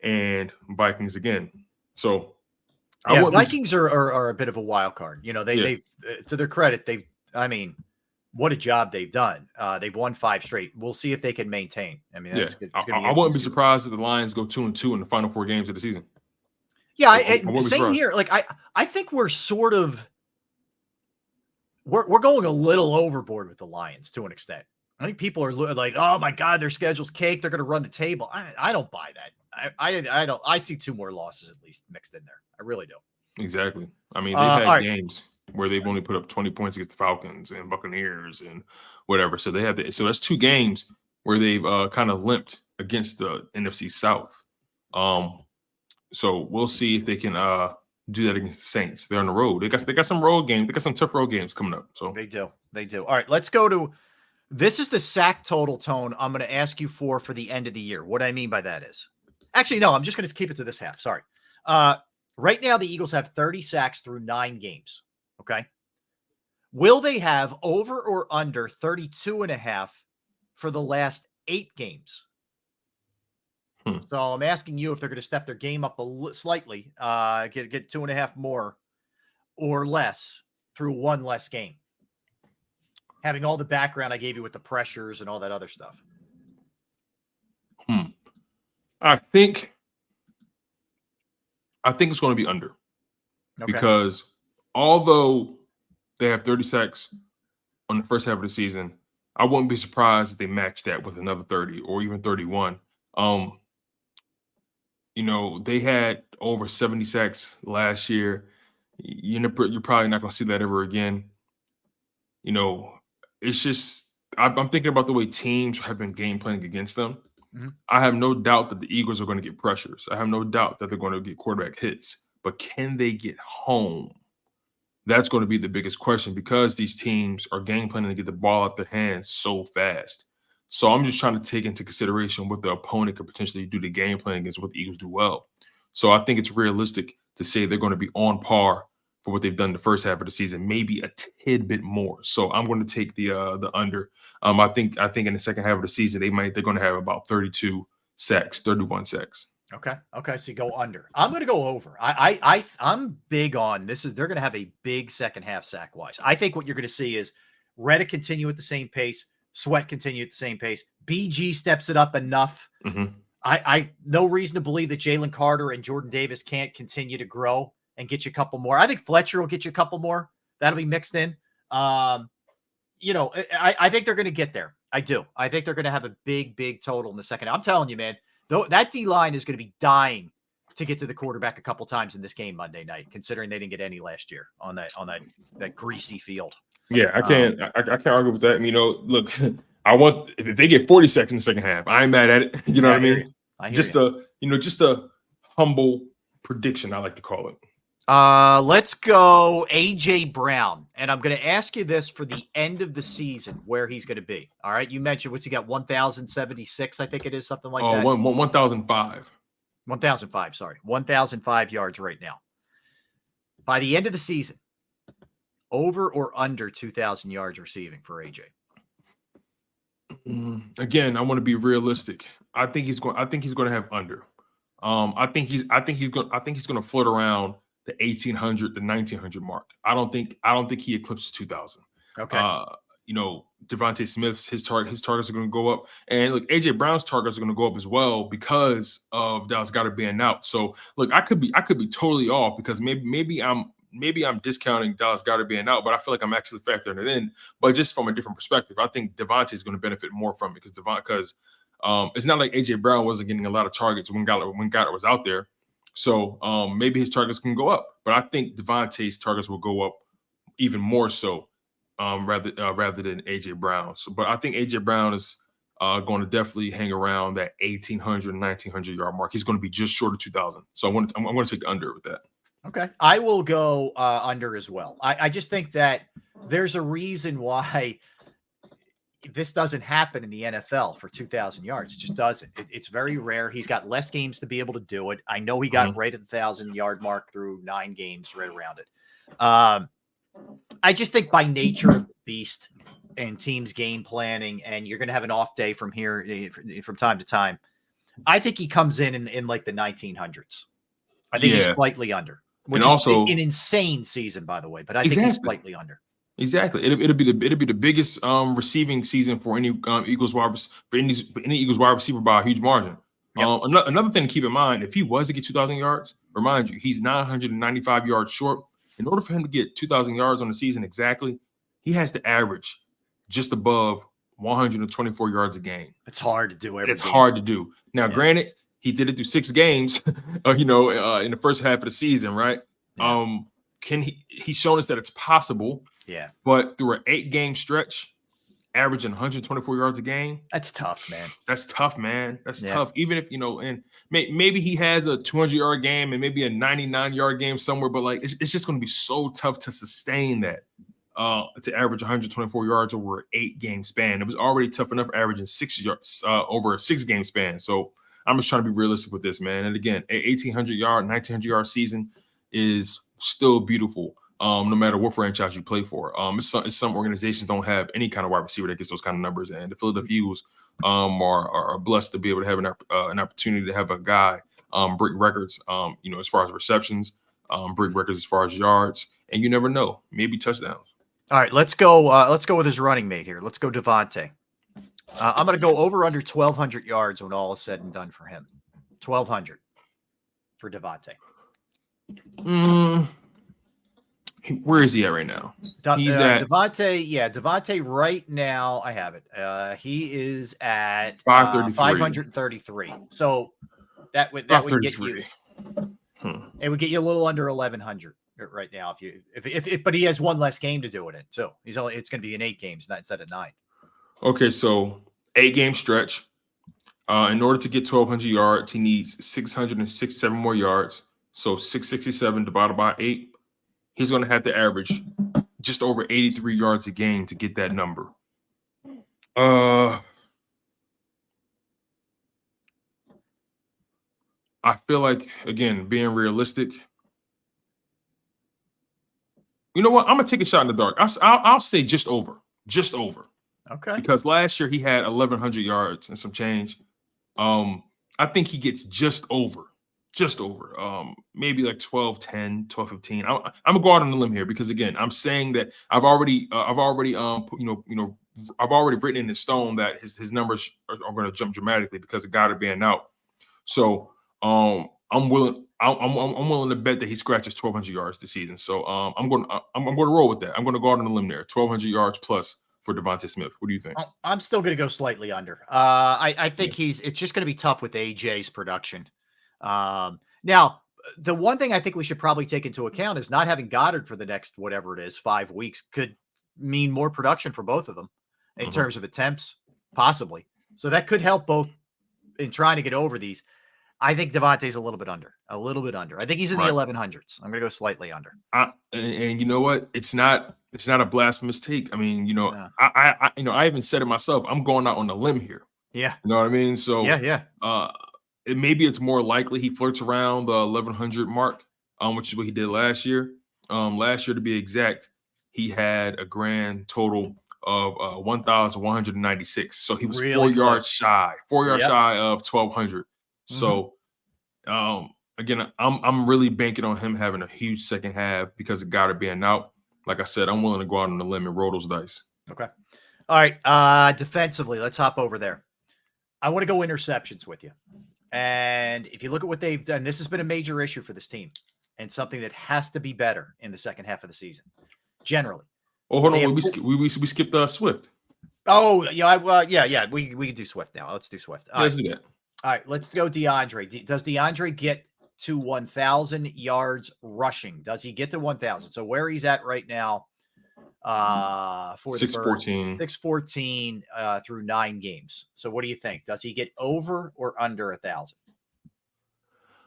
and Vikings again. So Yeah, Vikings are a bit of a wild card. You know, they've to their credit, I mean, what a job they've done. They've won 5 straight. We'll see if they can maintain. I mean, that's good. I wouldn't be surprised if the Lions go 2-2 in the final 4 games of the season. Yeah, same here. Like I think we're sort of we're going a little overboard with the Lions to an extent. I think people are like, oh my God, their schedule's cake. They're going to run the table. I don't buy that. I don't. I see 2 more losses at least mixed in there. I really do. Exactly. I mean, they've had games where they've only put up 20 points against the Falcons and Buccaneers and whatever. So they have so that's 2 games where they've kind of limped against the NFC South. So we'll see if they can do that against the Saints. They're on the road. They got some road games. They got some tough road games coming up. So they do. All right, let's go to. This is the sack total, Tone, I'm going to ask you for the end of the year. What I mean by that is, actually, no, I'm just going to keep it to this half. Sorry. Right now, the Eagles have 30 sacks through 9 games. Okay. Will they have over or under 32.5 for the last 8 games? So I'm asking you if they're going to step their game up slightly, get 2.5 more or less through 1 less game. Having all the background I gave you with the pressures and all that other stuff. I think it's going to be under. Okay. Because although they have 30 sacks on the first half of the season, I wouldn't be surprised if they match that with another 30 or even 31. You know, they had over 70 sacks last year. You're probably not going to see that ever again. You know, it's just I'm thinking about the way teams have been game planning against them. Mm-hmm. I have no doubt that the Eagles are going to get pressures. I have no doubt that they're going to get quarterback hits. But can they get home? That's going to be the biggest question because these teams are game planning to get the ball out their hands so fast. So I'm just trying to take into consideration what the opponent could potentially do to game plan against what the Eagles do well. So I think it's realistic to say they're going to be on par for what they've done the first half of the season, maybe a tidbit more. So I'm going to take the under. I think in the second half of the season they're going to have about 32 sacks, 31 sacks. Okay. So you go under. I'm going to go over. I'm big on this. They're going to have a big second half sack wise. I think what you're going to see is Reddick continue at the same pace. Sweat continue at the same pace. BG steps it up enough. Mm-hmm. I no reason to believe that Jalen Carter and Jordan Davis can't continue to grow and get you a couple more. I think Fletcher will get you a couple more. That'll be mixed in. You know, I think they're going to get there. I do. I think they're going to have a big total in the second. I'm telling you, man, though that D line is going to be dying to get to the quarterback a couple times in this game Monday night, considering they didn't get any last year on that greasy field. Yeah, I can't argue with that. I mean, you know, look, I want if they get 40 seconds in the second half, I ain't mad at it. You know what I mean? Just a humble prediction, I like to call it. Let's go AJ Brown. And I'm going to ask you this for the end of the season, where he's going to be. All right. You mentioned what's he got? 1,076, I think it is, something like that. 1,005. 1,005, sorry. 1,005 yards right now. By the end of the season, over or under 2,000 yards receiving for AJ? Again, I want to be realistic. I think he's going to have under. I think he's going to float around the 1,800 to 1,900 mark. I don't think he eclipses 2,000. Okay. You know, Devontae Smith's his targets are going to go up, and look, AJ Brown's targets are going to go up as well because of Dallas Goedert being out. So look, I could be totally off because maybe I'm discounting Dallas Goedert being out, but I feel like I'm actually factoring it in. But just from a different perspective, I think Devontae is going to benefit more from it because it's not like AJ Brown wasn't getting a lot of targets when Goedert was out there. So maybe his targets can go up, but I think Devontae's targets will go up even more so rather than AJ Brown. So, but I think AJ Brown is going to definitely hang around that 1,800, 1,900 yard mark. He's going to be just short of 2,000. So I'm going to take the under with that. Okay. I will go under as well. I just think that there's a reason why this doesn't happen in the NFL for 2,000 yards. It just doesn't. It's very rare. He's got less games to be able to do it. I know he got right at the 1,000-yard mark through 9 games, right around it. I just think by nature of the beast and teams game planning, and you're going to have an off day from time to time, I think he comes in like the 1900s. I think he's slightly under. Which and is also an insane season, by the way, but I think he's slightly under. Exactly. It'll be the biggest receiving season for any Eagles wide receiver by a huge margin. Yep. Another thing to keep in mind, if he was to get 2,000 yards, remind you, he's 995 yards short. In order for him to get 2,000 yards on the season exactly, he has to average just above 124 yards a game. It's hard to do every It's game. hard to do. Now, granted, he did it through 6 games, in the first half of the season, right? Yeah. He's shown us that it's possible. Yeah. But through an 8-game stretch, averaging 124 yards a game. That's tough, man. That's tough, man. That's tough. Even if, and maybe he has a 200-yard game and maybe a 99-yard game somewhere, but like it's just going to be so tough to sustain that, to average 124 yards over an 8-game span. It was already tough enough averaging 6 yards over a 6-game span. So I'm just trying to be realistic with this, man. And again, an 1,800-yard, 1,900-yard season is still beautiful. No matter what franchise you play for. Some organizations don't have any kind of wide receiver that gets those kind of numbers, and the Philadelphia Eagles are blessed to be able to have an opportunity to have a guy break records, as far as receptions, break records as far as yards, and you never know, maybe touchdowns. All right, let's go with his running mate here. Let's go Devontae. I'm going to go over under 1,200 yards when all is said and done for him. 1,200 for Devontae. Where is he at right now? He's at Devontae. Yeah, Devontae right now. I have it. He is at 533. So that would get you. It would get you a little under 1,100 right now if but he has one less game to do it in too. It's going to be in 8 games instead of 9. Okay, so 8-game stretch. In order to get 1,200 yards, he needs 667 more yards. So 667 divided by 8. He's going to have to average just over 83 yards a game to get that number. I feel like, again, being realistic. You know what? I'm going to take a shot in the dark. I'll say just over. Just over. Okay. Because last year he had 1,100 yards and some change. I think he gets just over. Just over, maybe like 12-10, 12-15. I'm gonna go out on a limb here because again, I'm saying that I've already written in the stone that his numbers are going to jump dramatically because of Goddard being out. So I'm willing to bet that he scratches 1,200 yards this season. So I'm going to roll with that. I'm going to go out on a limb there, 1,200 yards plus for Devontae Smith. What do you think? I'm still going to go slightly under. I think it's just going to be tough with AJ's production. Now, the one thing I think we should probably take into account is not having Goddard for the next, whatever it is, 5 weeks could mean more production for both of them in terms of attempts, possibly. So that could help both in trying to get over these. I think Devontae's a little bit under. I think he's in the 1,100s. I'm going to go slightly under. And you know what? It's not a blasphemous take. I mean, I even said it myself. I'm going out on a limb here. Yeah. You know what I mean? So yeah. Maybe it's more likely he flirts around the 1,100 mark, which is what he did last year. Last year, to be exact, he had a grand total of 1,196. So he was really 4 yards shy, shy of 1,200. So, again, I'm really banking on him having a huge second half because of Goddard being out. Like I said, I'm willing to go out on the limb and roll those dice. Okay. All right. Defensively, let's hop over there. I want to go interceptions with you. And if you look at what they've done, this has been a major issue for this team and something that has to be better in the second half of the season, generally. Oh, hold on. We skipped Swift. Oh, yeah. We can do Swift now. Let's do Swift. Let's do that. All right, let's go DeAndre. Does DeAndre get to 1,000 yards rushing? Does he get to 1,000? So where he's at right now for 614. 614 through 9 games. So what do you think? Does he get over or under 1,000?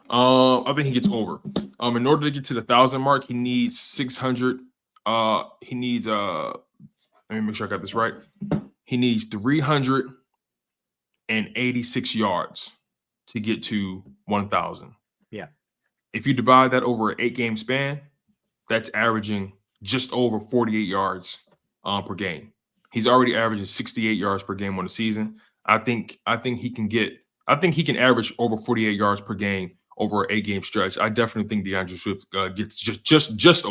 I think he gets over. In order to get to the 1,000 mark, he needs 600. He needs let me make sure I got this right. He needs 386 yards to get to 1,000. Yeah. If you divide that over an 8-game span, that's averaging just over 48 yards per game. He's already averaging 68 yards per game on the season. I think he can average over 48 yards per game over an 8-game stretch. I definitely think DeAndre Swift gets just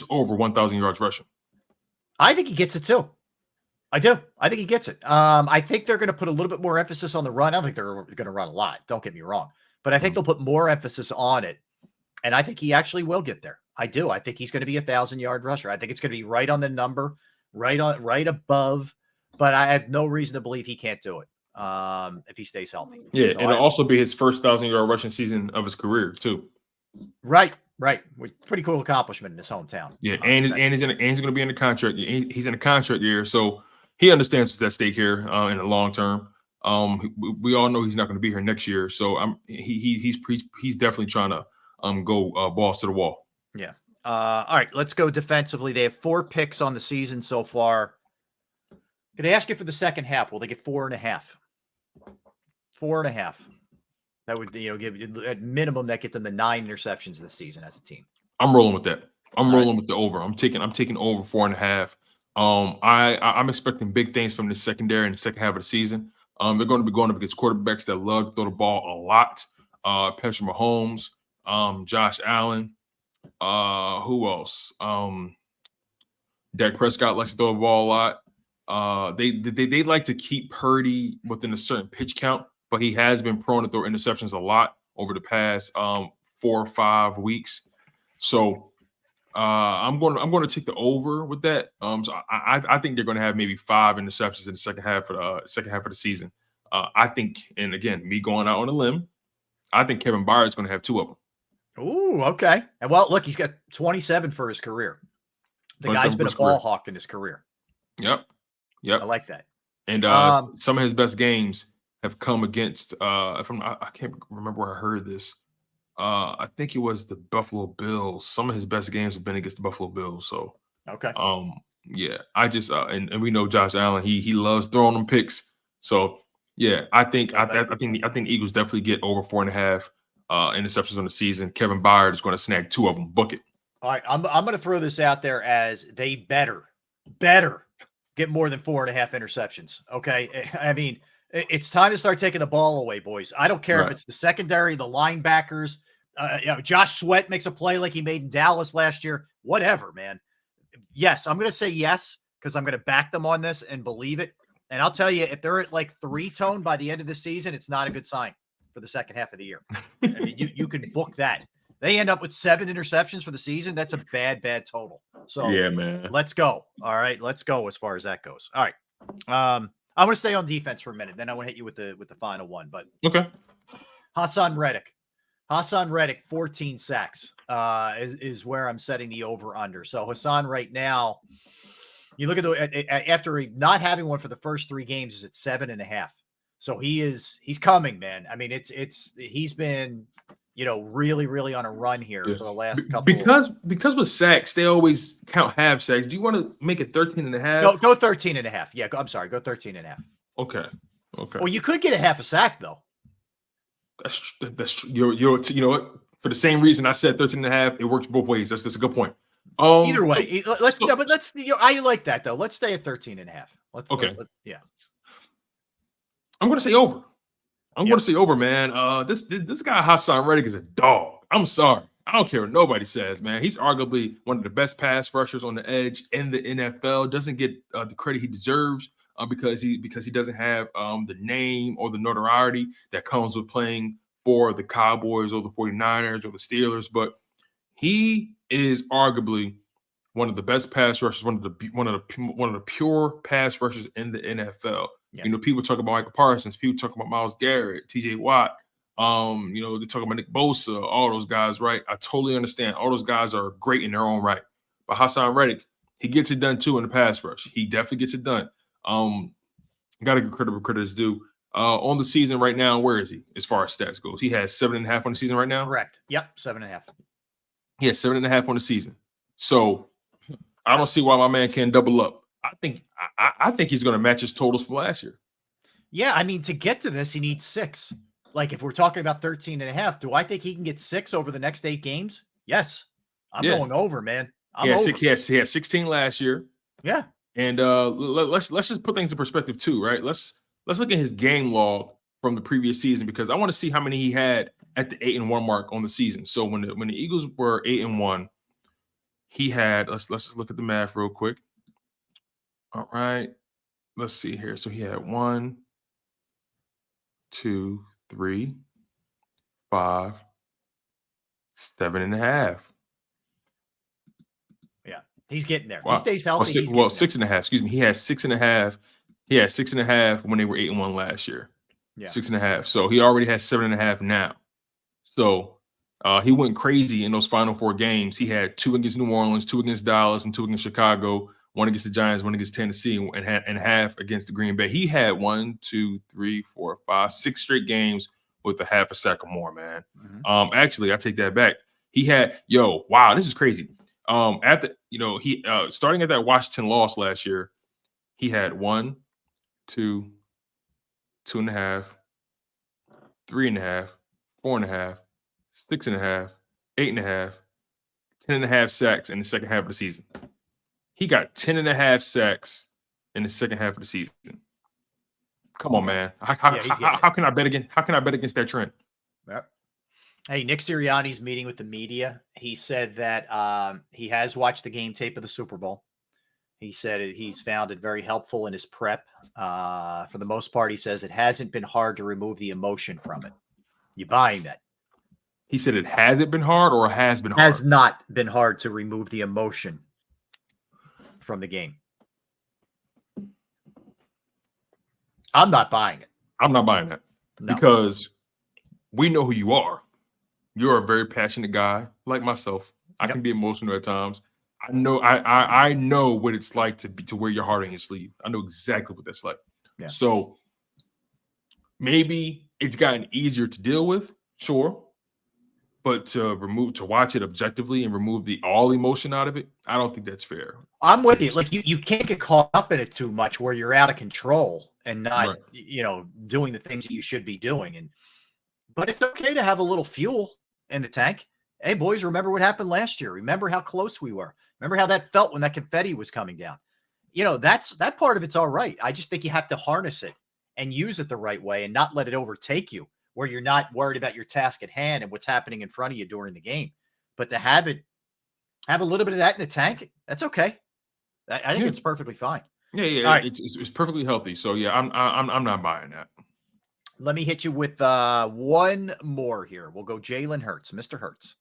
over 1,000 yards rushing. I think he gets it too. I do. I think he gets it. I think they're going to put a little bit more emphasis on the run. I don't think they're going to run a lot. Don't get me wrong. But I think they'll put more emphasis on it. And I think he actually will get there. I do. I think he's going to be a 1,000-yard rusher. I think it's going to be right on the number, right above. But I have no reason to believe he can't do it if he stays healthy. Yeah, so and it'll also be his first 1,000-yard rushing season of his career too. Right. Pretty cool accomplishment in his hometown. Yeah, and he's going to be in the contract. He's in a contract year, so he understands what's at stake here in the long term. We all know he's not going to be here next year, so he's definitely trying to go balls to the wall. Yeah. All right, let's go defensively. They have 4 picks on the season so far. Can I ask you for the second half? Will they get 4.5? 4.5. That would, give at minimum that get them the 9 interceptions this season as a team. I'm rolling with that. I'm rolling with the over. I'm taking over 4.5. I'm expecting big things from the secondary in the second half of the season. They're going to be going up against quarterbacks that love to throw the ball a lot. Patrick Mahomes, Josh Allen. Who else? Dak Prescott likes to throw the ball a lot. They like to keep Purdy within a certain pitch count, but he has been prone to throw interceptions a lot over the past 4 or 5 weeks. So I'm going to take the over with that. So I think they're going to have maybe 5 interceptions in the second half of the season. I think, and again, me going out on a limb, I think Kevin Byard is going to have 2 of them. Ooh, okay. And well, look, he's got 27 for his career. The guy's been a ball hawk in his career. Yep. I like that. And some of his best games have come against I can't remember where I heard this. I think it was the Buffalo Bills. Some of his best games have been against the Buffalo Bills. So okay. Yeah, I just and we know Josh Allen, he loves throwing them picks. So yeah, I think the Eagles definitely get over 4.5 interceptions on the season. Kevin Byard is going to snag 2 of them. Book it. All right, I'm going to throw this out there as they better get more than 4.5 interceptions. Okay, I mean, it's time to start taking the ball away, boys. I don't care if it's the secondary, the linebackers. Josh Sweat makes a play like he made in Dallas last year. Whatever, man. Yes, I'm going to say yes because I'm going to back them on this and believe it. And I'll tell you, if they're at like 3-tone by the end of the season, it's not a good sign for the second half of the year. I mean, you can book that. They end up with 7 interceptions for the season. That's a bad total. So yeah, man. Let's go. All right, let's go as far as that goes. All right. I want to stay on defense for a minute. Then I want to hit you with the final one. But okay. Hassan Reddick, 14 sacks is where I'm setting the over under. So Hassan right now, you look at after not having one for the first 3 games is at 7.5. So he's coming, man. I mean, he's been, really on a run here for the last couple. Because with sacks, they always count half sacks. Do you want to make it 13.5? Go 13.5. Yeah, I'm sorry. Go 13.5. Okay. Well, you could get a half a sack though. That's you know what? For the same reason I said 13.5, it works both ways. That's a good point. Either way, I like that though. Let's stay at 13.5. Okay. Yeah. I'm going to say over. I'm going to say over, man. This guy Hassan Reddick is a dog. I'm sorry. I don't care what nobody says, man. He's arguably one of the best pass rushers on the edge in the NFL. Doesn't get the credit he deserves because he doesn't have the name or the notoriety that comes with playing for the Cowboys or the 49ers or the Steelers. But he is arguably one of the best pass rushers, one of the pure pass rushers in the NFL. Yeah. People talk about Michael Parsons, people talk about Myles Garrett, TJ Watt, they talk about Nick Bosa, all those guys, right? I totally understand. All those guys are great in their own right. But Hassan Reddick, he gets it done too in the pass rush. He definitely gets it done. Got to give credit where credit is due. On the season right now, where is he as far as stats goes? He has 7.5 on the season right now? Correct. Yep, 7.5. Yeah, 7.5 on the season. So I don't see why my man can't double up. I think he's going to match his totals from last year. Yeah, I mean, to get to this, he needs 6. Like, if we're talking about 13.5, do I think he can get 6 over the next 8 games? Yes. I'm going over, man. He had 16 last year. Yeah. And let's just put things in perspective too, right? Let's look at his game log from the previous season because I want to see how many he had at the 8-1 mark on the season. So when the Eagles were 8-1, he had, let's just look at the math real quick. All right, let's see here. So he had 1, 2, 3, 5, 7.5. Yeah, he's getting there. Wow. He stays healthy. Six, 6.5. Excuse me. He had 6.5. He had 6.5 when they were 8-1 last year. Yeah. 6.5. So he already has 7.5 now. So he went crazy in those final 4 games. He had 2 against New Orleans, 2 against Dallas, and 2 against Chicago, 1 against the Giants, 1 against Tennessee, and half against the Green Bay. He had 1, 2, 3, 4, 5, 6 straight games with a half a sack or more, man. Actually, I take that back. He had, wow, this is crazy. After, he starting at that Washington loss last year, he had 1, 2, 2.5, 3.5, 4.5, 6.5, 8.5, 10.5 sacks in the second half of the season. He got 10.5 sacks in the second half of the season. Come on, man. How can I bet against? How can I bet against that trend? Yep. Hey, Nick Sirianni's meeting with the media. He said that he has watched the game tape of the Super Bowl. He said he's found it very helpful in his prep. For the most part, he says it hasn't been hard to remove the emotion from it. You buying that? He said it hasn't been hard or has been hard? Has not been hard to remove the emotion from the game. I'm not buying it. I'm not buying that because we know who you are. You're a very passionate guy like myself. I can be emotional at times. I know I know what it's like to wear your heart on your sleeve. I know exactly what that's like. Yeah. So maybe it's gotten easier to deal with, sure. But to watch it objectively and remove all emotion out of it, I don't think that's fair. I'm with you. Like you can't get caught up in it too much where you're out of control and not, doing the things that you should be doing. But it's okay to have a little fuel in the tank. Hey, boys, remember what happened last year? Remember how close we were? Remember how that felt when that confetti was coming down? That part of it's all right. I just think you have to harness it and use it the right way and not let it overtake you, where you're not worried about your task at hand and what's happening in front of you during the game. But to have a little bit of that in the tank, that's okay. I think it's perfectly fine. Yeah. All right. It's perfectly healthy. So yeah, I'm not buying that. Let me hit you with one more here. We'll go Jalen Hurts, Mr. Hurts.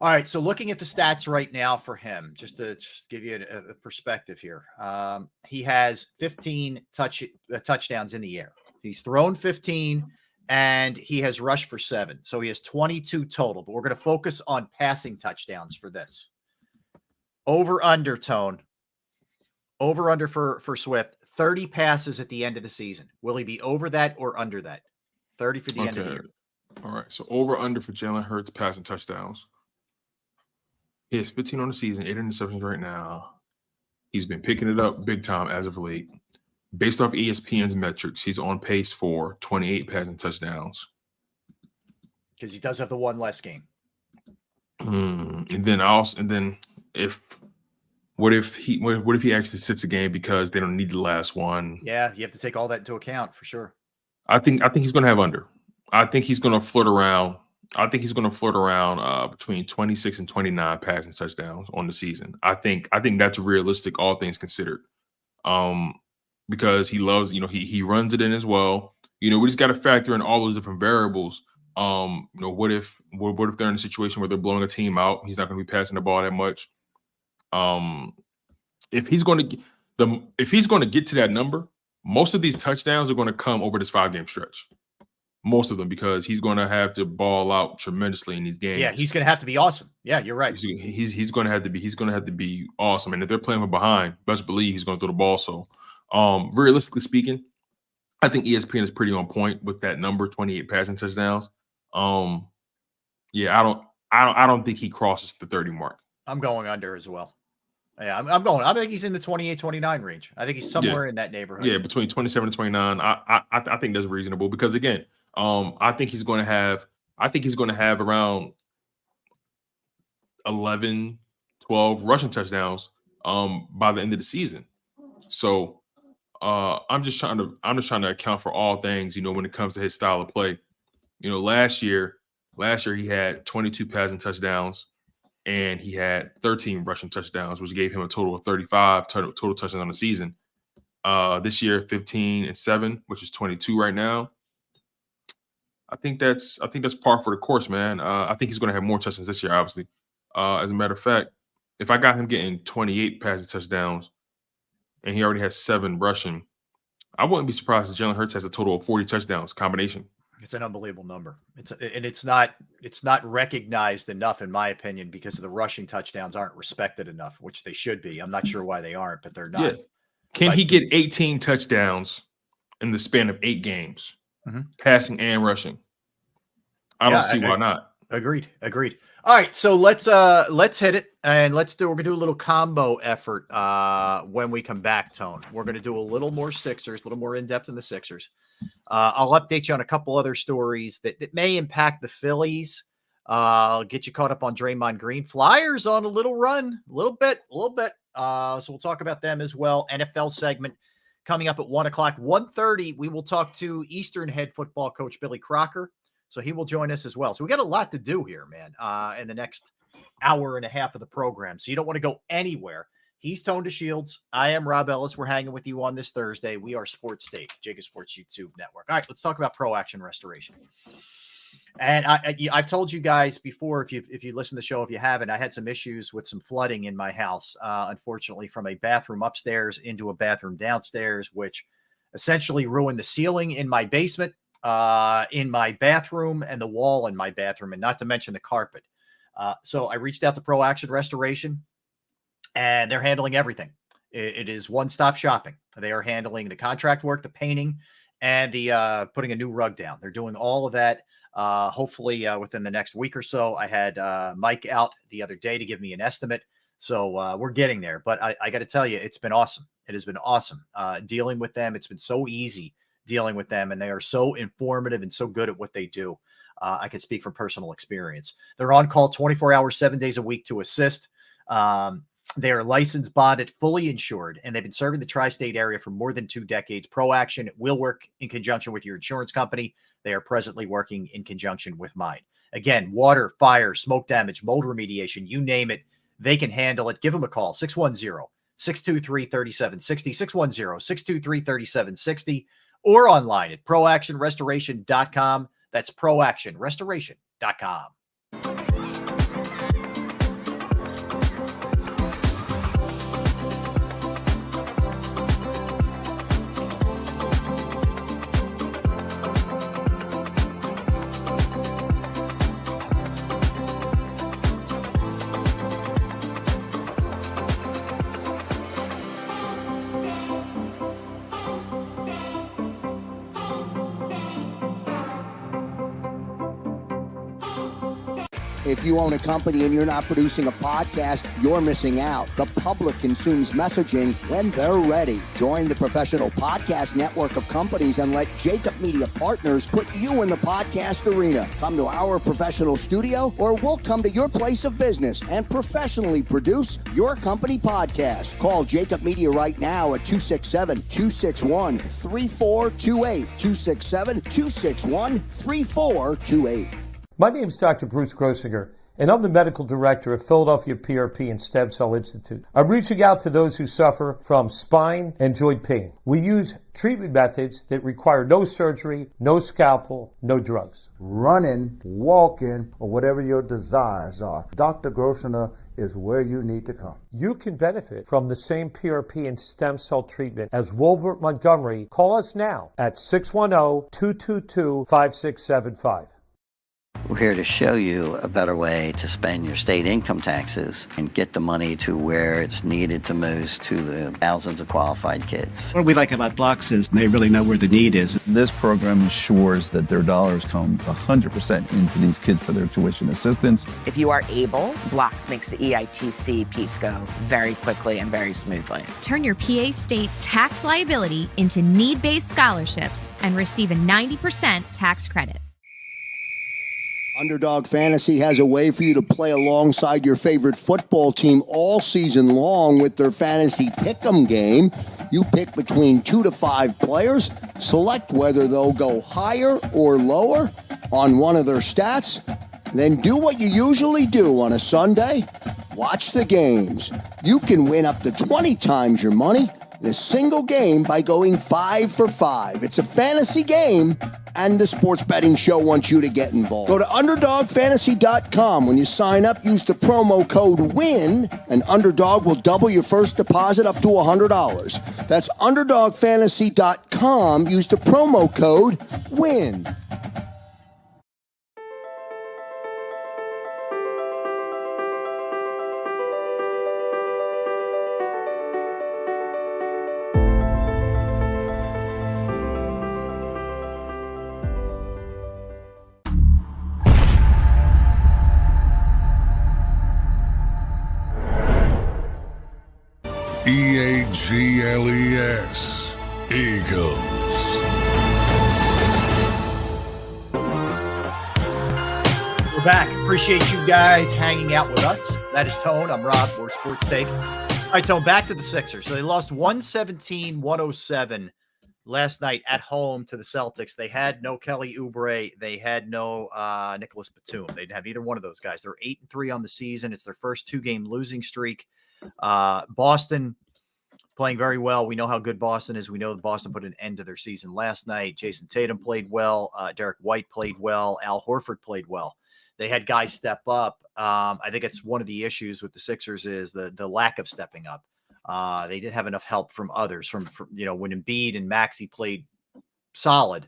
All right, so looking at the stats right now for him, just to give you a perspective here, he has 15 touchdowns in the air. He's thrown 15, and he has rushed for 7. So he has 22 total, but we're going to focus on passing touchdowns for this. Over-under, Tone. Over-under for Swift, 30 passes at the end of the season. Will he be over that or under that? 30 for the end of the year. All right, so over-under for Jalen Hurts passing touchdowns. He has 15 on the season, 8 interceptions right now. He's been picking it up big time as of late. Based off ESPN's metrics, he's on pace for 28 passing touchdowns. Because he does have the one less game. And then what if he actually sits a game because they don't need the last one? Yeah, you have to take all that into account for sure. I think he's going to have under. I think he's going to flirt around. Between 26 and 29 passing touchdowns on the season. I think that's realistic, all things considered. Because he loves, he runs it in as well. We just got to factor in all those different variables. What if they're in a situation where they're blowing a team out? He's not going to be passing the ball that much. If he's going to get to that number, most of these touchdowns are going to come over this 5-game stretch. Most of them, because he's going to have to ball out tremendously in these games. Yeah, he's going to have to be awesome. Yeah, you're right. He's going to have to be awesome. And if they're playing from behind, best believe he's going to throw the ball. So, realistically speaking, I think ESPN is pretty on point with that number, 28 passing touchdowns. Yeah, I don't think he crosses the 30 mark. I'm going under as well. Yeah, I think he's in the 28, 29 range. I think he's somewhere in that neighborhood. Yeah, between 27 and 29. I think that's reasonable because again, I think he's going to have around 11, 12 rushing touchdowns by the end of the season. So I'm just trying to account for all things, when it comes to his style of play. Last year he had 22 passing touchdowns and he had 13 rushing touchdowns, which gave him a total of 35 total touchdowns on the season. This year, 15-7, which is 22 right now. I think that's par for the course, man. I think he's going to have more touchdowns this year, obviously. As a matter of fact, if I got him getting 28 passing touchdowns and he already has 7 rushing, I wouldn't be surprised if Jalen Hurts has a total of 40 touchdowns combination. It's an unbelievable number. It's not recognized enough, in my opinion, because the rushing touchdowns aren't respected enough, which they should be. I'm not sure why they aren't, but they're not. Yeah. Can he get 18 touchdowns in the span of 8 games, passing and rushing? I don't see why not. Agreed. All right, so let's hit it, and we're gonna do a little combo effort when we come back, Tone. We're gonna do a little more Sixers, a little more in depth in the Sixers. I'll update you on a couple other stories that may impact the Phillies. I'll get you caught up on Draymond Green. Flyers on a little run, a little bit. So we'll talk about them as well. NFL segment coming up at 1 o'clock. 1:30, we will talk to Eastern head football coach Billy Crocker. So he will join us as well. So we got a lot to do here, man, in the next hour and a half of the program. So you don't want to go anywhere. He's Tone DeShields. I am Rob Ellis. We're hanging with you on this Thursday. We are Sports Take, JAKIB Sports YouTube Network. All right, let's talk about Pro Action Restoration. And I've told you guys before, if you listen to the show, if you haven't, I had some issues with some flooding in my house, unfortunately, from a bathroom upstairs into a bathroom downstairs, which essentially ruined the ceiling in my basement, in my bathroom, and the wall in my bathroom, and not to mention the carpet. So I reached out to Pro Action Restoration, and they're handling everything. It is one-stop shopping. They are handling the contract work, the painting, and the putting a new rug down. They're doing all of that. Hopefully within the next week or so. I had Mike out the other day to give me an estimate. So we're getting there. But I got to tell you, it's been awesome. It has been awesome dealing with them. It's been so easy dealing with them, and they are so informative and so good at what they do. I can speak from personal experience. They're on call 24 hours, 7 days a week to assist. They are licensed, bonded, fully insured, and they've been serving the tri-state area for more than 2 decades. Pro Action will work in conjunction with your insurance company. They are presently working in conjunction with mine. Again, water, fire, smoke damage, mold remediation, you name it, they can handle it. Give them a call, 610-623-3760, 610-623-3760, or online at proactionrestoration.com. That's proactionrestoration.com. If you own a company and you're not producing a podcast, you're missing out. The public consumes messaging when they're ready. Join the professional podcast network of companies and let JAKIB Media Partners put you in the podcast arena. Come to our professional studio, or we'll come to your place of business and professionally produce your company podcast. Call JAKIB Media right now at 267-261-3428. 267-261-3428. My name is Dr. Bruce Grossinger, and I'm the medical director of Philadelphia PRP and Stem Cell Institute. I'm reaching out to those who suffer from spine and joint pain. We use treatment methods that require no surgery, no scalpel, no drugs. Running, walking, or whatever your desires are, Dr. Grossinger is where you need to come. You can benefit from the same PRP and stem cell treatment as Wilbert Montgomery. Call us now at 610-222-5675. We're here to show you a better way to spend your state income taxes and get the money to where it's needed to most to the thousands of qualified kids. What we like about Blocks is they really know where the need is. This program ensures that their dollars come 100% into these kids for their tuition assistance. If you are able, Blocks makes the EITC piece go very quickly and very smoothly. Turn your PA state tax liability into need-based scholarships and receive a 90% tax credit. Underdog Fantasy has a way for you to play alongside your favorite football team all season long with their Fantasy Pick'em game. You pick between 2 to 5 players, select whether they'll go higher or lower, on one of their stats? Then do what you usually do on a Sunday. Watch the games. You can win up to 20 times your money in a single game by going 5 for 5. It's a fantasy game, and the Sports Betting Show wants you to get involved. Go to UnderdogFantasy.com. When you sign up, use the promo code WIN, and Underdog will double your first deposit up to $100. That's UnderdogFantasy.com. Use the promo code WIN. EAGLES, Eagles. We're back. Appreciate you guys hanging out with us. That is Tone. I'm Rob. We're Sports Take. All right, Tone, back to the Sixers. So they lost 117-107 last night at home to the Celtics. They had no Kelly Oubre. They had no Nicholas Batum. They didn't have either one of those guys. They're 8-3 on the season. It's their first 2-game losing streak. Boston playing very well. We know how good Boston is. We know that Boston put an end to their season last night. Jason Tatum played well. Derek White played well. Al Horford played well. They had guys step up. I think it's one of the issues with the Sixers is the lack of stepping up. They didn't have enough help from others. From when Embiid and Maxey played solid,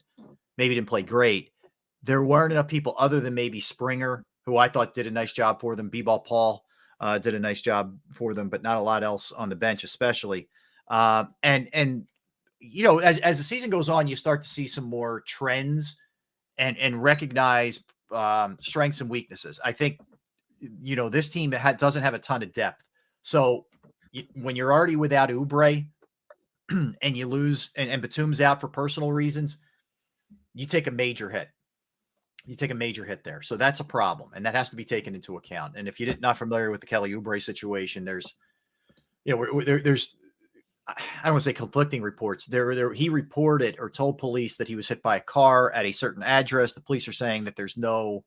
maybe didn't play great. There weren't enough people other than maybe Springer, who I thought did a nice job for them. B-Ball Paul did a nice job for them, but not a lot else on the bench, especially. As the season goes on, you start to see some more trends and recognize strengths and weaknesses. I think, this team doesn't have a ton of depth. So when you're already without Oubre and you lose and Batum's out for personal reasons, you take a major hit. You take a major hit there. So that's a problem. And that has to be taken into account. And if you're not familiar with the Kelly Oubre situation, there's I don't want to say conflicting reports. He reported or told police that he was hit by a car at a certain address. The police are saying that there's no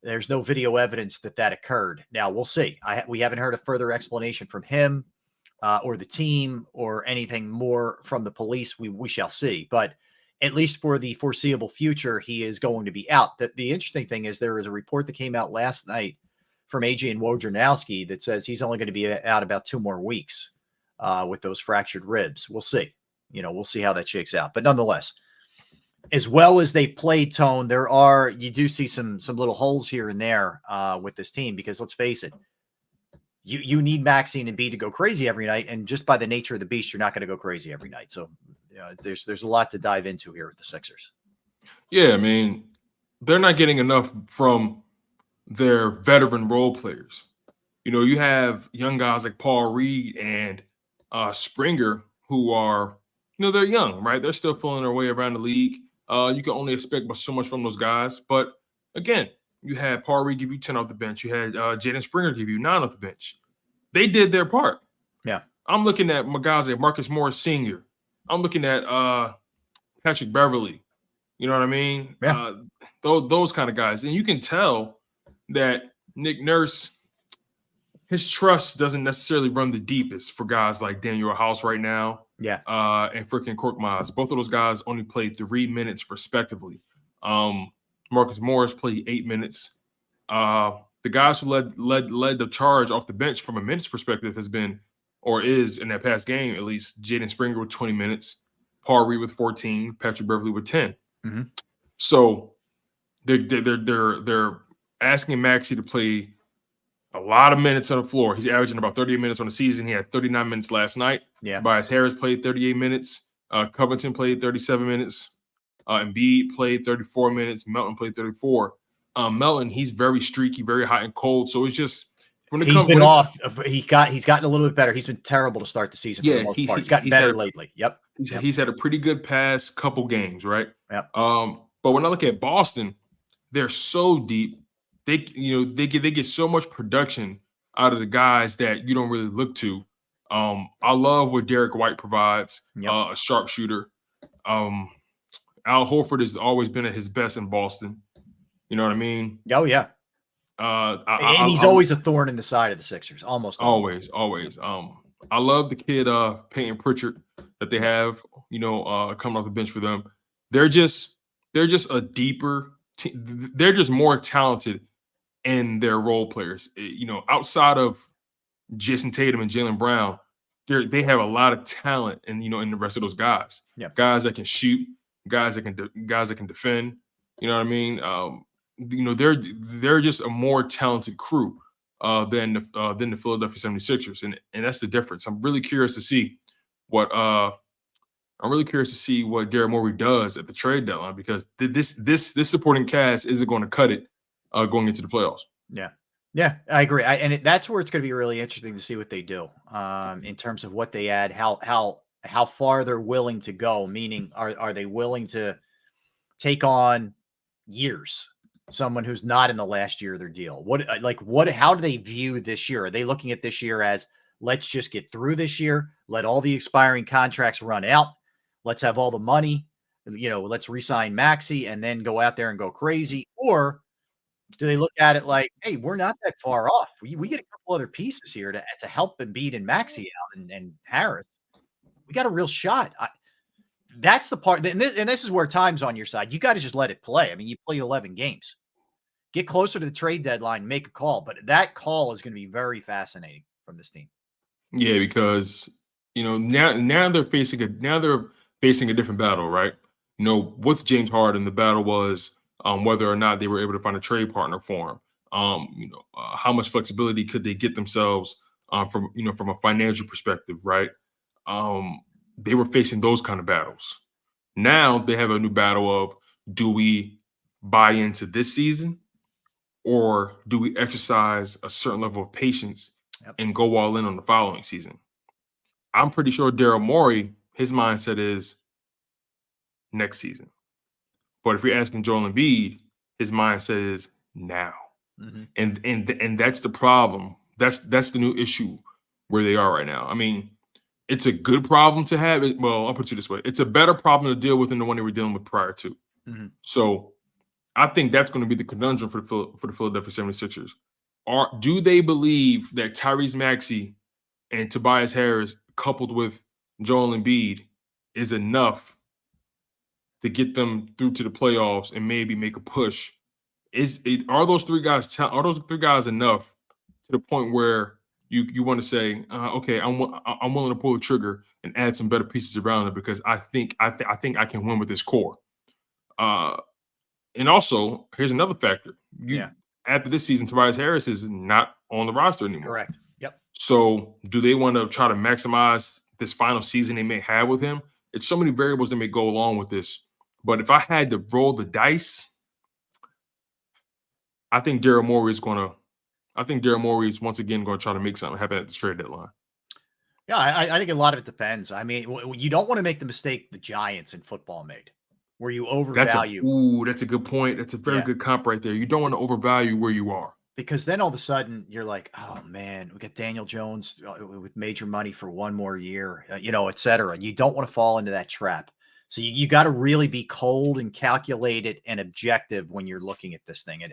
video evidence that occurred. Now we'll see. We haven't heard a further explanation from him or the team or anything more from the police. We shall see. But at least for the foreseeable future, he is going to be out. The interesting thing is there is a report that came out last night from Adrian Wojnarowski that says he's only going to be out about 2 more weeks. With those fractured ribs. We'll see. We'll see how that shakes out. But nonetheless, as well as they played, Tone, you do see some little holes here and there with this team, because let's face it, you need Maxey and Embiid to go crazy every night, and just by the nature of the beast, you're not going to go crazy every night. So there's a lot to dive into here with the Sixers. Yeah, I mean, they're not getting enough from their veteran role players. You have young guys like Paul Reed and Springer, who are, they're young, right? They're still feeling their way around the league. You can only expect so much from those guys. But again, you had Paul Reed give you 10 off the bench. You had Jaden Springer give you 9 off the bench. They did their part. Yeah. I'm looking at my guys like Marcus Morris Sr. I'm looking at Patrick Beverly. You know what I mean? Yeah. Those kind of guys. And you can tell that Nick Nurse, his trust doesn't necessarily run the deepest for guys like Daniel House right now. Yeah. And freaking Korkmaz. Both of those guys only played 3 minutes respectively. Marcus Morris played 8 minutes. The guys who led the charge off the bench from a minutes perspective has been, or is in that past game at least, Jaden Springer with 20 minutes, Paul Reed with 14, Patrick Beverly with 10. Mm-hmm. So they're asking Maxey to play a lot of minutes on the floor. He's averaging about 38 minutes on the season. He had 39 minutes last night. Yeah. Tobias Harris played 38 minutes. Covington played 37 minutes. Embiid played 34 minutes. Melton played 34. Melton, he's very streaky, very hot and cold. So it's just he's been off. He's gotten a little bit better. He's been terrible to start the season. Yeah, for the most part. He's gotten better lately. Yep. He's had a pretty good past couple games, right? Yep. But when I look at Boston, they're so deep. They get so much production out of the guys that you don't really look to. I love what Derek White provides, a sharpshooter. Al Horford has always been at his best in Boston. You know what I mean? Oh yeah. And he's always a thorn in the side of the Sixers. Almost always. I love the kid Peyton Pritchard that they have. Coming off the bench for them. They're just a deeper team. They're just more talented in their role players. Outside of Jason Tatum and Jaylen Brown, they have a lot of talent, and in the rest of those guys. Yeah. Guys that can shoot, guys that can defend. You know what I mean? They're just a more talented crew than the Philadelphia 76ers, and that's the difference. I'm really curious to see what Daryl Morey does at the trade deadline, because this supporting cast isn't going to cut it going into the playoffs. Yeah, I agree. That's where it's going to be really interesting to see what they do in terms of what they add, how far they're willing to go. Meaning, are they willing to take on years? Someone who's not in the last year of their deal. How do they view this year? Are they looking at this year as, let's just get through this year, let all the expiring contracts run out, let's have all the money, let's re-sign Maxey and then go out there and go crazy? Or do they look at it like, hey, we're not that far off. We get a couple other pieces here to help Embiid and Maxey out and Harris. We got a real shot. That's the part, and this is where time's on your side. You got to just let it play. I mean, you play 11 games. Get closer to the trade deadline, make a call. But that call is going to be very fascinating from this team. Yeah, because now they're facing a different battle, right? With James Harden, the battle was whether or not they were able to find a trade partner for him. How much flexibility could they get themselves from a financial perspective, right? They were facing those kind of battles. Now they have a new battle of, do we buy into this season, or do we exercise a certain level of patience and go all in on the following season? I'm pretty sure Daryl Morey, his mindset is next season. But if you're asking Joel Embiid, his mindset is now. Mm-hmm. And that's the problem. That's the new issue where they are right now. I mean, it's a good problem to have. Well, I'll put it this way. It's a better problem to deal with than the one they were dealing with prior to. Mm-hmm. So I think that's going to be the conundrum for the Philadelphia 76ers. Do they believe that Tyrese Maxey and Tobias Harris, coupled with Joel Embiid, is enough to get them through to the playoffs and maybe make a push? Are those three guys enough to the point where you want to say, okay, I'm willing to pull the trigger and add some better pieces around it, because I think I can win with this core. And also, here's another factor. After this season, Tobias Harris is not on the roster anymore. Correct. Yep. So do they want to try to maximize this final season they may have with him? It's so many variables that may go along with this. But if I had to roll the dice, I think Daryl Morey is once again going to try to make something happen at the trade deadline. Yeah, I think a lot of it depends. I mean, you don't want to make the mistake the Giants in football made, where you overvalue. That's a good point. That's a very good comp right there. You don't want to overvalue where you are. Because then all of a sudden you're like, oh man, we got Daniel Jones with major money for one more year, et cetera. You don't want to fall into that trap. So you got to really be cold and calculated and objective when you're looking at this thing.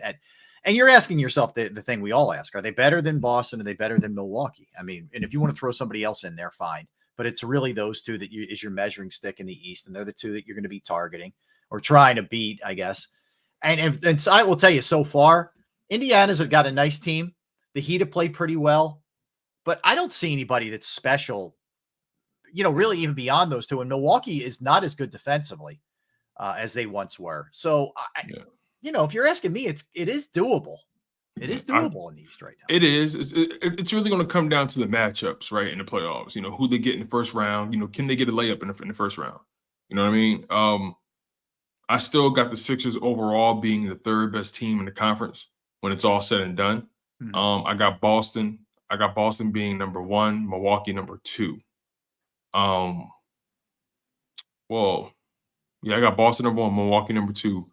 And you're asking yourself the thing we all ask: are they better than Boston? Are they better than Milwaukee? I mean, and if you want to throw somebody else in there, fine. But it's really those two that is your measuring stick in the East, and they're the two that you're going to be targeting or trying to beat, I guess. And so I will tell you, so far, Indiana's got a nice team. The Heat have played pretty well, but I don't see anybody that's special, really even beyond those two. And Milwaukee is not as good defensively as they once were. So if you're asking me, it is doable. It is doable in the East right now. It is. It's really going to come down to the matchups, right, in the playoffs. Who they get in the first round. Can they get a layup in the first round? You know what I mean? I still got the Sixers overall being the third best team in the conference when it's all said and done. Mm-hmm. I got Boston. Being number 1, Milwaukee number 2. I got Boston number 1, Milwaukee number 2.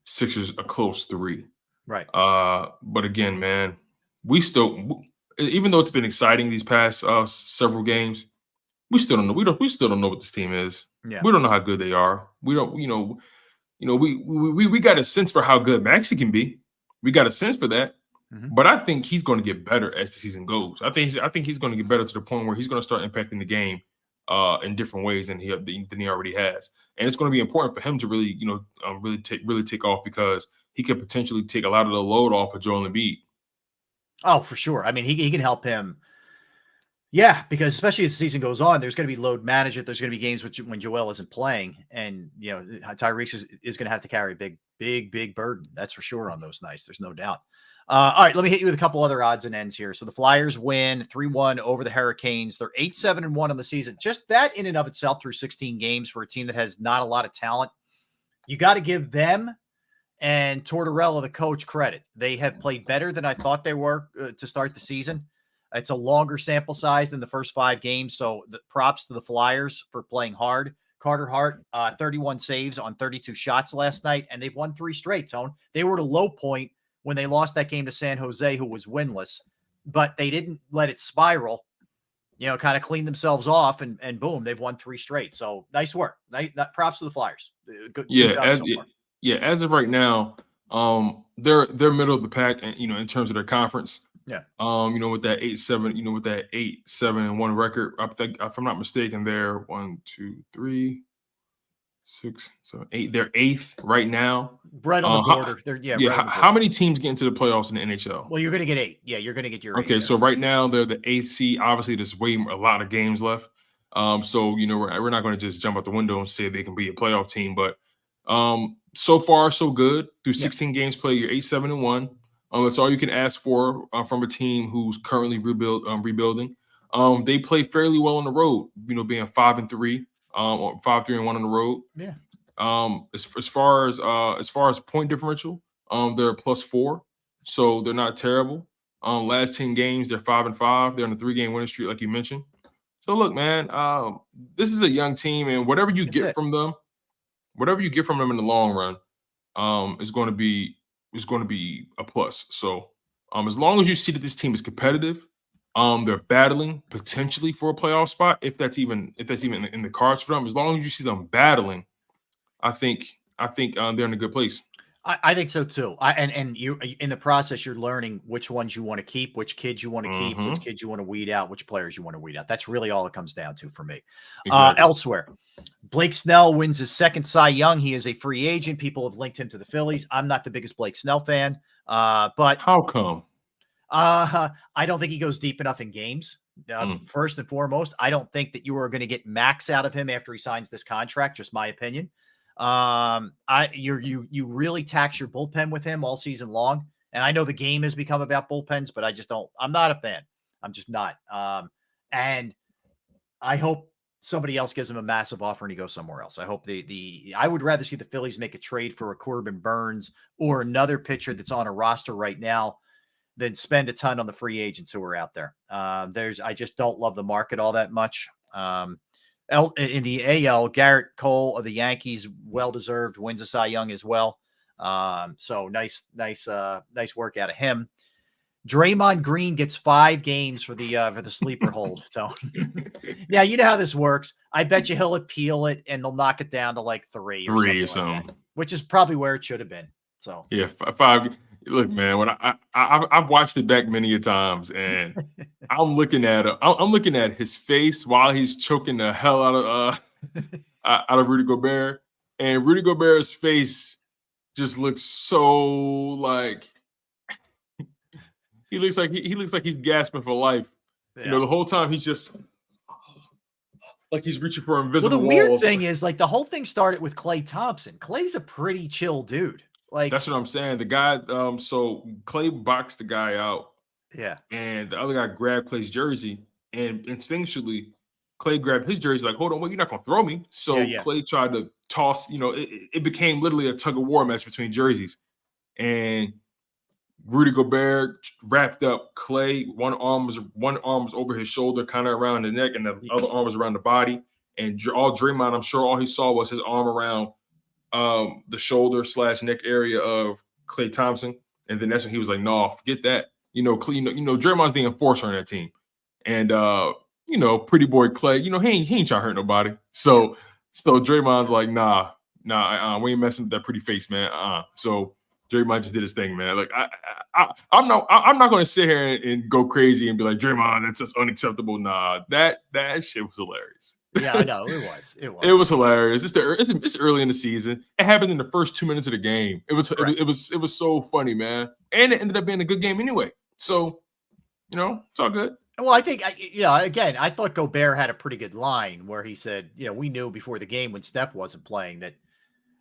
Sixers a close 3. Right. But again, man, we still, even though it's been exciting these past several games, we still don't know. We still don't know what this team is. Yeah. We don't know how good they are. We don't, we got a sense for how good Maxey can be. We got a sense for that. But I think he's going to get better as the season goes. I think he's going to get better to the point where he's going to start impacting the game in different ways than he already has. And it's going to be important for him to really, really take off, because he could potentially take a lot of the load off of Joel Embiid. Oh, for sure. I mean, he can help him. Yeah, because especially as the season goes on, there's going to be load management. There's going to be games when Joel isn't playing, and Tyrese is going to have to carry a big burden. That's for sure on those nights. There's no doubt. All right, let me hit you with a couple other odds and ends here. So the Flyers win 3-1 over the Hurricanes. They're 8-7-1 on the season. Just that in and of itself through 16 games for a team that has not a lot of talent. You got to give them and Tortorella, the coach, credit. They have played better than I thought they were to start the season. It's a longer sample size than the first 5 games, so the props to the Flyers for playing hard. Carter Hart, 31 saves on 32 shots last night, and they've won 3 straight, Tone. They were at a low point when they lost that game to San Jose, who was winless, but they didn't let it spiral, kind of clean themselves off, and boom, they've won 3 straight. So nice work. Props to the Flyers. Good job so far. As of right now, they're middle of the pack, and in terms of their conference. Yeah. With that 8-7, with that 8-7-1 record, I think, if I'm not mistaken, they're 1, 2, 3, 6, 7, 8. They're 8th right now. Right on the border. How many teams get into the playoffs in the NHL? Well, you're going to get 8. Yeah, you're going to get your 8. Okay, so right now they're the 8th seed. Obviously, there's a lot of games left. So we're not going to just jump out the window and say they can be a playoff team. But so far, so good. Through 16 games played, you're 8-7-1. That's all you can ask for from a team who's currently rebuilding. They play fairly well on the road, being 5-3, or 5-3-1 on the road. Yeah. As far as point differential, they're a +4, so they're not terrible. Last 10 games, they're 5-5. They're on a 3-game winning streak, like you mentioned. So look, man, this is a young team, and whatever you get from them in the long run, is going to be a plus. So as long as you see that this team is competitive, they're battling potentially for a playoff spot, if that's even in the cards for them. As long as you see them battling, I think they're in a good place. I think so too. And you, in the process, you're learning which ones you want to keep, which kids you want to keep, which kids you want to weed out, which players you want to weed out. That's really all it comes down to for me. Exactly. Elsewhere, Blake Snell wins his 2nd Cy Young. He is a free agent. People have linked him to the Phillies. I'm not the biggest Blake Snell fan, but how come? I don't think he goes deep enough in games. First and foremost, I don't think that you are going to get max out of him after he signs this contract. Just my opinion. You really tax your bullpen with him all season long. And I know the game has become about bullpens, but I'm not a fan. I'm just not. And I hope somebody else gives him a massive offer and he goes somewhere else. I hope I would rather see the Phillies make a trade for a Corbin Burns or another pitcher that's on a roster right now than spend a ton on the free agents who are out there. I just don't love the market all that much. In the AL, Garrett Cole of the Yankees, well-deserved, wins a Cy Young as well. So nice work out of him. Draymond Green gets 5 games for the sleeper hold. So yeah, you know how this works. I bet you he'll appeal it and they'll knock it down to like 3 or something. Like that, which is probably where it should have been. So yeah, 5. Look, man, when I've watched it back many a times, and I'm looking at his face while he's choking the hell out of Rudy Gobert, and Rudy Gobert's face just looks so like he looks like he's gasping for life. Yeah. The whole time he's just like he's reaching for invisible walls. Well, the weird thing is, like, the whole thing started with Klay Thompson. Klay's a pretty chill dude. Like, that's what I'm saying. The guy, so Klay boxed the guy out. Yeah. And the other guy grabbed Klay's jersey, and instinctually, Klay grabbed his jersey, like, hold on, wait, you're not gonna throw me. So Klay tried to toss, it became literally a tug-of-war match between jerseys. And Rudy Gobert wrapped up Klay. One arm was over his shoulder, kind of around the neck, and the other arm was around the body. And all Draymond, I'm sure all he saw was his arm around the shoulder / neck area of Klay Thompson, and then that's when he was like, "No, forget that." Draymond's the enforcer on that team, and pretty boy Klay, he ain't trying to hurt nobody. So Draymond's like, "Nah, Nah, we ain't messing with that pretty face, man. So Draymond just did his thing, man. Like I'm not going to sit here and go crazy and be like, Draymond, that's just unacceptable. Nah, that shit was hilarious. Yeah, I know it was. It was. It was hilarious. It's early in the season. It happened in the first 2 minutes of the game. It was so funny, man. And it ended up being a good game anyway. So, it's all good. Well, I think, again, I thought Gobert had a pretty good line where he said, we knew before the game when Steph wasn't playing that,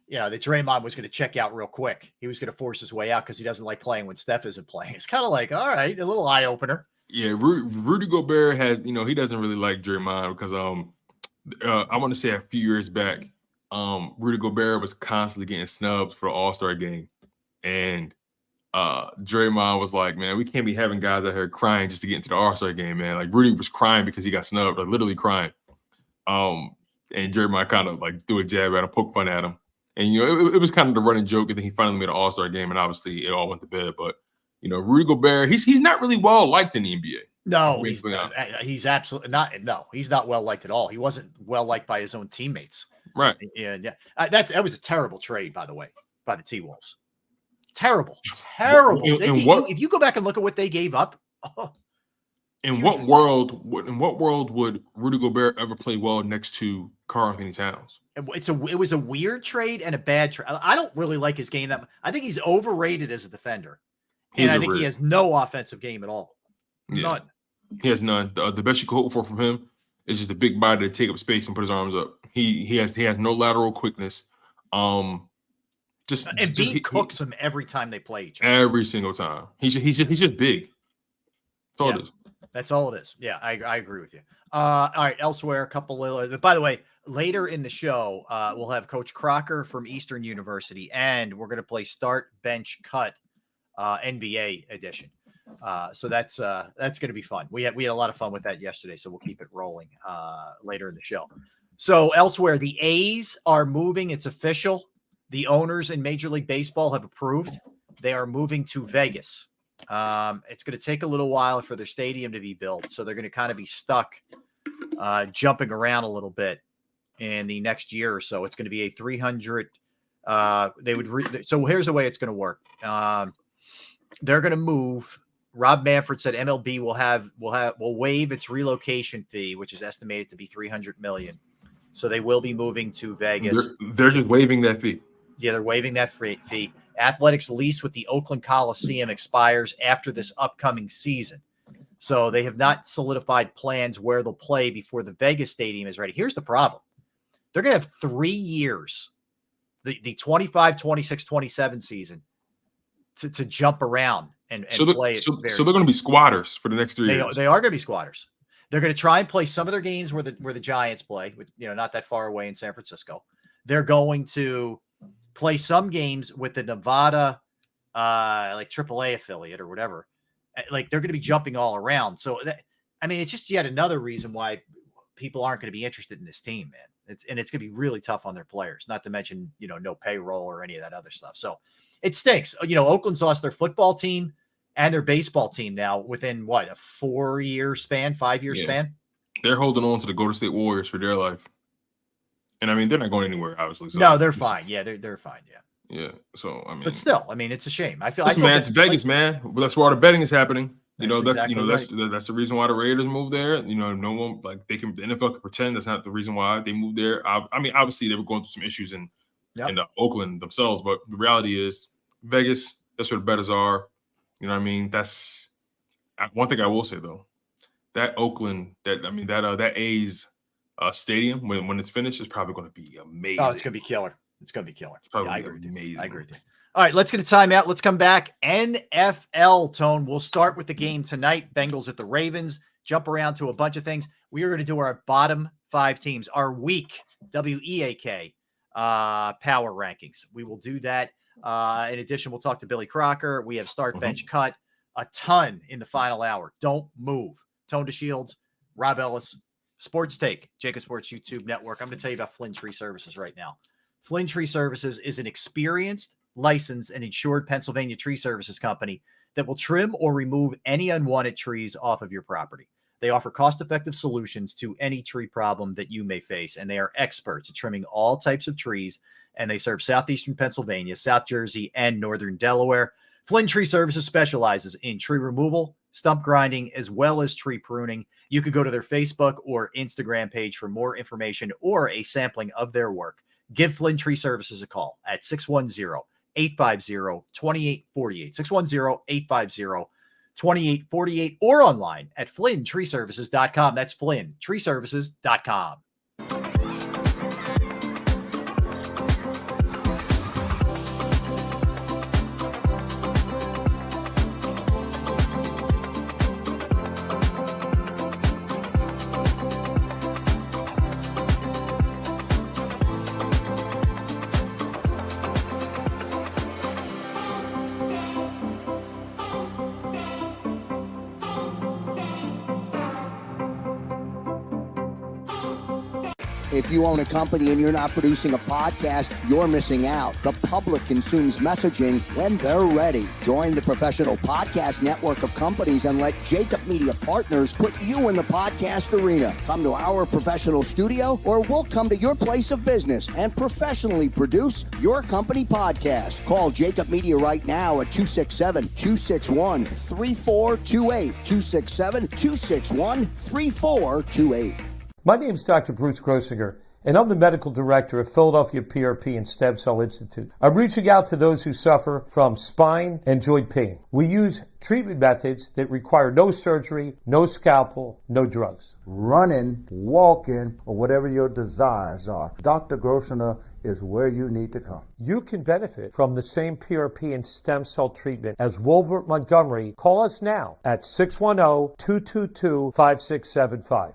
that Draymond was going to check out real quick. He was going to force his way out because he doesn't like playing when Steph isn't playing. It's kind of like, all right, a little eye opener. Yeah, Rudy Gobert has, he doesn't really like Draymond because I want to say a few years back, Rudy Gobert was constantly getting snubs for the All-Star game. And Draymond was like, man, we can't be having guys out here crying just to get into the All-Star game, man. Like Rudy was crying because he got snubbed, like literally crying. And Draymond kind of like threw a jab at him, poke fun at him. And, it was kind of the running joke. And then he finally made an All-Star game, and obviously it all went to bed. But, Rudy Gobert, he's not really well liked in the NBA. No, he's absolutely not. No, he's not well liked at all. He wasn't well liked by his own teammates. Right. Yeah. That was a terrible trade, by the way, by the T-Wolves. Terrible. If you go back and look at what they gave up. In what world would Rudy Gobert ever play well next to Karl-Anthony Towns? It was a weird trade and a bad trade. I don't really like his game that much. I think he's overrated as a defender. And I think he has no offensive game at all. Yeah. None. He has none. The best you could hope for from him is just a big body to take up space and put his arms up. He has no lateral quickness. Embiid cooks him every time they play each other. Every single time. He's just big. That's all it is. That's all it is. Yeah, I agree with you. All right, elsewhere, a couple by the way, later in the show, we'll have Coach Crocker from Eastern University, and we're going to play Start, Bench, Cut NBA edition. So that's going to be fun. We had a lot of fun with that yesterday, so we'll keep it rolling later in the show. So elsewhere, the A's are moving. It's official. The owners in Major League Baseball have approved. They are moving to Vegas. It's going to take a little while for their stadium to be built, so they're going to kind of be stuck jumping around a little bit in the next year or so. It's going to be a 300. So here's the way it's going to work. They're going to move. Rob Manfred said MLB will waive its relocation fee, which is estimated to be $300 million. So they will be moving to Vegas. They're just waiving that fee. Yeah, they're waiving that fee. Athletics lease with the Oakland Coliseum expires after this upcoming season. So they have not solidified plans where they'll play before the Vegas stadium is ready. Here's the problem. They're going to have 3 years, the 25, 26, 27 season to jump around and play. So they're going to be squatters for the next 3 years. They are going to be squatters. They're going to try and play some of their games where the Giants play, not that far away in San Francisco. They're going to play some games with the Nevada, like AAA affiliate or whatever. Like they're going to be jumping all around. So it's just yet another reason why people aren't going to be interested in this team, man. It's going to be really tough on their players, not to mention, no payroll or any of that other stuff. So it stinks. Oakland's lost their football team and their baseball team now within a 4-year span, 5-year span. They're holding on to the Golden State Warriors for their life. And they're not going anywhere, obviously. So no, they're fine. Yeah, they're fine. Yeah. Yeah. So but still, it's a shame. It's Vegas, man. Well, that's where all the betting is happening. That's the reason why the Raiders moved there. No one the NFL can pretend that's not the reason why they moved there. Obviously they were going through some issues in Oakland themselves, but the reality is Vegas. That's where the bettors are. That's one thing I will say though. That Oakland, that A's stadium when it's finished is probably going to be amazing. Oh, it's going to be killer. It's going to be killer. It's probably I agree with you. amazing. I agree with you. All right, let's get a timeout. Let's come back. NFL, Tone. We'll start with the game tonight. Bengals at the Ravens. Jump around to a bunch of things. We are going to do our bottom 5 teams, our week, WEAK, power rankings. We will do that. In addition, we'll talk to Billy Crocker. We have start, bench, cut. A ton in the final hour. Don't move. Tone DeShields, Rob Ellis, Sports Take, JAKIB Sports YouTube Network. I'm going to tell you about Flynn Tree Services right now. Flynn Tree Services is an experienced, licensed, and insured Pennsylvania tree services company that will trim or remove any unwanted trees off of your property. They offer cost-effective solutions to any tree problem that you may face, and they are experts at trimming all types of trees, and they serve southeastern Pennsylvania, South Jersey, and northern Delaware. Flynn Tree Services specializes in tree removal, stump grinding, as well as tree pruning. You could go to their Facebook or Instagram page for more information or a sampling of their work. Give Flynn Tree Services a call at 610-850-2848, 610-850-2848, or online at flynntreeservices.com. That's flynntreeservices.com. If you own a company and you're not producing a podcast, you're missing out. The public consumes messaging when they're ready. Join the professional podcast network of companies and let JAKIB Media Partners put you in the podcast arena. Come to our professional studio, or we'll come to your place of business and professionally produce your company podcast. Call JAKIB Media right now at 267-261-3428. 267-261-3428. My name is Dr. Bruce Grossinger, and I'm the medical director of Philadelphia PRP and Stem Cell Institute. I'm reaching out to those who suffer from spine and joint pain. We use treatment methods that require no surgery, no scalpel, no drugs. Running, walking, or whatever your desires are, Dr. Grossinger is where you need to come. You can benefit from the same PRP and stem cell treatment as Wilbert Montgomery. Call us now at 610-222-5675.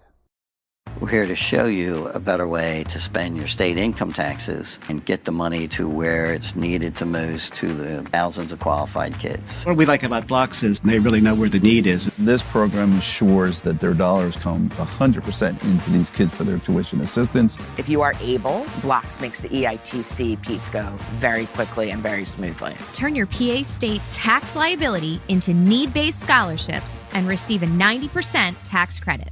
We're here to show you a better way to spend your state income taxes and get the money to where it's needed to most to the thousands of qualified kids. What we like about Blocks is they really know where the need is. This program ensures that their dollars come 100% into these kids for their tuition assistance. If you are able, Blocks makes the EITC piece go very quickly and very smoothly. Turn your PA state tax liability into need-based scholarships and receive a 90% tax credit.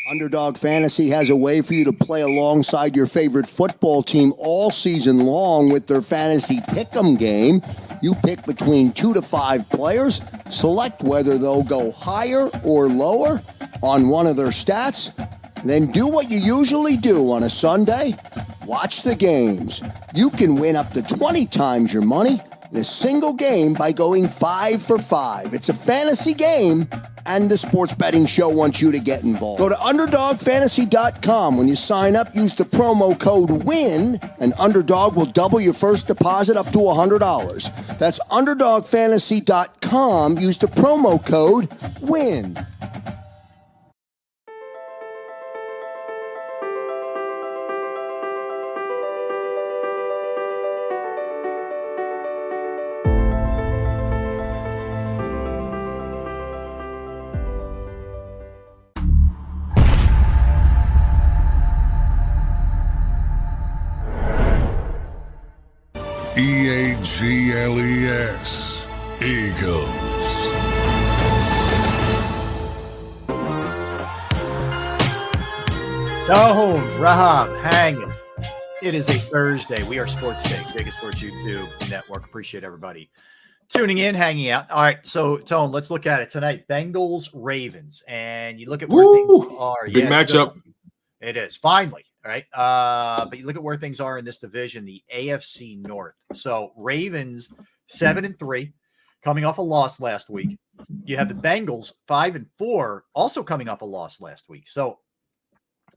Underdog Fantasy has a way for you to play alongside your favorite football team all season long with their fantasy pick'em game. You pick between 2 to 5 players, select whether they'll go higher or lower on one of their stats, then do what you usually do on a Sunday, watch the games. You can win up to 20 times your money in a single game by going 5 for 5. It's a fantasy game, and the Sports Betting Show wants you to get involved. Go to UnderdogFantasy.com. When you sign up, use the promo code WIN, and Underdog will double your first deposit up to $100. That's UnderdogFantasy.com. Use the promo code WIN. EAGLES, Eagles. So, Rahab, hanging. It is a Thursday. We are Sports Day, JAKIB Sports YouTube Network. Appreciate everybody tuning in, hanging out. All right, so, Tone, let's look at it tonight. Bengals, Ravens. And you look at where things are. Big matchup. It is, finally. All right. But you look at where things are in this division, the AFC North. So Ravens 7-3, coming off a loss last week. You have the Bengals 5-4, also coming off a loss last week. So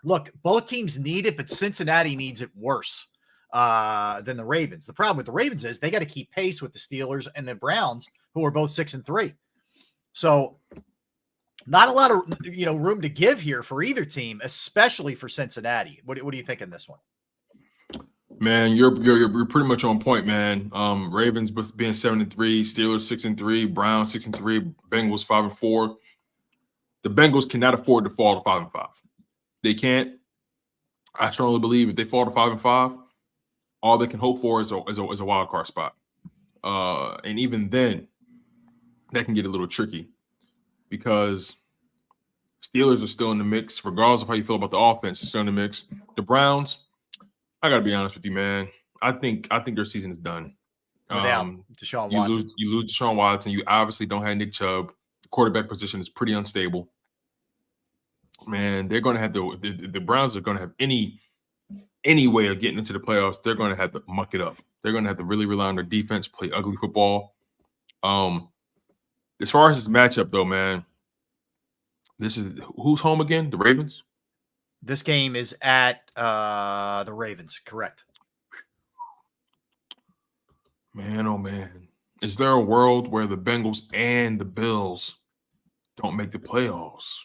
look, both teams need it, but Cincinnati needs it worse than the Ravens. The problem with the Ravens is they got to keep pace with the Steelers and the Browns, who are both 6-3. So not a lot of room to give here for either team, especially for Cincinnati. What do you think in this one? Man, you're pretty much on point, man. Ravens being 7-3, Steelers 6-3, Browns 6-3, Bengals 5-4. The Bengals cannot afford to fall to 5-5. They can't. I strongly believe if they fall to 5-5, all they can hope for is a wild card spot. And even then, that can get a little tricky because Steelers are still in the mix, regardless of how you feel about the offense. It's still in the mix. The Browns, I gotta be honest with you, man. I think their season is done. Without Deshaun you Watson. lose Deshaun Watson. You obviously don't have Nick Chubb. The quarterback position is pretty unstable. Man, they're going to have the Browns are going to have any way of getting into the playoffs. They're going to have to muck it up. They're going to have to really rely on their defense, play ugly football. As far as this matchup, though, man, this is who's home again? The Ravens. This game is at the Ravens, correct? Man, oh man, is there a world where the Bengals and the Bills don't make the playoffs?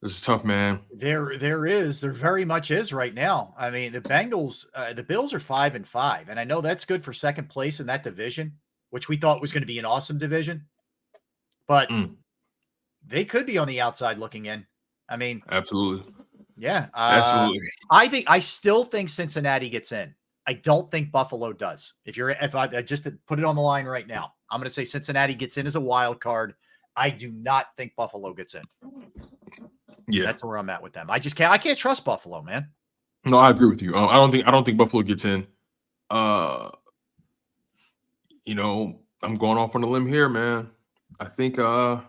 This is tough, man. There very much is right now. I mean, the Bills are 5-5, and I know that's good for second place in that division, which we thought was going to be an awesome division, but they could be on the outside looking in. I mean, absolutely, yeah, absolutely. I still think Cincinnati gets in. I don't think Buffalo does. If I just to put it on the line right now, I'm going to say Cincinnati gets in as a wild card. I do not think Buffalo gets in. Yeah, that's where I'm at with them. I can't trust Buffalo, man. No, I agree with you. I don't think Buffalo gets in. You know, I'm going off on a limb here, man. I think the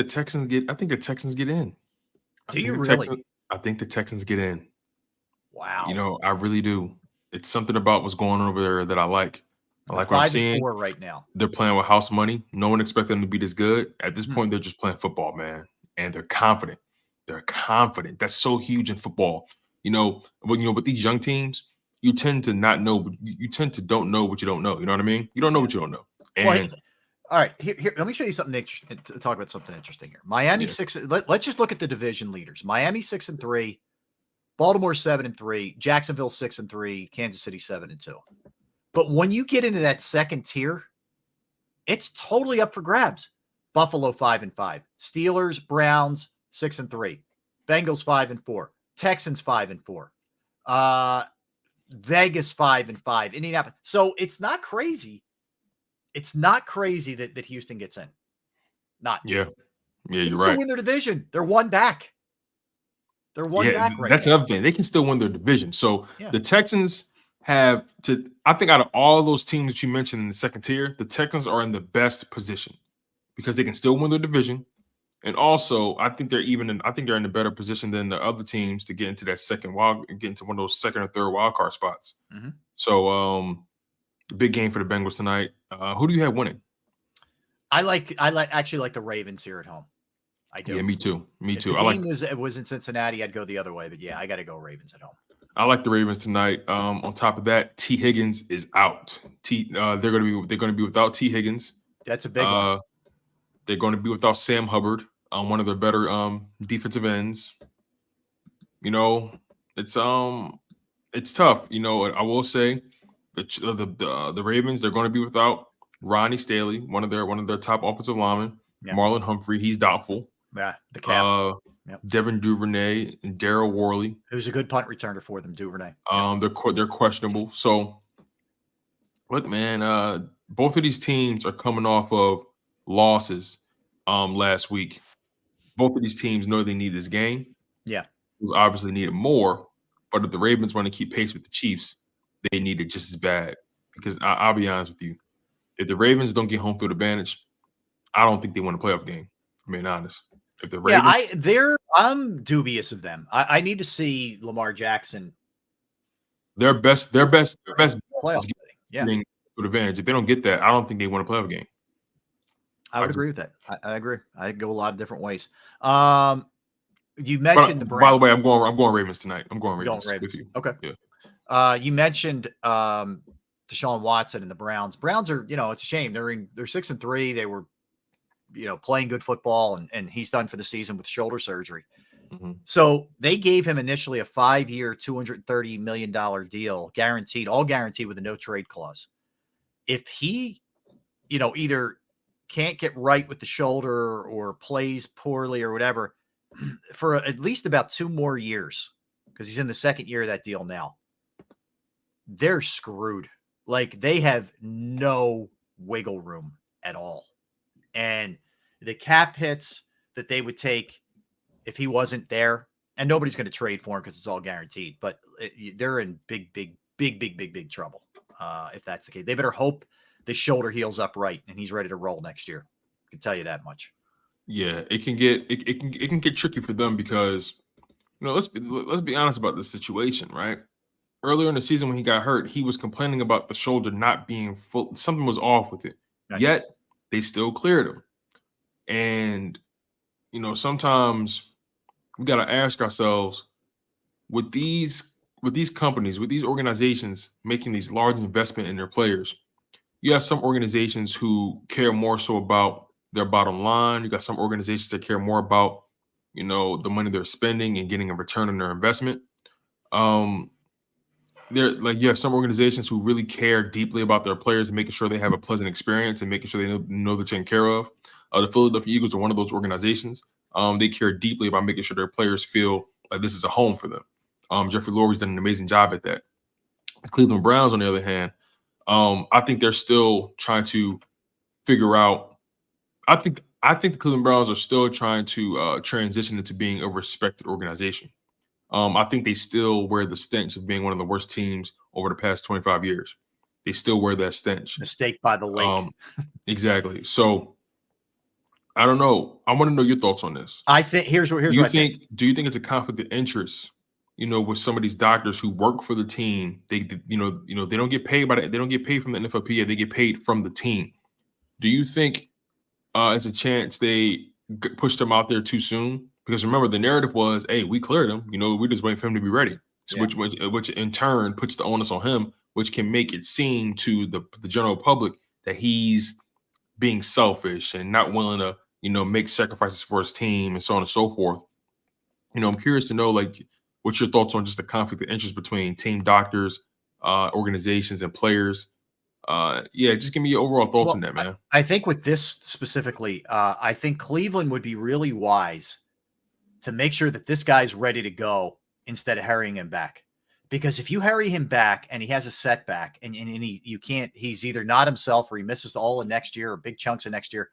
Texans get. I think the Texans get in. Do you really? I think the Texans get in. Wow. You know, I really do. It's something about what's going on over there that I like. I like what I'm seeing. 5-4 right now. They're playing with house money. No one expected them to be this good. At this point, they're just playing football, man. And they're confident. They're confident. That's so huge in football. You know, with these young teams, you tend to not know. You tend to don't know what you don't know. You know what I mean? You don't know what you don't know. And all right, here. Let me show you something interesting. To talk about something interesting here. Miami 6. Let's just look at the division leaders. Miami 6-3, Baltimore 7-3, Jacksonville 6-3, Kansas City 7-2. But when you get into that second tier, it's totally up for grabs. Buffalo 5-5, Steelers, Browns 6-3, Bengals 5-4, Texans 5-4, Vegas 5-5, Indianapolis. So it's not crazy. It's not crazy that Houston gets in. Not. Yeah, you're still right. Win their division. They're one back. They're one back right that's now. another thing. They can still win their division. So the Texans have to. I think out of all those teams that you mentioned in the second tier, the Texans are in the best position because they can still win their division, and also I think they're in a better position than the other teams to get into that get into one of those second or third wild card spots. Mm-hmm. So, big game for the Bengals tonight. Who do you have winning? I actually like the Ravens here at home. I do. Yeah, me too. Me too. If the game was in Cincinnati, I'd go the other way. But yeah, I got to go Ravens at home. I like the Ravens tonight. On top of that, T. Higgins is out. They're going to be without T. Higgins. That's a big one. They're going to be without Sam Hubbard, one of their better defensive ends. You know, it's tough. You know, I will say the Ravens, they're going to be without Ronnie Staley, one of their top offensive linemen. Yep. Marlon Humphrey, he's doubtful. Yeah, the cap. Devin Duvernay and Darryl Worley, who's a good punt returner for them. Duvernay. They're questionable. So, look, man, both of these teams are coming off of losses last week. Both of these teams know they need this game. Yeah, Who's obviously need it more. But if the Ravens want to keep pace with the Chiefs, they need it just as bad. Because I'll be honest with you, if the Ravens don't get home field advantage, I don't think they win a playoff game. I'm being honest. If the Ravens, I'm dubious of them. I need to see Lamar Jackson. Their best playoff is getting field advantage. If they don't get that, I don't think they win a playoff game. I would agree with that. I agree. I go a lot of different ways. You mentioned the Browns. By the way, I'm going Ravens tonight. I'm going Ravens with you. Okay. Yeah. You mentioned Deshaun Watson and the Browns. Browns are, it's a shame. They're 6-3. They were, playing good football, and he's done for the season with shoulder surgery. Mm-hmm. So they gave him initially a 5-year, $230 million deal, all guaranteed with a no trade clause. If he, either can't get right with the shoulder or plays poorly or whatever for at least about 2 more years, because he's in the second year of that deal now, they're screwed. Like, they have no wiggle room at all. And the cap hits that they would take if he wasn't there, and nobody's going to trade for him because it's all guaranteed, but they're in big trouble if that's the case. They better hope the shoulder heals up right and he's ready to roll next year. I can tell you that much. Yeah, it can get tricky for them because, let's be honest about this situation, right? Earlier in the season when he got hurt, he was complaining about the shoulder not being full. Something was off with it. Right. Yet they still cleared him. And sometimes we got to ask ourselves, with these companies, with these organizations making these large investment in their players, you have some organizations who care more so about their bottom line. You got some organizations that care more about, the money they're spending and getting a return on their investment. You have some organizations who really care deeply about their players and making sure they have a pleasant experience and making sure they know they're taken care of. The Philadelphia Eagles are one of those organizations. They care deeply about making sure their players feel like this is a home for them. Jeffrey Lurie's done an amazing job at that. The Cleveland Browns, on the other hand, I think they're still trying to figure out. I think the Cleveland Browns are still trying to transition into being a respected organization. I think they still wear the stench of being one of the worst teams over the past 25 years. They still wear that stench. Mistake by the lake. Exactly. So I don't know. I want to know your thoughts on this. I think here's what I think. Do you think it's a conflict of interest? With some of these doctors who work for the team, they don't get paid by they don't get paid from the NFLPA. They get paid from the team. Do you think it's a chance they pushed him out there too soon? Because remember, the narrative was, "Hey, we cleared him. We're just waiting for him to be ready." So which in turn puts the onus on him, which can make it seem to the general public that he's being selfish and not willing to make sacrifices for his team and so on and so forth. I'm curious to know, what's your thoughts on just the conflict of interest between team doctors, organizations, and players? Just give me your overall thoughts on that, man. I think with this specifically, I think Cleveland would be really wise to make sure that this guy's ready to go instead of hurrying him back. Because if you hurry him back and he has a setback and he's either not himself or he misses all of next year or big chunks of next year,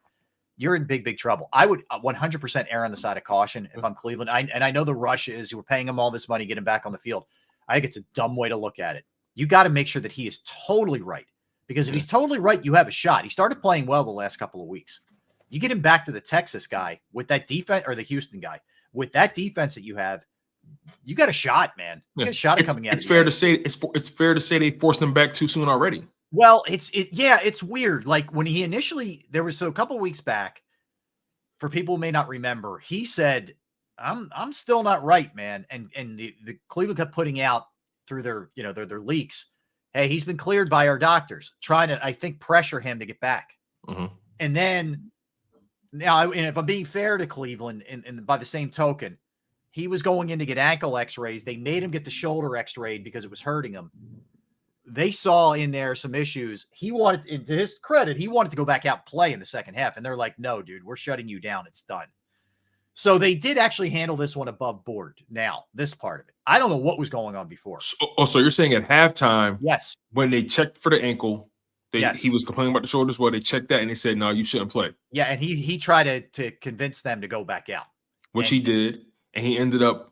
you're in big trouble. I would 100% err on the side of caution if I'm Cleveland. I know the rush is we're paying him all this money, get him back on the field. I think it's a dumb way to look at it. You got to make sure that he is totally right, because if he's totally right, you have a shot. He started playing well the last couple of weeks. You get him back to the Texas guy with that defense, or the Houston guy with that defense that you have, you got a shot, man. You got a shot at coming out. It's fair to say they forced him back too soon already. Well, it's weird. Like when he initially, there was a couple of weeks back, for people who may not remember, he said, I'm still not right, man. And the Cleveland kept putting out through their leaks, hey, he's been cleared by our doctors, trying to, I think, pressure him to get back. Mm-hmm. And then now, and if I'm being fair to Cleveland, and by the same token, he was going in to get ankle x-rays. They made him get the shoulder x-rayed because it was hurting him. They saw in there some issues. He wanted, to his credit, he wanted to go back out and play in the second half. And they're like, no, dude, we're shutting you down. It's done. So they did actually handle this one above board. Now, this part of it, I don't know what was going on before. So you're saying at halftime, yes, when they checked for the ankle, he was complaining about the shoulders. Well, they checked that and they said, no, you shouldn't play. Yeah, and he tried to convince them to go back out. Which he did, and he ended up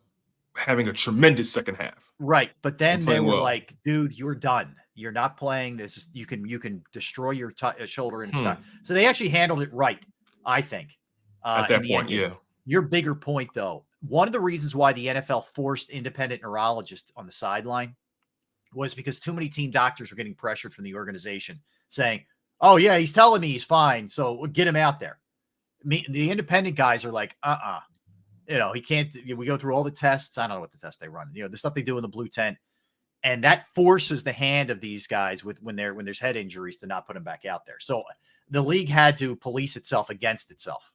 having a tremendous second half. Right, but then they were like, dude, you're done. You're not playing this. You can destroy your shoulder and it's done. So they actually handled it right, I think. At that point, yeah. Your bigger point, though, one of the reasons why the NFL forced independent neurologists on the sideline was because too many team doctors were getting pressured from the organization saying, oh, yeah, he's telling me he's fine, so we'll get him out there. The independent guys are like, he can't. We go through all the tests. I don't know what the tests they run. The stuff they do in the blue tent, and that forces the hand of these guys when there's head injuries to not put them back out there. So the league had to police itself against itself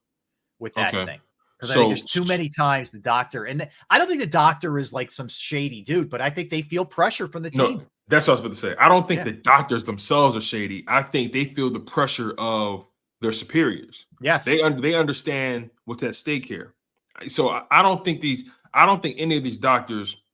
with that thing. Because I think there's too many times the doctor, and I don't think the doctor is like some shady dude, but I think they feel pressure from the team. No, that's what I was about to say. I don't think the doctors themselves are shady. I think they feel the pressure of their superiors. Yes, they understand what's at stake here. So I don't think any of these doctors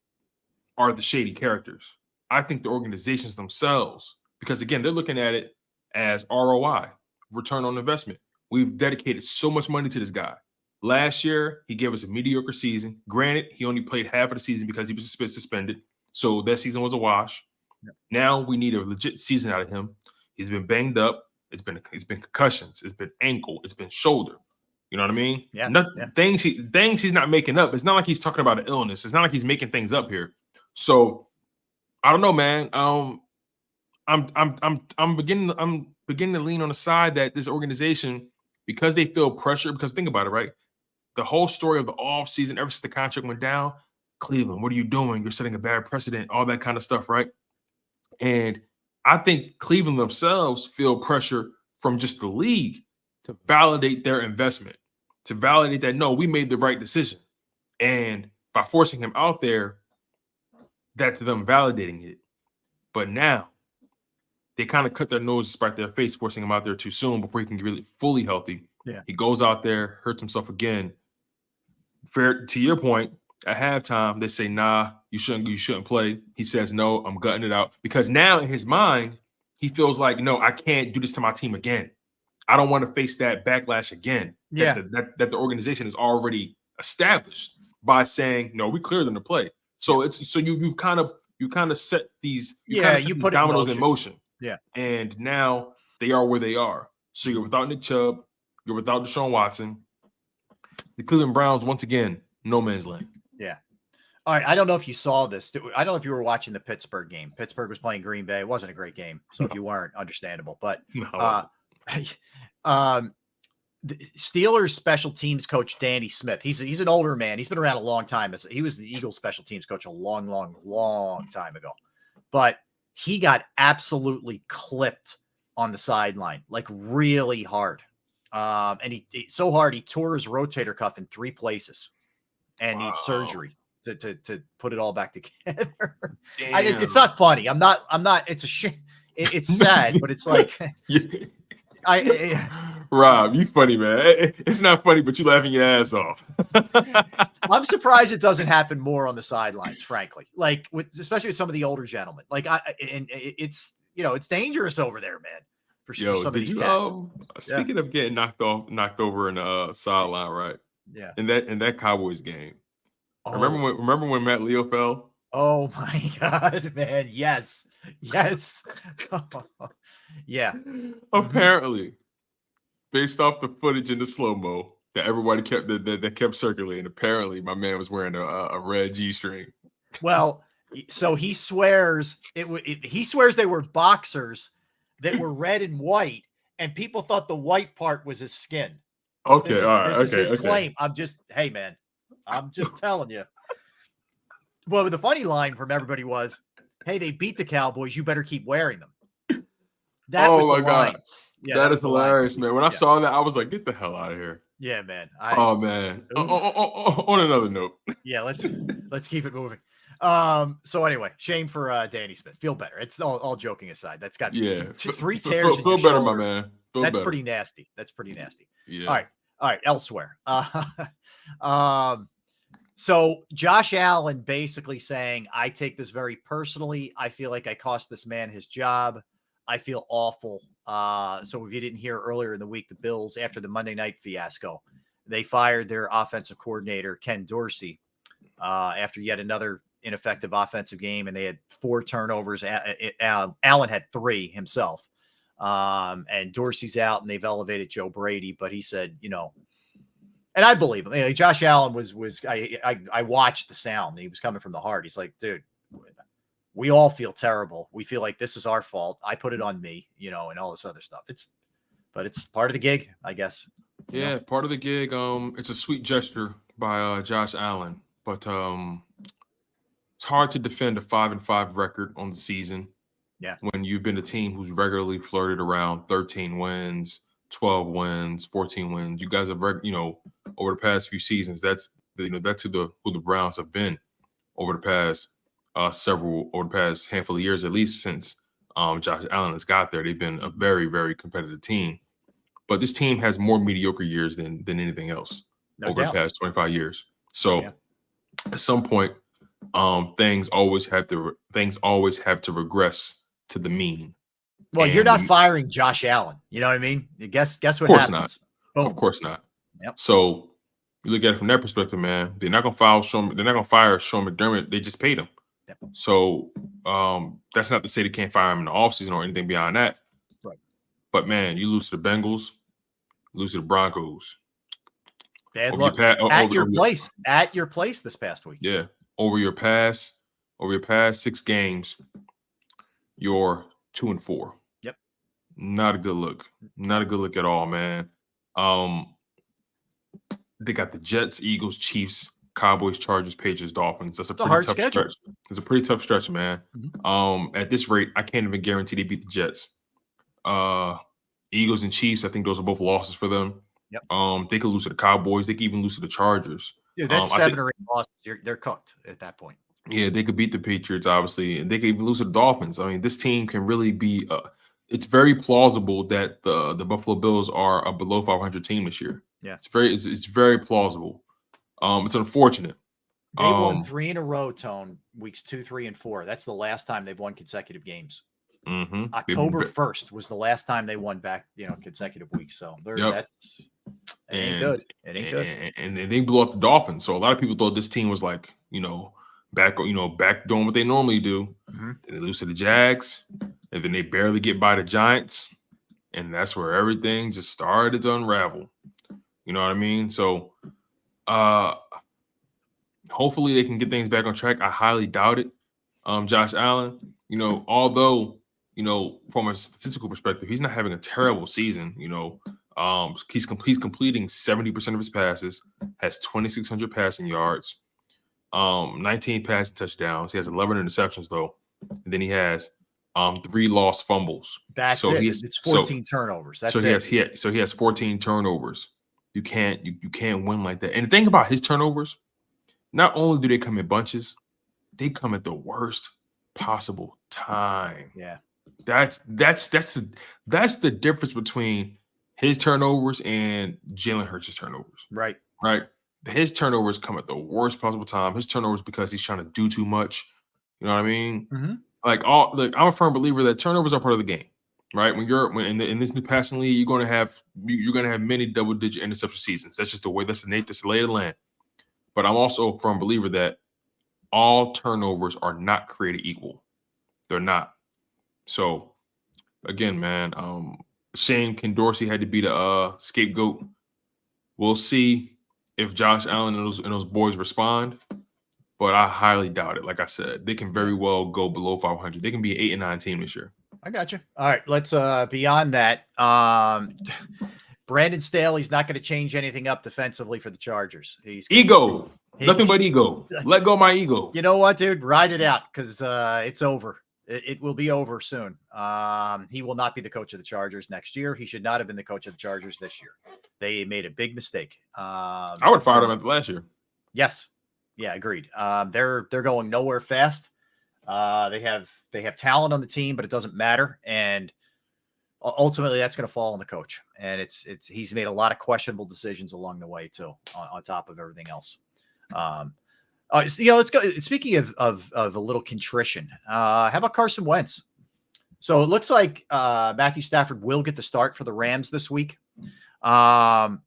are the shady characters. I think the organizations themselves, because again, they're looking at it as ROI, return on investment. we've dedicated so much money to this guy. Last year, he gave us a mediocre season. Granted, he only played half of the season because he was suspended. So that season was a wash. Yep. Now we need a legit season out of him. He's been banged up. It's been concussions. It's been ankle. It's been shoulder. You know what I mean? Yeah. Things he's not making up. It's not like he's talking about an illness. It's not like he's making things up here. So I don't know, man. I'm beginning to lean on the side that this organization, because they feel pressure, because think about it, right? The whole story of the offseason, ever since the contract went down, Cleveland, what are you doing? You're setting a bad precedent, all that kind of stuff, right? And I think Cleveland themselves feel pressure from just the league to validate their investment, to validate that, no, we made the right decision. And by forcing him out there, that's them validating it. But now they kind of cut their noses by their face, forcing him out there too soon before he can get really fully healthy. Yeah. He goes out there, hurts himself again. Fair to your point, at halftime, they say, nah, you shouldn't play. He says, no, I'm gutting it out. Because now in his mind, he feels like, no, I can't do this to my team again. I don't want to face that backlash again. Yeah. That the organization is already established by saying, no, we cleared them to play. So you kind of set these put dominoes in motion. Yeah. And now they are where they are. So you're without Nick Chubb, you're without Deshaun Watson. The Cleveland Browns, once again, no man's land. Yeah. All right. I don't know if you saw this. I don't know if you were watching the Pittsburgh game. Pittsburgh was playing Green Bay. It wasn't a great game. So if you weren't, understandable. But the Steelers special teams coach Danny Smith. He's an older man. He's been around a long time. He was the Eagles special teams coach a long time ago. But he got absolutely clipped on the sideline, like really hard. And he so hard he tore his rotator cuff in 3 places and needs surgery to put it all back together. It's not funny. I'm not. It's a shit. It's sad, but it's like Rob, you funny, man. It's not funny, but you laughing your ass off. I'm surprised it doesn't happen more on the sidelines, frankly. Like especially with some of the older gentlemen. Like it's it's dangerous over there, man. For some of these cats. Speaking of getting knocked over in the sideline, right? Yeah. In that Cowboys game. Oh. Remember when Matt Leo fell? Oh my God, man. Yes. Yeah. Apparently, based off the footage in the slow-mo that everybody kept circulating, apparently my man was wearing a red G-string. Well, so he swears he swears they were boxers that were red and white, and people thought the white part was his skin. Okay, this is his claim. I'm just telling you. Well, the funny line from everybody was, "Hey, they beat the Cowboys. You better keep wearing them." That was the line. Yeah, that is hilarious, man. When I saw that, I was like, "Get the hell out of here!" Yeah, man. Oh man. On another note. Yeah, let's keep it moving. So anyway, shame for Danny Smith. Feel better. It's all joking aside. That's got 3 tears. Feel better, my man. That's pretty nasty. Yeah. All right. Elsewhere. So Josh Allen basically saying, I take this very personally. I feel like I cost this man his job. I feel awful. So if you didn't hear earlier in the week, the Bills, after the Monday night fiasco, they fired their offensive coordinator, Ken Dorsey, after yet another ineffective offensive game. And they had 4 turnovers. Allen had 3 himself. And Dorsey's out, and they've elevated Joe Brady. But he said, and I believe him. Like Josh Allen I watched the sound. He was coming from the heart. He's like, dude, we all feel terrible. We feel like this is our fault. I put it on me, and all this other stuff. But it's part of the gig, I guess. Yeah, part of the gig. It's a sweet gesture by Josh Allen, but it's hard to defend a 5-5 record on the season. Yeah, when you've been a team who's regularly flirted around 13 wins, 12 wins, 14 wins. You guys have, over the past few seasons, that's who the Browns have been over the past handful of years, at least since Josh Allen has got there. They've been a very, very competitive team. But this team has more mediocre years than anything else over the past 25 years. So at some point, things always have to regress to the mean. Well, you're not firing Josh Allen. You know what I mean? Guess what happens? Boom. Of course not. Yep. So you look at it from that perspective, man. They're not gonna fire Sean McDermott. They just paid him. Yep. So that's not to say they can't fire him in the offseason or anything beyond that. Right. But man, you lose to the Bengals, lose to the Broncos. Bad Over luck. At your place this past week. Yeah. Over your past 6 games, you're 2-4. Yep. Not a good look. Not a good look at all, man. They got the Jets, Eagles, Chiefs, Cowboys, Chargers, Patriots, Dolphins. That's a pretty hard tough schedule. stretch. It's a pretty tough stretch, man. At this rate, I can't even guarantee they beat the Jets. Eagles and Chiefs, I think those are both losses for them. Yep. They could lose to the Cowboys. They could even lose to the Chargers. Yeah, that's 7 or 8 losses. They're cooked at that point. Yeah, they could beat the Patriots, obviously, and they could even lose to the Dolphins. I mean, this team can really be. It's very plausible that the Buffalo Bills are a below 500 team this year. Yeah, it's very plausible. It's unfortunate. They won 3 in a row, Tone, weeks 2, 3, and 4. That's the last time they've won consecutive games. October 1st was the last time they won back, consecutive weeks. So that's it ain't good. It ain't good. And they blew off the Dolphins. So a lot of people thought this team was like, back doing what they normally do. Then they lose to the Jags, and then they barely get by the Giants, and that's where everything just started to unravel. You know what I mean? So hopefully they can get things back on track. I highly doubt it. Josh Allen, although, from a statistical perspective, he's not having a terrible season. He's completing 70% of his passes, has 2,600 passing yards, 19 passing touchdowns. He has 11 interceptions though, and then he has 3 lost fumbles. That's it. It's 14 turnovers. That's it. He has 14 turnovers. You can't win like that. And think about his turnovers. Not only do they come in bunches, they come at the worst possible time. Yeah. That's the difference between his turnovers and Jalen Hurts' turnovers. Right. Right. His turnovers come at the worst possible time. His turnovers because he's trying to do too much. You know what I mean? I'm a firm believer that turnovers are part of the game. Right. When in this new passing league, you're gonna have many double-digit interception seasons. That's just the way. That's the lay of the land. But I'm also a firm believer that all turnovers are not created equal. They're not. So, again, man, shame Ken Dorsey had to be the scapegoat. We'll see if Josh Allen and those boys respond, but I highly doubt it. Like I said, they can very well go below 500. They can be an 8-9 team this year. I got you. All right, let's beyond that. Brandon Staley's not going to change anything up defensively for the Chargers. He's ego. Nothing but ego. Let go of my ego. You know what, dude? Ride it out because it's over. It will be over soon. He will not be the coach of the Chargers next year. He should not have been the coach of the Chargers this year. They made a big mistake. I would have fired him after last year. Yes. Yeah, agreed. They're going nowhere fast. They have talent on the team, but it doesn't matter. And ultimately that's going to fall on the coach. And he's made a lot of questionable decisions along the way too, on top of everything else. Let's go. Speaking of a little contrition, how about Carson Wentz? So it looks like Matthew Stafford will get the start for the Rams this week. But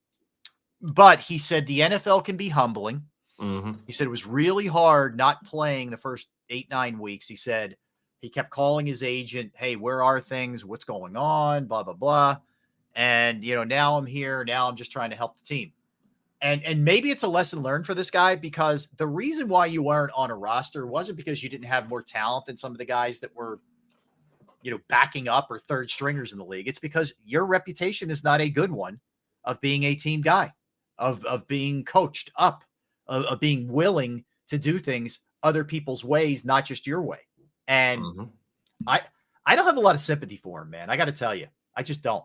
he said the NFL can be humbling. He said it was really hard not playing the first 8-9 weeks. He said he kept calling his agent, hey, where are things? What's going on? Blah, blah, blah. And, now I'm here. Now I'm just trying to help the team. And maybe it's a lesson learned for this guy, because the reason why you weren't on a roster wasn't because you didn't have more talent than some of the guys that were, backing up or third stringers in the league. It's because your reputation is not a good one of being a team guy, of being coached up, of being willing to do things other people's ways, not just your way. And I don't have a lot of sympathy for him, man. I got to tell you, I just don't.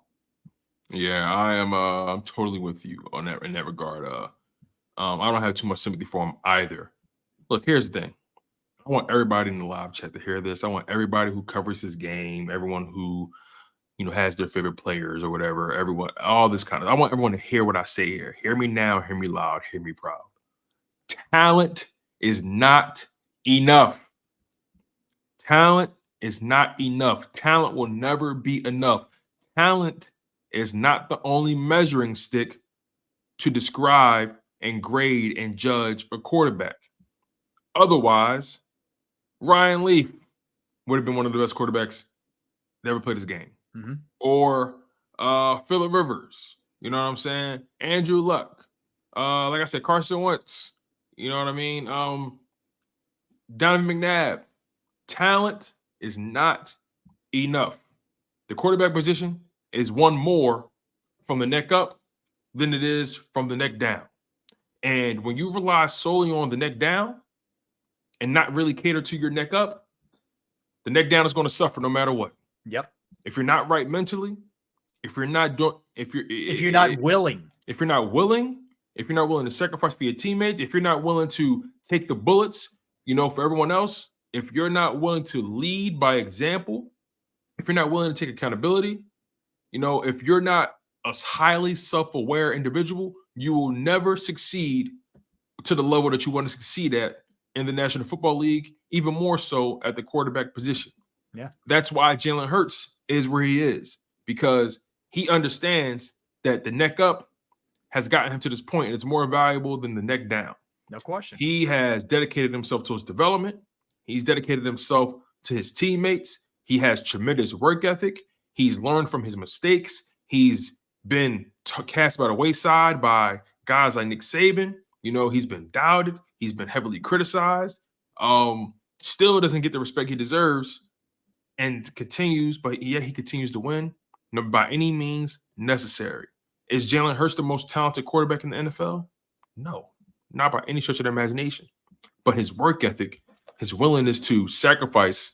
Yeah, I am. I'm totally with you on that in that regard. I don't have too much sympathy for him either. Look, here's the thing. I want everybody in the live chat to hear this. I want everybody who covers his game, everyone who, has their favorite players or whatever, everyone, all this kind of. I want everyone to hear what I say here. Hear me now. Hear me loud. Hear me proud. Talent is not enough. Talent is not enough. Talent will never be enough. Talent is not the only measuring stick to describe and grade and judge a quarterback. Otherwise, Ryan Leaf would have been one of the best quarterbacks that ever played this game. Mm-hmm. Or Phillip Rivers, you know what I'm saying? Andrew Luck. Like I said, Carson Wentz, you know what I mean? Donovan McNabb. Talent is not enough. The quarterback position is one more from the neck up than it is from the neck down. And when you rely solely on the neck down and not really cater to your neck up, the neck down is going to suffer no matter what. Yep. If you're not right mentally, if you're not willing to sacrifice for your teammates, if you're not willing to take the bullets, for everyone else, if you're not willing to lead by example, if you're not willing to take accountability, if you're not a highly self-aware individual, you will never succeed to the level that you want to succeed at in the National Football League, even more so at the quarterback position. Yeah. That's why Jalen Hurts is where he is, because he understands that the neck up has gotten him to this point, and it's more valuable than the neck down. No question. He has dedicated himself to his development. He's dedicated himself to his teammates. He has tremendous work ethic. He's learned from his mistakes. He's been cast by the wayside by guys like Nick Saban. He's been doubted. He's been heavily criticized. Still doesn't get the respect he deserves and continues, but yeah, he continues to win by any means necessary. Is Jalen Hurts the most talented quarterback in the NFL? No, not by any stretch of the imagination. But his work ethic, his willingness to sacrifice,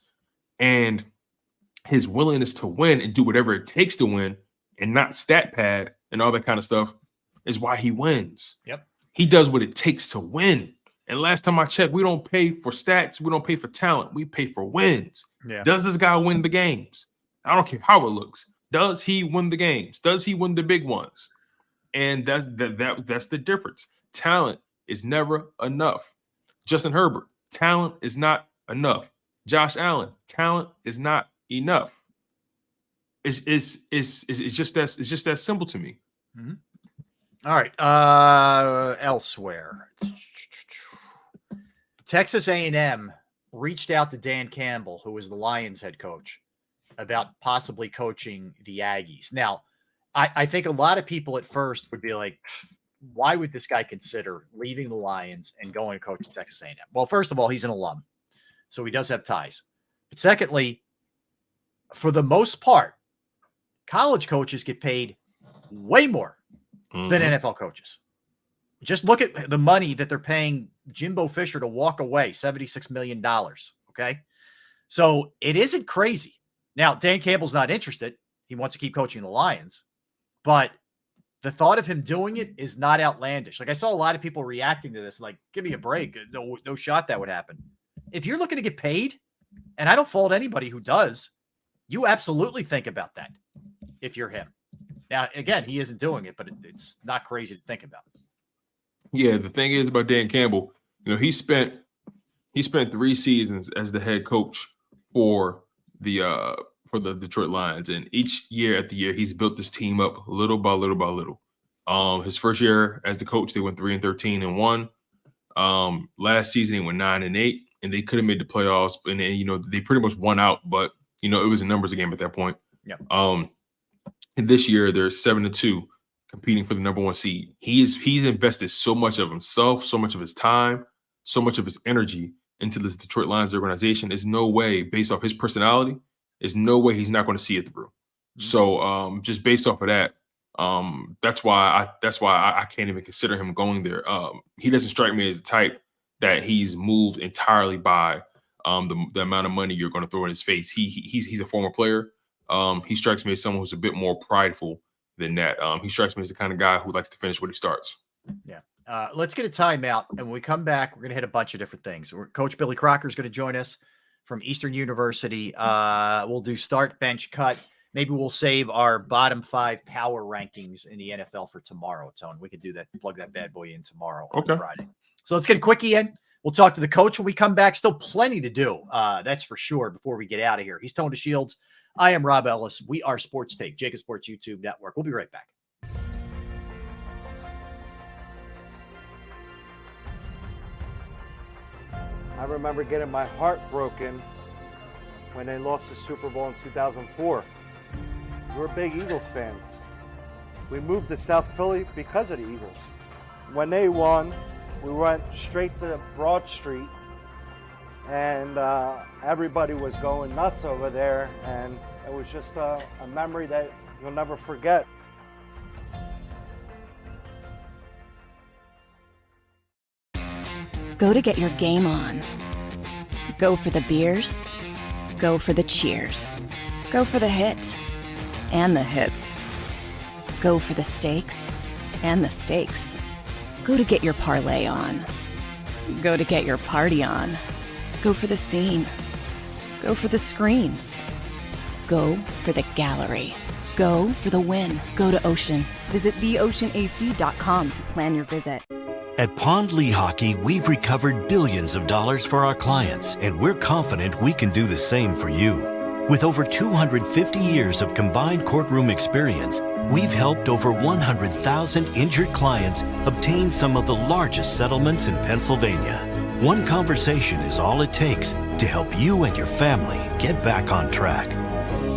and his willingness to win and do whatever it takes to win and not stat pad and all that kind of stuff is why he wins. Yep. He does what it takes to win. And last time I checked, we don't pay for stats. We don't pay for talent. We pay for wins. Yeah. Does this guy win the games? I don't care how it looks. Does he win the games? Does he win the big ones? And that's the difference. Talent is never enough. Justin Herbert, talent is not enough. Josh Allen, talent is not enough. It's just that simple to me. Mm-hmm. All right. Elsewhere, Texas A&M reached out to Dan Campbell, who was the Lions head coach, about possibly coaching the Aggies. Now, I think a lot of people at first would be like, why would this guy consider leaving the Lions and going to coach Texas A&M? Well, first of all, he's an alum, so he does have ties. But secondly, for the most part, college coaches get paid way more than NFL coaches. Just look at the money that they're paying Jimbo Fisher to walk away, $76 million. Okay. So it isn't crazy. Now, Dan Campbell's not interested. He wants to keep coaching the Lions, but the thought of him doing it is not outlandish. Like, I saw a lot of people reacting to this, like, give me a break. No shot that would happen. If you're looking to get paid, and I don't fault anybody who does, you absolutely think about that if you're him. Now, again, he isn't doing it, but it's not crazy to think about. Yeah, the thing is about Dan Campbell, he spent 3 seasons as the head coach for the Detroit Lions, and each year after year, he's built this team up little by little by little. His first year as the coach, they went 3-13 and won. Last season, they went 9-8, and they could have made the playoffs, and then, they pretty much won out, but it was a numbers game at that point. Yep. And this year they're 7-2, competing for the number 1 seed. He's invested so much of himself, so much of his time, so much of his energy into this Detroit Lions organization. There's no way, based off his personality, there's no way he's not going to see it through. So just based off of that, that's why I can't even consider him going there. He doesn't strike me as the type that he's moved entirely by the amount of money you're going to throw in his face. He's a former player. He strikes me as someone who's a bit more prideful than that. He strikes me as the kind of guy who likes to finish what he starts. Yeah. Let's get a timeout, and when we come back, we're going to hit a bunch of different things. Coach Billy Crocker is going to join us from Eastern University. We'll do start, bench, cut. Maybe we'll save our bottom 5 power rankings in the NFL for tomorrow, Tone. We could do that, plug that bad boy in tomorrow on Friday. So let's get a quickie in. We'll talk to the coach when we come back. Still plenty to do. That's for sure before we get out of here. He's Tony Shields. I am Rob Ellis. We are Sports Take, JAKIB Sports YouTube Network. We'll be right back. I remember getting my heart broken when they lost the Super Bowl in 2004. We were big Eagles fans. We moved to South Philly because of the Eagles. When they won, we went straight to Broad Street, and everybody was going nuts over there, and it was just a memory that you'll never forget. Go to get your game on. Go for the beers. Go for the cheers. Go for the hit and the hits. Go for the stakes and the stakes. Go to get your parlay on. Go to get your party on. Go for the scene. Go for the screens. Go for the gallery. Go for the win. Go to Ocean. Visit theoceanac.com to plan your visit. At Pond Lehocky, we've recovered billions of dollars for our clients, and we're confident we can do the same for you. With over 250 years of combined courtroom experience, we've helped over 100,000 injured clients obtain some of the largest settlements in Pennsylvania. One conversation is all it takes to help you and your family get back on track.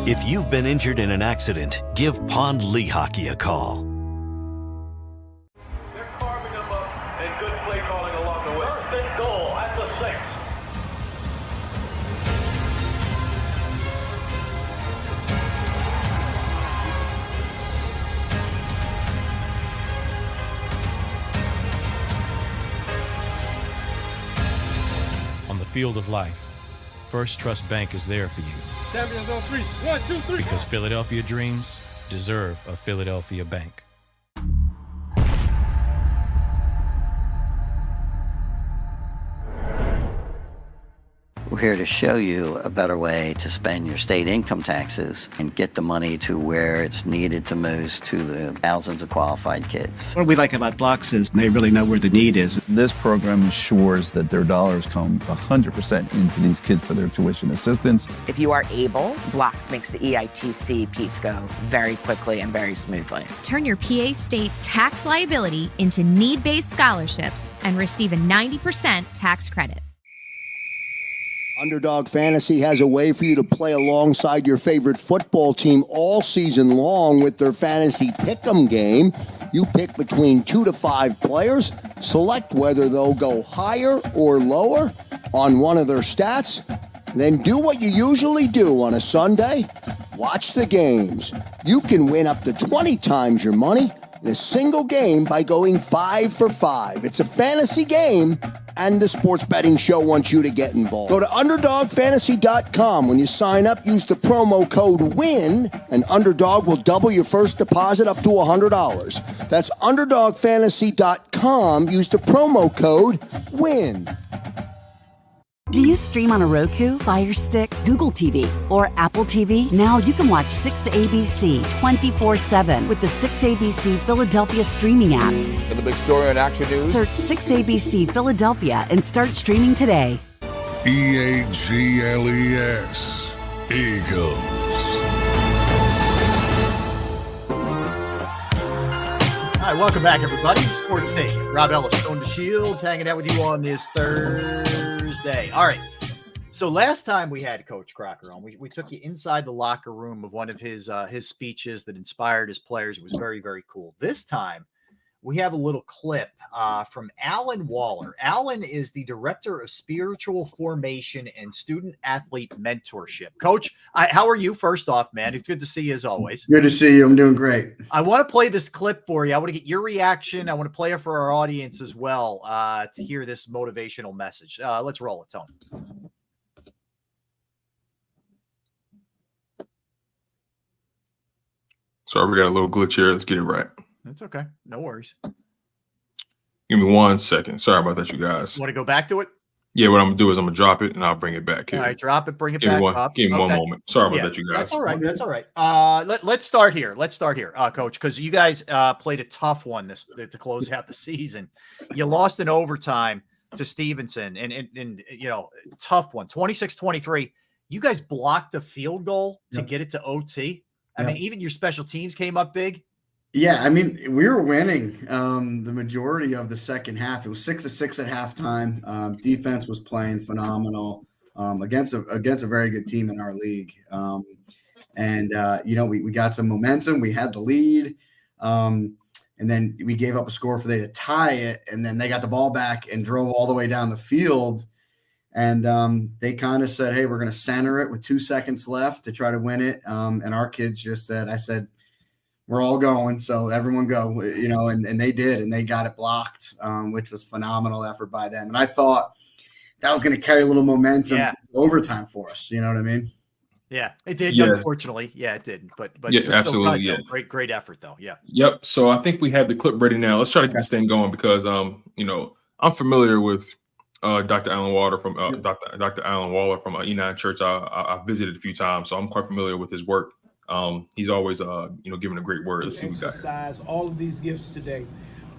If you've been injured in an accident, give Pond Lehocky a call. Field of life, First Trust Bank is there for you. Champions on 3. 1, 2, 3. Because Philadelphia dreams deserve a Philadelphia bank. We're here to show you a better way to spend your state income taxes and get the money to where it's needed to most to the thousands of qualified kids. What we like about Blocks is they really know where the need is. This program ensures that their dollars come 100% into these kids for their tuition assistance. If you are able, Blocks makes the EITC piece go very quickly and very smoothly. Turn your PA state tax liability into need-based scholarships and receive a 90% tax credit. Underdog Fantasy has a way for you to play alongside your favorite football team all season long with their fantasy pick'em game. You pick between 2 to 5 players, select whether they'll go higher or lower on one of their stats, then do what you usually do on a Sunday, watch the games. You can win up to 20 times your money in a single game by going 5 for 5. It's a fantasy game, and the Sports Betting Show wants you to get involved. Go to UnderdogFantasy.com. When you sign up, use the promo code WIN, and Underdog will double your first deposit up to $100. That's UnderdogFantasy.com. Use the promo code WIN. Do you stream on a Roku, Fire Stick, Google TV, or Apple TV? Now you can watch 6ABC 24/7 with the 6ABC Philadelphia streaming app. For the big story on Action News, Search 6ABC Philadelphia and start streaming today. EAGLES. Eagles. All right, welcome back, everybody. Sports Take. Rob Ellis, Tony Shields, hanging out with you on this Thursday. All right. So last time we had Coach Crocker on, we took you inside the locker room of one of his speeches that inspired his players. It was very, very cool. This time, we have a little clip from Alan Waller. Alan is the Director of Spiritual Formation and Student Athlete Mentorship. Coach, how are you? First off, man, it's good to see you as always. Good to see you. I'm doing great. I want to play this clip for you. I want to get your reaction. I want to play it for our audience as well to hear this motivational message. Let's roll it, Tony. Sorry, we got a little glitch here. Let's get it right. That's okay. No worries. Give me 1 second. Sorry about that, you guys. Want to go back to it? Yeah, what I'm going to do is I'm going to drop it and I'll bring it back here. All right, drop it, bring it back up. Give me one moment. Sorry about that, you guys. That's all right. That's all right. Let's start here. Coach, because you guys played a tough one to close out the season. You lost in overtime to Stevenson, and tough one, 26-23. You guys blocked the field goal to get it to OT. I mean, even your special teams came up big. Yeah, I mean, we were winning the majority of the second half. It was 6-6 at halftime. Defense was playing phenomenal against a very good team in our league. We got some momentum. We had the lead. And then we gave up a score for them to tie it. And then they got the ball back and drove all the way down the field. And they kind of said, hey, we're going to center it with 2 seconds left to try to win it. And our kids just said, I said, we're all going, so everyone go, and they did, and they got it blocked, which was phenomenal effort by them. And I thought that was going to carry a little momentum into overtime for us. You know what I mean? Yeah, it did. Yeah. Unfortunately, yeah, it didn't. But yeah, still absolutely, good, though. Great effort, though. Yeah. Yep. So I think we have the clip ready now. Let's try to get this thing going because I'm familiar with Dr. Alan Waller from Dr. Alan Waller from E9 Church. I visited a few times, so I'm quite familiar with his work. He's always, giving a great word. Let's see what we got here. Exercise all of these gifts today.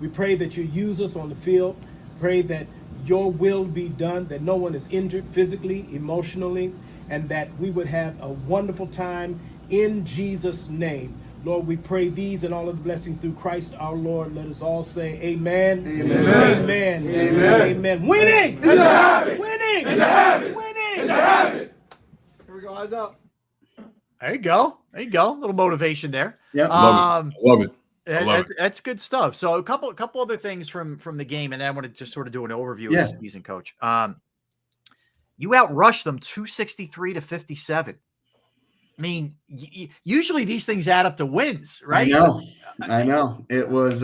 We pray that you use us on the field. Pray that your will be done, that no one is injured physically, emotionally, and that we would have a wonderful time in Jesus' name. Lord, we pray these and all of the blessings through Christ our Lord. Let us all say amen. Amen. Amen. Amen. Amen. Winning! It's a habit! Winning! It's a habit! Winning! It's a habit! Here we go. Eyes up. There you go. A little motivation there. Yeah. Love it. That's good stuff. So a couple other things from the game, and then I want to just sort of do an overview of the season, Coach. You outrushed them 263-57. I mean, usually these things add up to wins, right? I know. It was,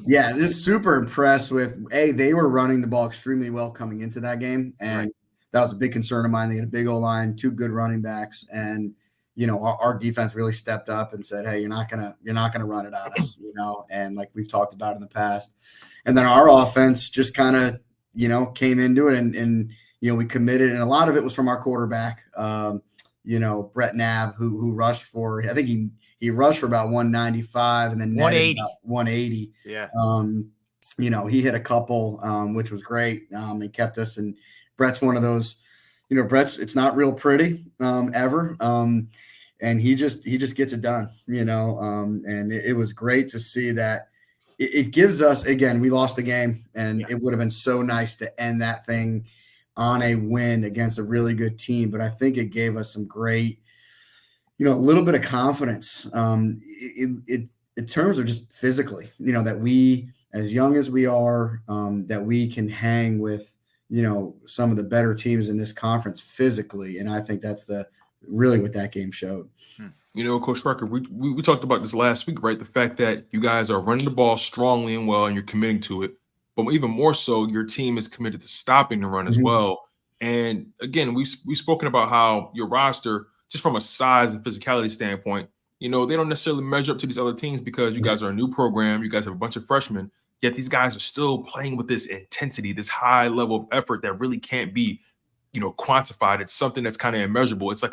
just super impressed with, they were running the ball extremely well coming into that game. And that was a big concern of mine. They had a big O-line, 2 good running backs. And, our defense really stepped up and said, hey, you're not going to run it on us, and like we've talked about in the past. And then our offense just kind of, came into it and we committed. And a lot of it was from our quarterback, Brett Knapp, who rushed for, I think he rushed for about 195 and then 180. Yeah. He hit a couple, which was great. And kept us. And Brett's one of those, it's not real pretty ever. And he just gets it done, and it was great to see that it gives us, again, we lost the game and it would have been so nice to end that thing on a win against a really good team. But I think it gave us some great, a little bit of confidence in terms of just physically, that we, as young as we are, that we can hang with, some of the better teams in this conference physically. And I think that's really what that game showed. Coach Rucker, we talked about this last week, right? The fact that you guys are running the ball strongly and well, and you're committing to it. But even more so, your team is committed to stopping the run as well. And again, we've spoken about how your roster, just from a size and physicality standpoint, they don't necessarily measure up to these other teams because you guys are a new program. You guys have a bunch of freshmen, yet these guys are still playing with this intensity, this high level of effort that really can't be, quantified. It's something that's kind of immeasurable. It's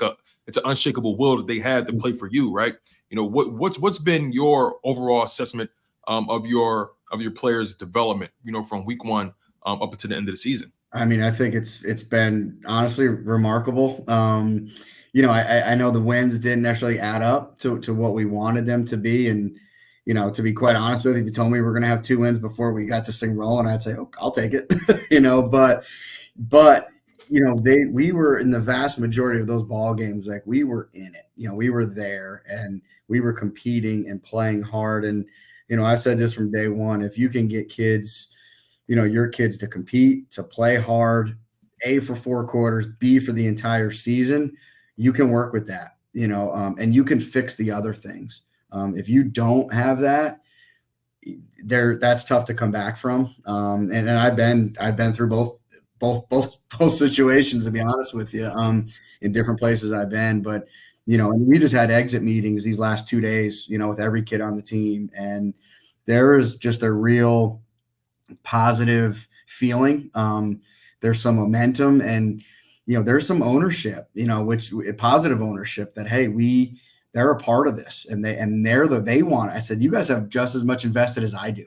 it's an unshakable will that they had to play for you, right? What's been your overall assessment of your players' development, from week 1 up until the end of the season? I mean, I think it's been honestly remarkable. I know the wins didn't necessarily add up to what we wanted them to be. And, to be quite honest with you, if you told me we're going to have 2 wins before we got this thing rolling, I'd say, oh, I'll take it, but we were in the vast majority of those ball games, like we were in it, we were there and we were competing and playing hard. And, I've said this from day one, if you can get kids, your kids to compete, to play hard, A, for 4 quarters, B, for the entire season, you can work with that, and you can fix the other things. If you don't have that, that's tough to come back from. And I've been through both situations, to be honest with you, in different places I've been. But, and we just had exit meetings these last 2 days, with every kid on the team. And there is just a real positive feeling. There's some momentum and, there's some ownership, which positive ownership that, hey, they're a part of this and they want it. I said, you guys have just as much invested as I do.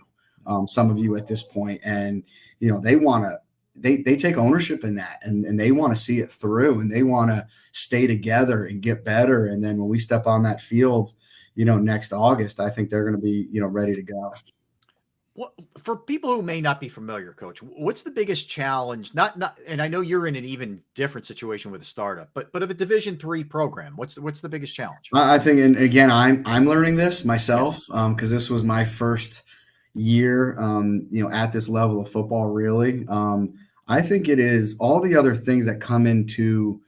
some of you at this point, and they want to. They take ownership in that, and they want to see it through, and they want to stay together and get better. And then when we step on that field, next August, I think they're going to be, ready to go. What, for people who may not be familiar, Coach, what's the biggest challenge? And I know you're in an even different situation with a startup, but of a Division III program, what's the biggest challenge? I think, and again, I'm learning this myself because this was my first year, at this level of football. Really, I think it is all the other things that come into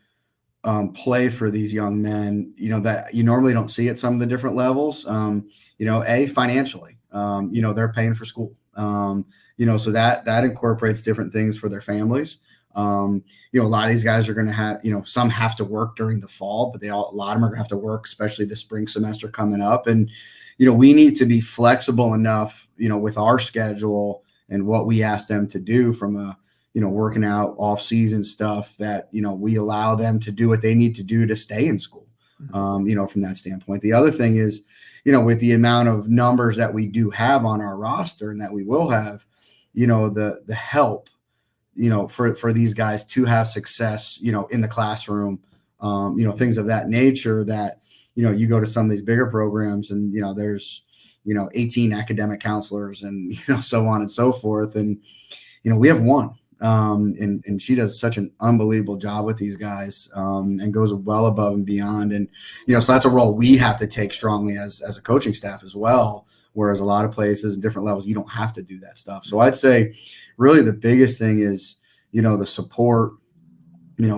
play for these young men, that you normally don't see at some of the different levels. Financially, they're paying for school, so that incorporates different things for their families. A lot of these guys are going to have, some have to work during the fall, but a lot of them are going to have to work, especially the spring semester coming up. And, we need to be flexible enough, with our schedule and what we ask them to do from a, working out off season stuff that, we allow them to do what they need to do to stay in school, from that standpoint. The other thing is, with the amount of numbers that we do have on our roster and that we will have, the help, for these guys to have success, in the classroom, things of that nature that, you go to some of these bigger programs and, there's, 18 academic counselors and, so on and so forth. And, we have one. And she does such an unbelievable job with these guys, and goes well above and beyond. And, so that's a role we have to take strongly as a coaching staff as well. Whereas a lot of places and different levels, you don't have to do that stuff. So I'd say really the biggest thing is, the support,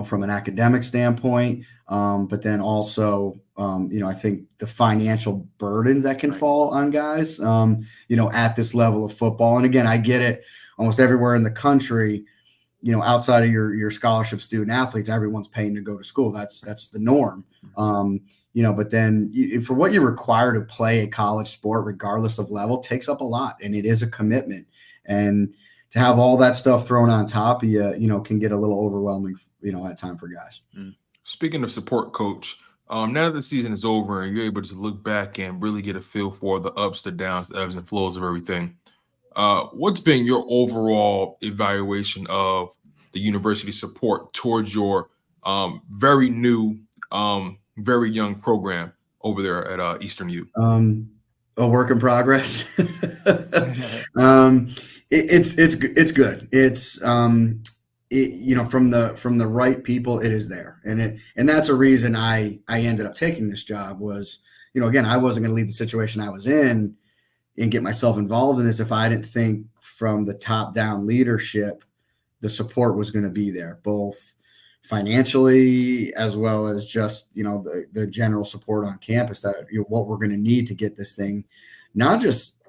from an academic standpoint, but then also, I think the financial burdens that can fall on guys, at this level of football. And again, I get it almost everywhere in the country, outside of your scholarship student athletes, everyone's paying to go to school. That's the norm. But then for what you're required to play a college sport, regardless of level, takes up a lot, and it is a commitment. And to have all that stuff thrown on top of you, can get a little overwhelming, at time for guys. Speaking of support, Coach, now that the season is over and you're able to look back and really get a feel for the ups, the downs, the ebbs and flows of everything, what's been your overall evaluation of the university support towards your very new, very young program over there at Eastern U? A work in progress. It's good. It's from the right people, it is there, and that's a reason I ended up taking this job was, again, I wasn't going to leave the situation I was in and get myself involved in this if I didn't think from the top down leadership the support was going to be there, both financially as well as just the general support on campus that what we're going to need to get this thing not just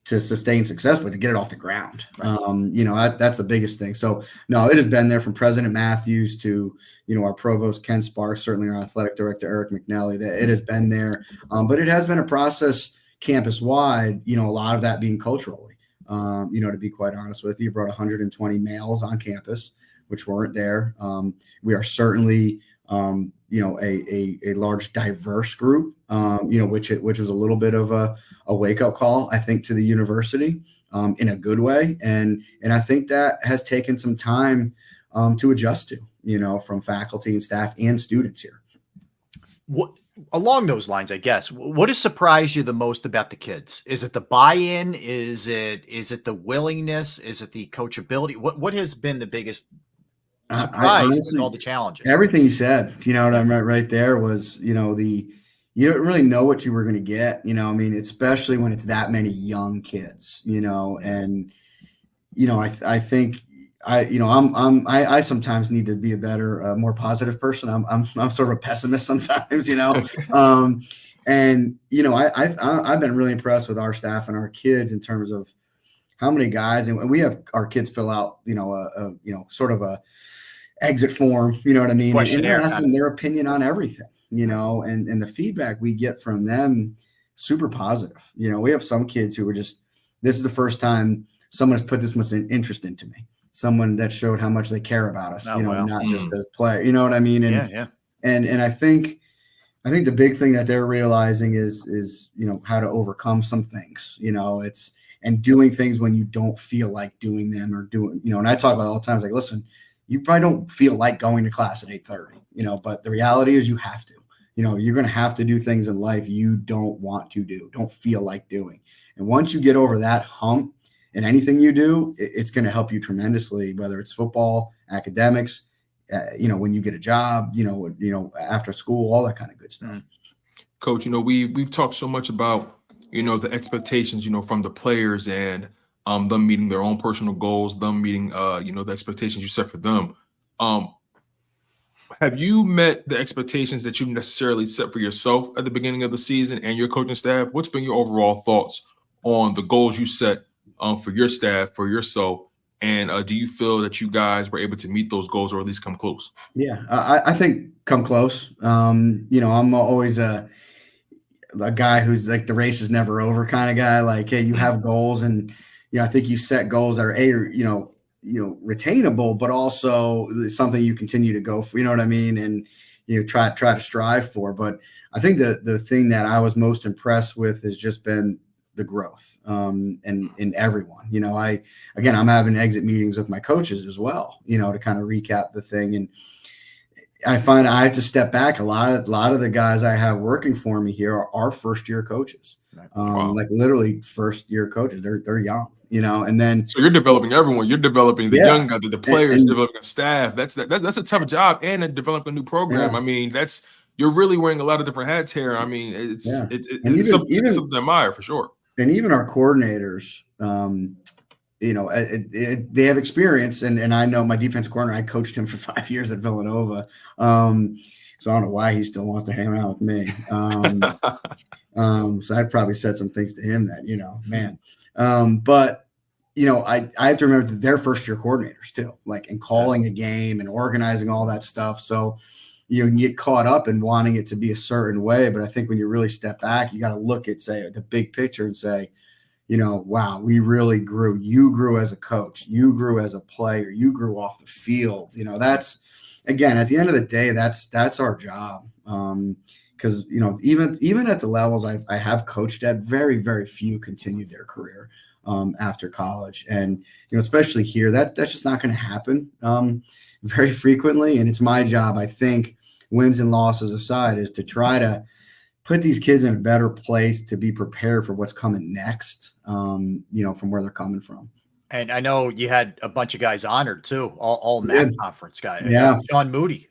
to sustain success but to get it off the ground. That's the biggest thing. So no, it has been there from President Matthews to our provost Ken Sparks, certainly our athletic director Eric McNally, that it has been there, but it has been a process campus wide, a lot of that being culturally, to be quite honest with you. Brought 120 males on campus, which weren't there. We are certainly, a large diverse group, which was a little bit of a wake up call, I think, to the university, in a good way. And I think that has taken some time, to adjust to, from faculty and staff and students here. What, along those lines, I guess, what has surprised you the most about the kids? Is it the buy-in? Is it the willingness? Is it the coachability? What has been the biggest surprise honestly, with all the challenges? Everything you said, what I meant right there was, you don't really know what you were going to get, especially when it's that many young kids, and, I think I sometimes need to be a better, more positive person. I'm sort of a pessimist sometimes, and, I've been really impressed with our staff and our kids in terms of how many guys, and we have our kids fill out, sort of a exit form, you know what I mean? And they're asking their opinion on everything, and the feedback we get from them, super positive. We have some kids who were just, this is the first time someone has put this much interest into me. Someone that showed how much they care about us, not just as player, you know what I mean? And, and I think the big thing that they're realizing is, how to overcome some things, and doing things when you don't feel like doing them or doing, and I talk about it all the time. It's like, listen, you probably don't feel like going to class at 8:30, but the reality is you have to. You're going to have to do things in life you don't want to do, don't feel like doing. And once you get over that hump in anything you do, it's going to help you tremendously, whether it's football, academics, when you get a job, after school, all that kind of good stuff. Coach, we've talked so much about, the expectations, from the players and them meeting their own personal goals, them meeting, the expectations you set for them. Have you met the expectations that you necessarily set for yourself at the beginning of the season and your coaching staff? What's been your overall thoughts on the goals you set for your staff, for yourself? And do you feel that you guys were able to meet those goals or at least come close? Yeah, I think come close. I'm always a guy who's like the race is never over kind of guy. Like, hey, you have goals, and I think you set goals that are retainable, but also something you continue to go for. You know what I mean? And try to strive for. But I think the thing that I was most impressed with has just been the growth and in everyone. I'm having exit meetings with my coaches as well, to kind of recap the thing. And I find I have to step back. A lot of the guys I have working for me here are first year coaches, like literally first year coaches. They're young, and then so you're developing everyone. You're developing the young guys, the players, developing staff. That's a tough job, and developing a new program. I mean, you're really wearing a lot of different hats here. I mean, it's something to admire for sure. And even our coordinators, they have experience. And I know my defensive coordinator, I coached him for 5 years at Villanova. So I don't know why he still wants to hang around with me. So I probably said some things to him that, but I have to remember that they're first year coordinators too, and calling a game and organizing all that stuff. So, you can get caught up in wanting it to be a certain way. But I think when you really step back, you got to look at, say, the big picture and say, wow, we really grew. You grew as a coach. You grew as a player. You grew off the field. That's, again, at the end of the day, that's our job. Because, even at the levels I have coached at, very, very few continued their career after college. And, especially here, that's just not going to happen very frequently. And it's my job, I think, wins and losses aside, is to try to put these kids in a better place to be prepared for what's coming next, from where they're coming from. And I know you had a bunch of guys honored too, all MAC conference guys. Yeah. Sean Moody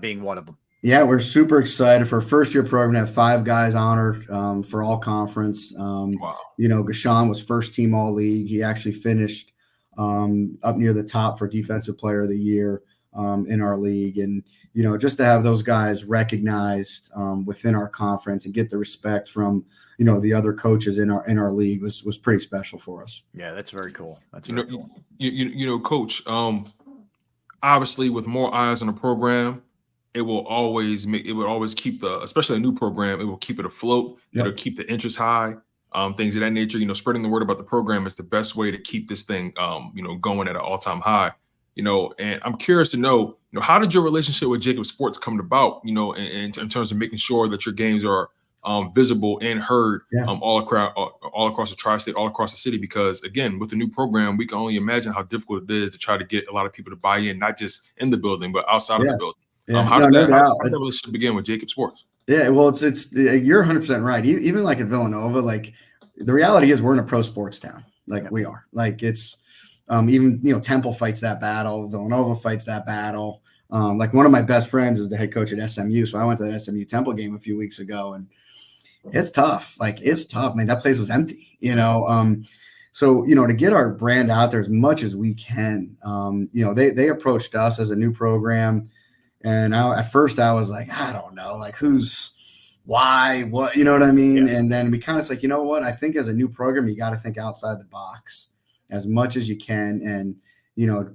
being one of them. Yeah, we're super excited for a first-year program to have 5 guys honored for all conference. Wow. Gashawn was first team all league. He actually finished up near the top for defensive player of the year in our league. And, just to have those guys recognized within our conference and get the respect from, the other coaches in our league was pretty special for us. Yeah, that's very cool. That's cool. Coach, obviously with more eyes on the program, it will always keep especially a new program, it will keep it afloat. Yep. It'll keep the interest high, things of that nature. Spreading the word about the program is the best way to keep this thing, going at an all-time high. And I'm curious to know, how did your relationship with JAKIB Sports come about, in terms of making sure that your games are visible and heard all across the tri-state, all across the city? Because, again, with the new program, we can only imagine how difficult it is to try to get a lot of people to buy in, not just in the building, but outside of the building. How did that relationship begin with JAKIB Sports? Yeah, well, it's you're 100% right. Even like at Villanova, the reality is we're in a pro sports town. We are. It's even Temple fights that battle. Villanova fights that battle. One of my best friends is the head coach at SMU, so I went to that SMU Temple game a few weeks ago, and it's tough. It's tough, man. That place was empty. So to get our brand out there as much as we can, they approached us as a new program, and at first I was like, I don't know, who's. Why, what, you know what I mean? Yeah. And then we kind of like, what? I think as a new program, you got to think outside the box as much as you can. And,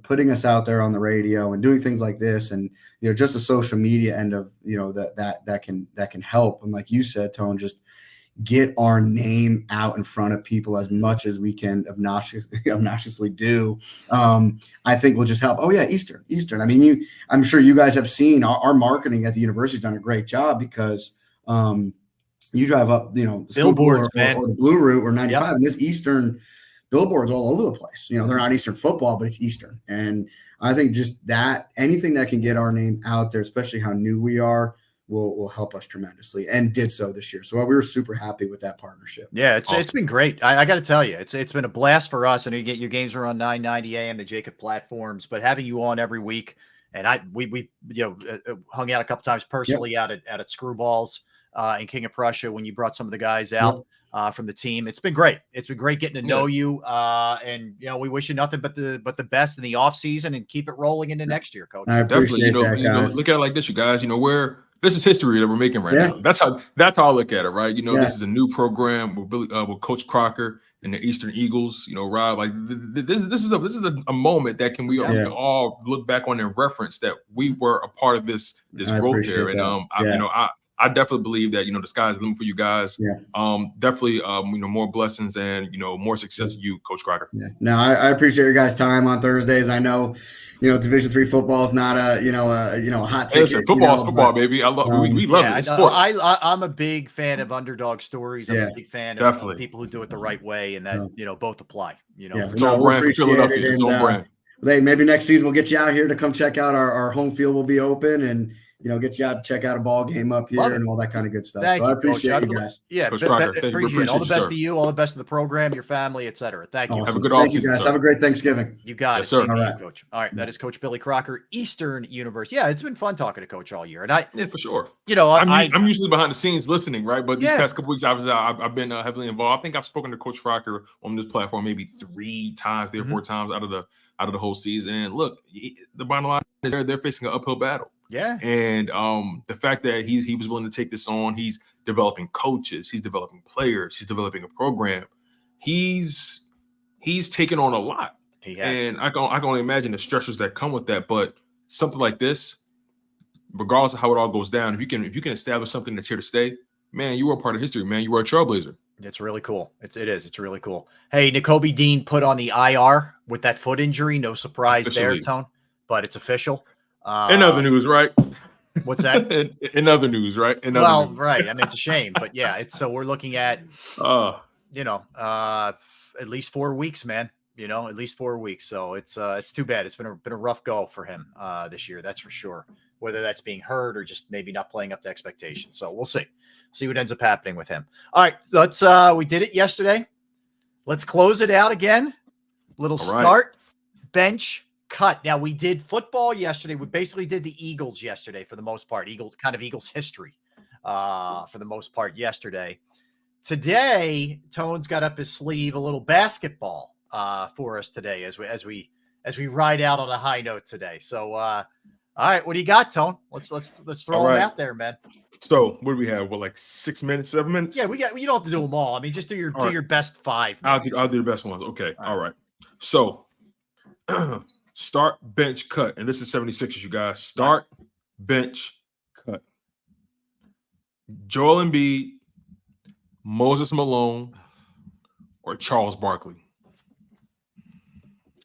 putting us out there on the radio and doing things like this and, just the social media end of, that can help. And like you said, Tone, just get our name out in front of people as much as we can obnoxiously do. I think will just help. Oh yeah. Eastern. I mean, I'm sure you guys have seen our marketing at the university has done a great job because, you drive up, billboards, man, or the Blue Route or 95, and this Eastern billboards all over the place. You know, they're not Eastern football, but it's Eastern. And I think just that, anything that can get our name out there, especially how new we are, will help us tremendously, and did so this year. So we were super happy with that partnership. Yeah, it's been great. I got to tell you, it's been a blast for us. And you get your games are on 990 AM, the JAKIB platforms, but having you on every week, and we hung out a couple times personally out at Screwballs in King of Prussia when you brought some of the guys out from the team. It's been great. It's been great getting to know you, and we wish you nothing but the best in the off season, and keep it rolling into next year, Coach. I appreciate that, guys. Look at it like this, you guys. This is history that we're making right now. That's how I look at it, right? This is a new program with Coach Crocker and the Eastern Eagles. Rob, like this is a moment that we can all look back on and reference that we were a part of this growth here. And I definitely believe that the sky's the limit for you guys. Definitely more blessings and more success to you, Coach Crocker. No, I appreciate your guys' time on Thursdays. I know Division III football is not a hot ticket. Listen, football is football, baby. I love we love it. It's sports. I'm a big fan of underdog stories. I'm a big fan of people who do it the right way, and that both apply. It's on brand for Philadelphia. It's on brand. Maybe next season we'll get you out here to come check out our home field. Will be open, and get you out to check out a ball game up here and all that kind of good stuff. Thank you, I appreciate Coach. you guys. Yeah, appreciate it. All the best to you, all the best to the program, your family, etc. Thank you. Awesome. Have a good offseason, guys. Have a great Thanksgiving. You got it, sir. All right, Coach. All right, that is Coach Billy Crocker, Eastern University. Yeah, it's been fun talking to Coach all year, and for sure. I'm usually behind the scenes listening, right? But these past couple weeks, I've been heavily involved. I think I've spoken to Coach Crocker on this platform maybe 3 times, 3 or 4 times out of the whole season. And look, the bottom line is they're facing an uphill battle. Yeah. And the fact that he was willing to take this on, he's developing coaches, he's developing players, he's developing a program. He's taken on a lot. He has. And I can only imagine the stressors that come with that. But something like this, regardless of how it all goes down, if you can establish something that's here to stay, man, you are a part of history, man. You are a trailblazer. It's really cool. It is. It's really cool. Hey, Nakobe Dean put on the IR with that foot injury. No surprise there, Tone, but it's official. In other news, right? What's that? in other news, right? Right. I mean, it's a shame, but yeah, so we're looking at, at least 4 weeks, man. At least 4 weeks. So it's too bad. It's been a rough go for him this year. That's for sure. Whether that's being hurt or just maybe not playing up to expectations. So we'll see what ends up happening with him. All right, we did it yesterday. Let's close it out again. Start, bench, cut. Now, we did football yesterday. We basically did the Eagles yesterday for the most part. Eagles history for the most part yesterday. Today, Tone's got up his sleeve a little basketball for us today as we ride out on a high note today. So, all right, what do you got, Tone? Let's throw them out there, man. So, what do we have? Like 6 minutes, 7 minutes? Yeah, you don't have to do them all. I mean, just do your best 5. I'll do the best ones. Okay, all right. So, start, bench, cut. And this is 76ers, you guys. Start, bench, cut. Joel Embiid, Moses Malone, or Charles Barkley.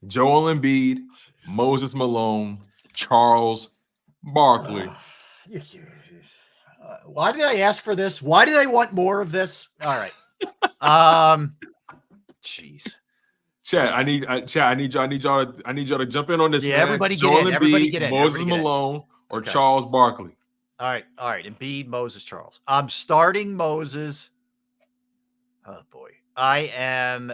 Joel Embiid, Moses Malone, Charles Barkley. Why did I ask for this? Why did I want more of this? All right. Jeez. Chat, I need y'all to jump in on this. Yeah, man. everybody Joel get in. Embiid, Everybody get in. Moses Malone or Charles Barkley. All right. Embiid, Moses, Charles. I'm starting Moses. Oh boy. I am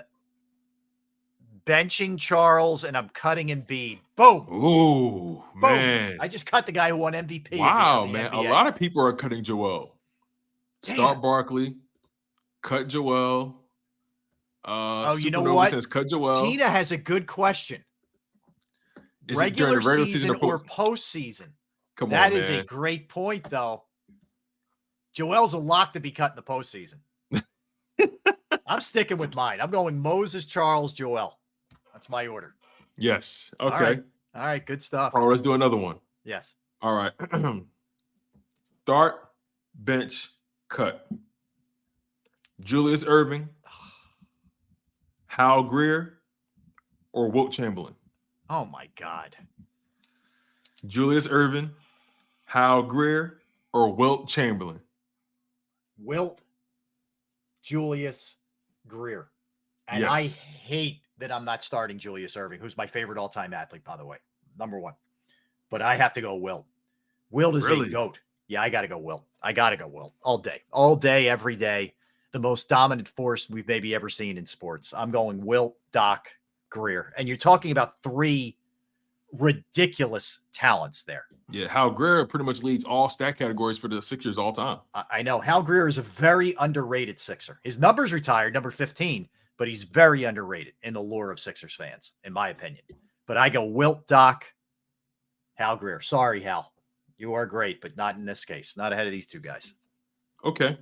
benching Charles and I'm cutting Embiid. Boom. Ooh, Boom. man. I just cut the guy who won MVP. Wow, in the man. NBA. A lot of people are cutting Joel. Start Barkley, cut Joel. You know Supernova what? Says cut Joel. Tina has a good question. Is it during the regular season or postseason? Come on, That is man. a great point, though. Joel's a lock to be cut in the postseason. I'm sticking with mine. I'm going Moses, Charles, Joel. That's my order. Yes. Okay. All right. Good stuff. All right, let's do another one. Yes. All right. Start, bench, cut. Julius Erving, Hal Greer, or Wilt Chamberlain. Oh my God. Julius Erving, Hal Greer, or Wilt Chamberlain. Wilt, Julius, Greer. And I hate that I'm not starting Julius Erving, who's my favorite all-time athlete, by the way, number one. But I have to go Wilt. Wilt is a GOAT. Yeah, I got to go Wilt. I got to go Wilt all day, every day. The most dominant force we've maybe ever seen in sports. I'm going Wilt, Doc, Greer. And you're talking about 3 ridiculous talents there. Yeah, Hal Greer pretty much leads all stat categories for the Sixers all time. I know. Hal Greer is a very underrated Sixer. His number's retired, number 15, but he's very underrated in the lore of Sixers fans, in my opinion. But I go Wilt, Doc, Hal Greer. Sorry, Hal. You are great, but not in this case. Not ahead of these 2 guys. Okay.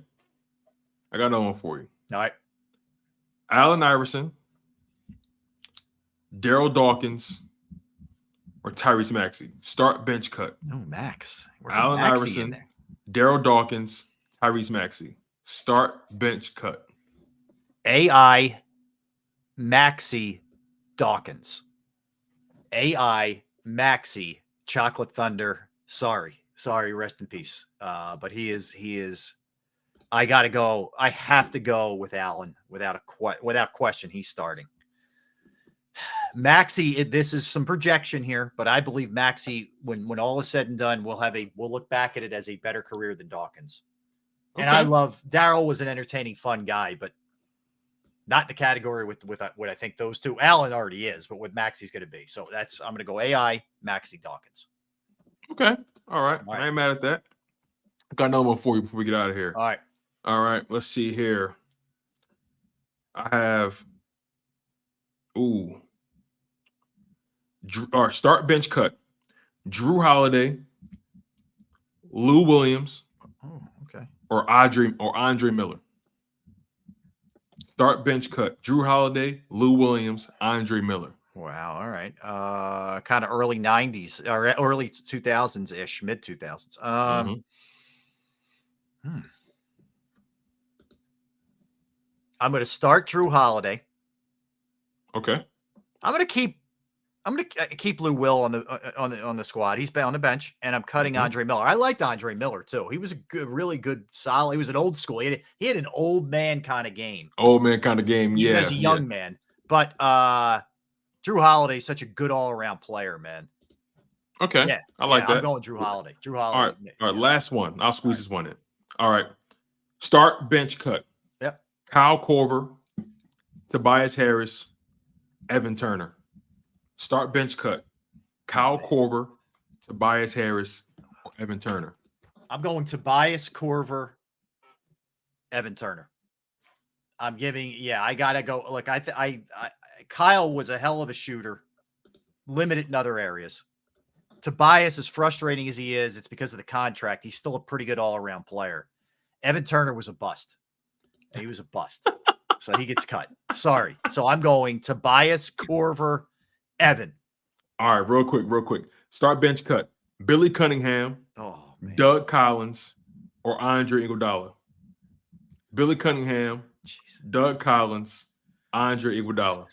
I got another one for you. All right. Allen Iverson, Daryl Dawkins, or Tyrese Maxey. Start, bench, cut. No, Max. Allen Iverson, Daryl Dawkins, Tyrese Maxey. Start, bench, cut. AI, Maxey, Dawkins. AI, Maxey, Chocolate Thunder. Sorry, rest in peace. But he is. I got to go. I have to go with Allen without question. He's starting. Maxey, this is some projection here, but I believe Maxey, when all is said and done, we'll look back at it as a better career than Dawkins. Okay. And I love Daryl was an entertaining, fun guy, but not in the category with what I think those 2. Allen already is, but what Maxey's going to be. So I'm going to go AI, Maxey, Dawkins. Okay. All right. I ain't mad at that. I got another one for you before we get out of here. All right. Let's see here. I have, start, bench, cut. Drew Holiday, Lou Williams, okay, or Andre Miller. Start, bench, cut. Drew Holiday, Lou Williams, Andre Miller. Wow. All right. Kind of early 90s or early 2000s ish, mid 2000s. I'm going to start Drew Holiday. Okay. I'm going to keep Lou Will on the squad. He's been on the bench, and I'm cutting Andre Miller. I liked Andre Miller too. He was a really good, solid. He was an old school. He had an old man kind of game. Yeah. As a young man, but Drew Holiday is such a good all around player, man. Okay. Yeah. I like that. I'm going Drew Holiday. All right. Last one. I'll squeeze this one in. All right. Start, bench, cut. Yep. Kyle Korver, Tobias Harris, Evan Turner. Start, bench, cut. Kyle Korver, Tobias Harris, or Evan Turner. I'm going Tobias Korver, Evan Turner. I'm giving. Yeah, I gotta go. Look, Kyle was a hell of a shooter, limited in other areas. Tobias, as frustrating as he is, it's because of the contract. He's still a pretty good all-around player. Evan Turner was a bust. He was a bust. So he gets cut. Sorry. So I'm going Tobias, Korver, Evan. All right, real quick. Start, bench, cut. Billy Cunningham, Doug Collins, or Andre Iguodala. Billy Cunningham, Doug Collins, Andre Iguodala.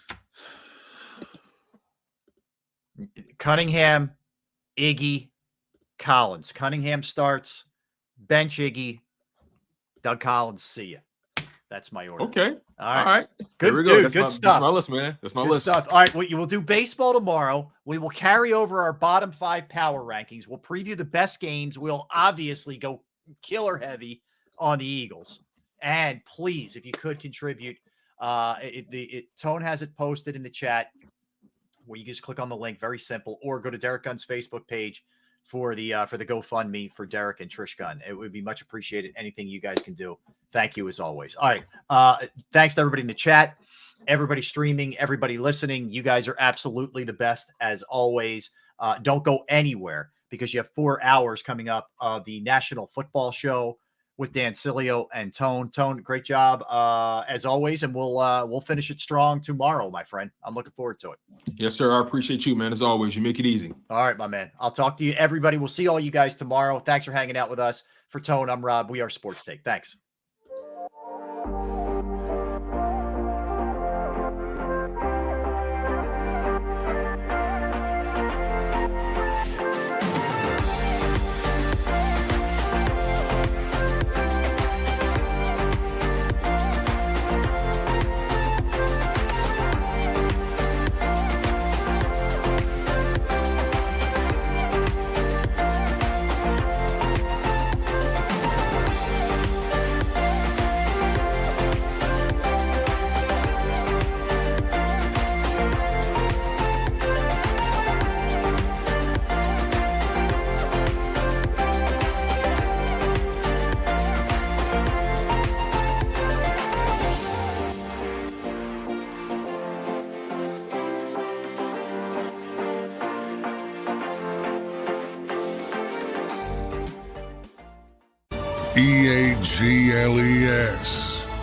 Cunningham, Iggy, Collins. Cunningham starts, bench Iggy, Doug Collins, see ya. That's my order. Okay. All right. Good, dude. Good stuff. That's my list, man. That's my list. Stuff. All right. We will do baseball tomorrow. We will carry over our bottom 5 power rankings. We'll preview the best games. We'll obviously go killer heavy on the Eagles. And please, if you could contribute, Tone has it posted in the chat where you just click on the link. Very simple. Or go to Derek Gunn's Facebook page for the GoFundMe for Derek and Trish Gunn. It would be much appreciated. Anything you guys can do. Thank you as always. All right. Thanks to everybody in the chat, everybody streaming, everybody listening. You guys are absolutely the best as always. Don't go anywhere because you have 4 hours coming up of the National Football Show with Dan Cilio and Tone. Tone, great job as always, and we'll finish it strong tomorrow, my friend. I'm looking forward to it. Yes, sir. I appreciate you, man. As always, you make it easy. All right, my man. I'll talk to you, everybody. We'll see all you guys tomorrow. Thanks for hanging out with us. For Tone, I'm Rob. We are Sports Take. Thanks. EAGLES.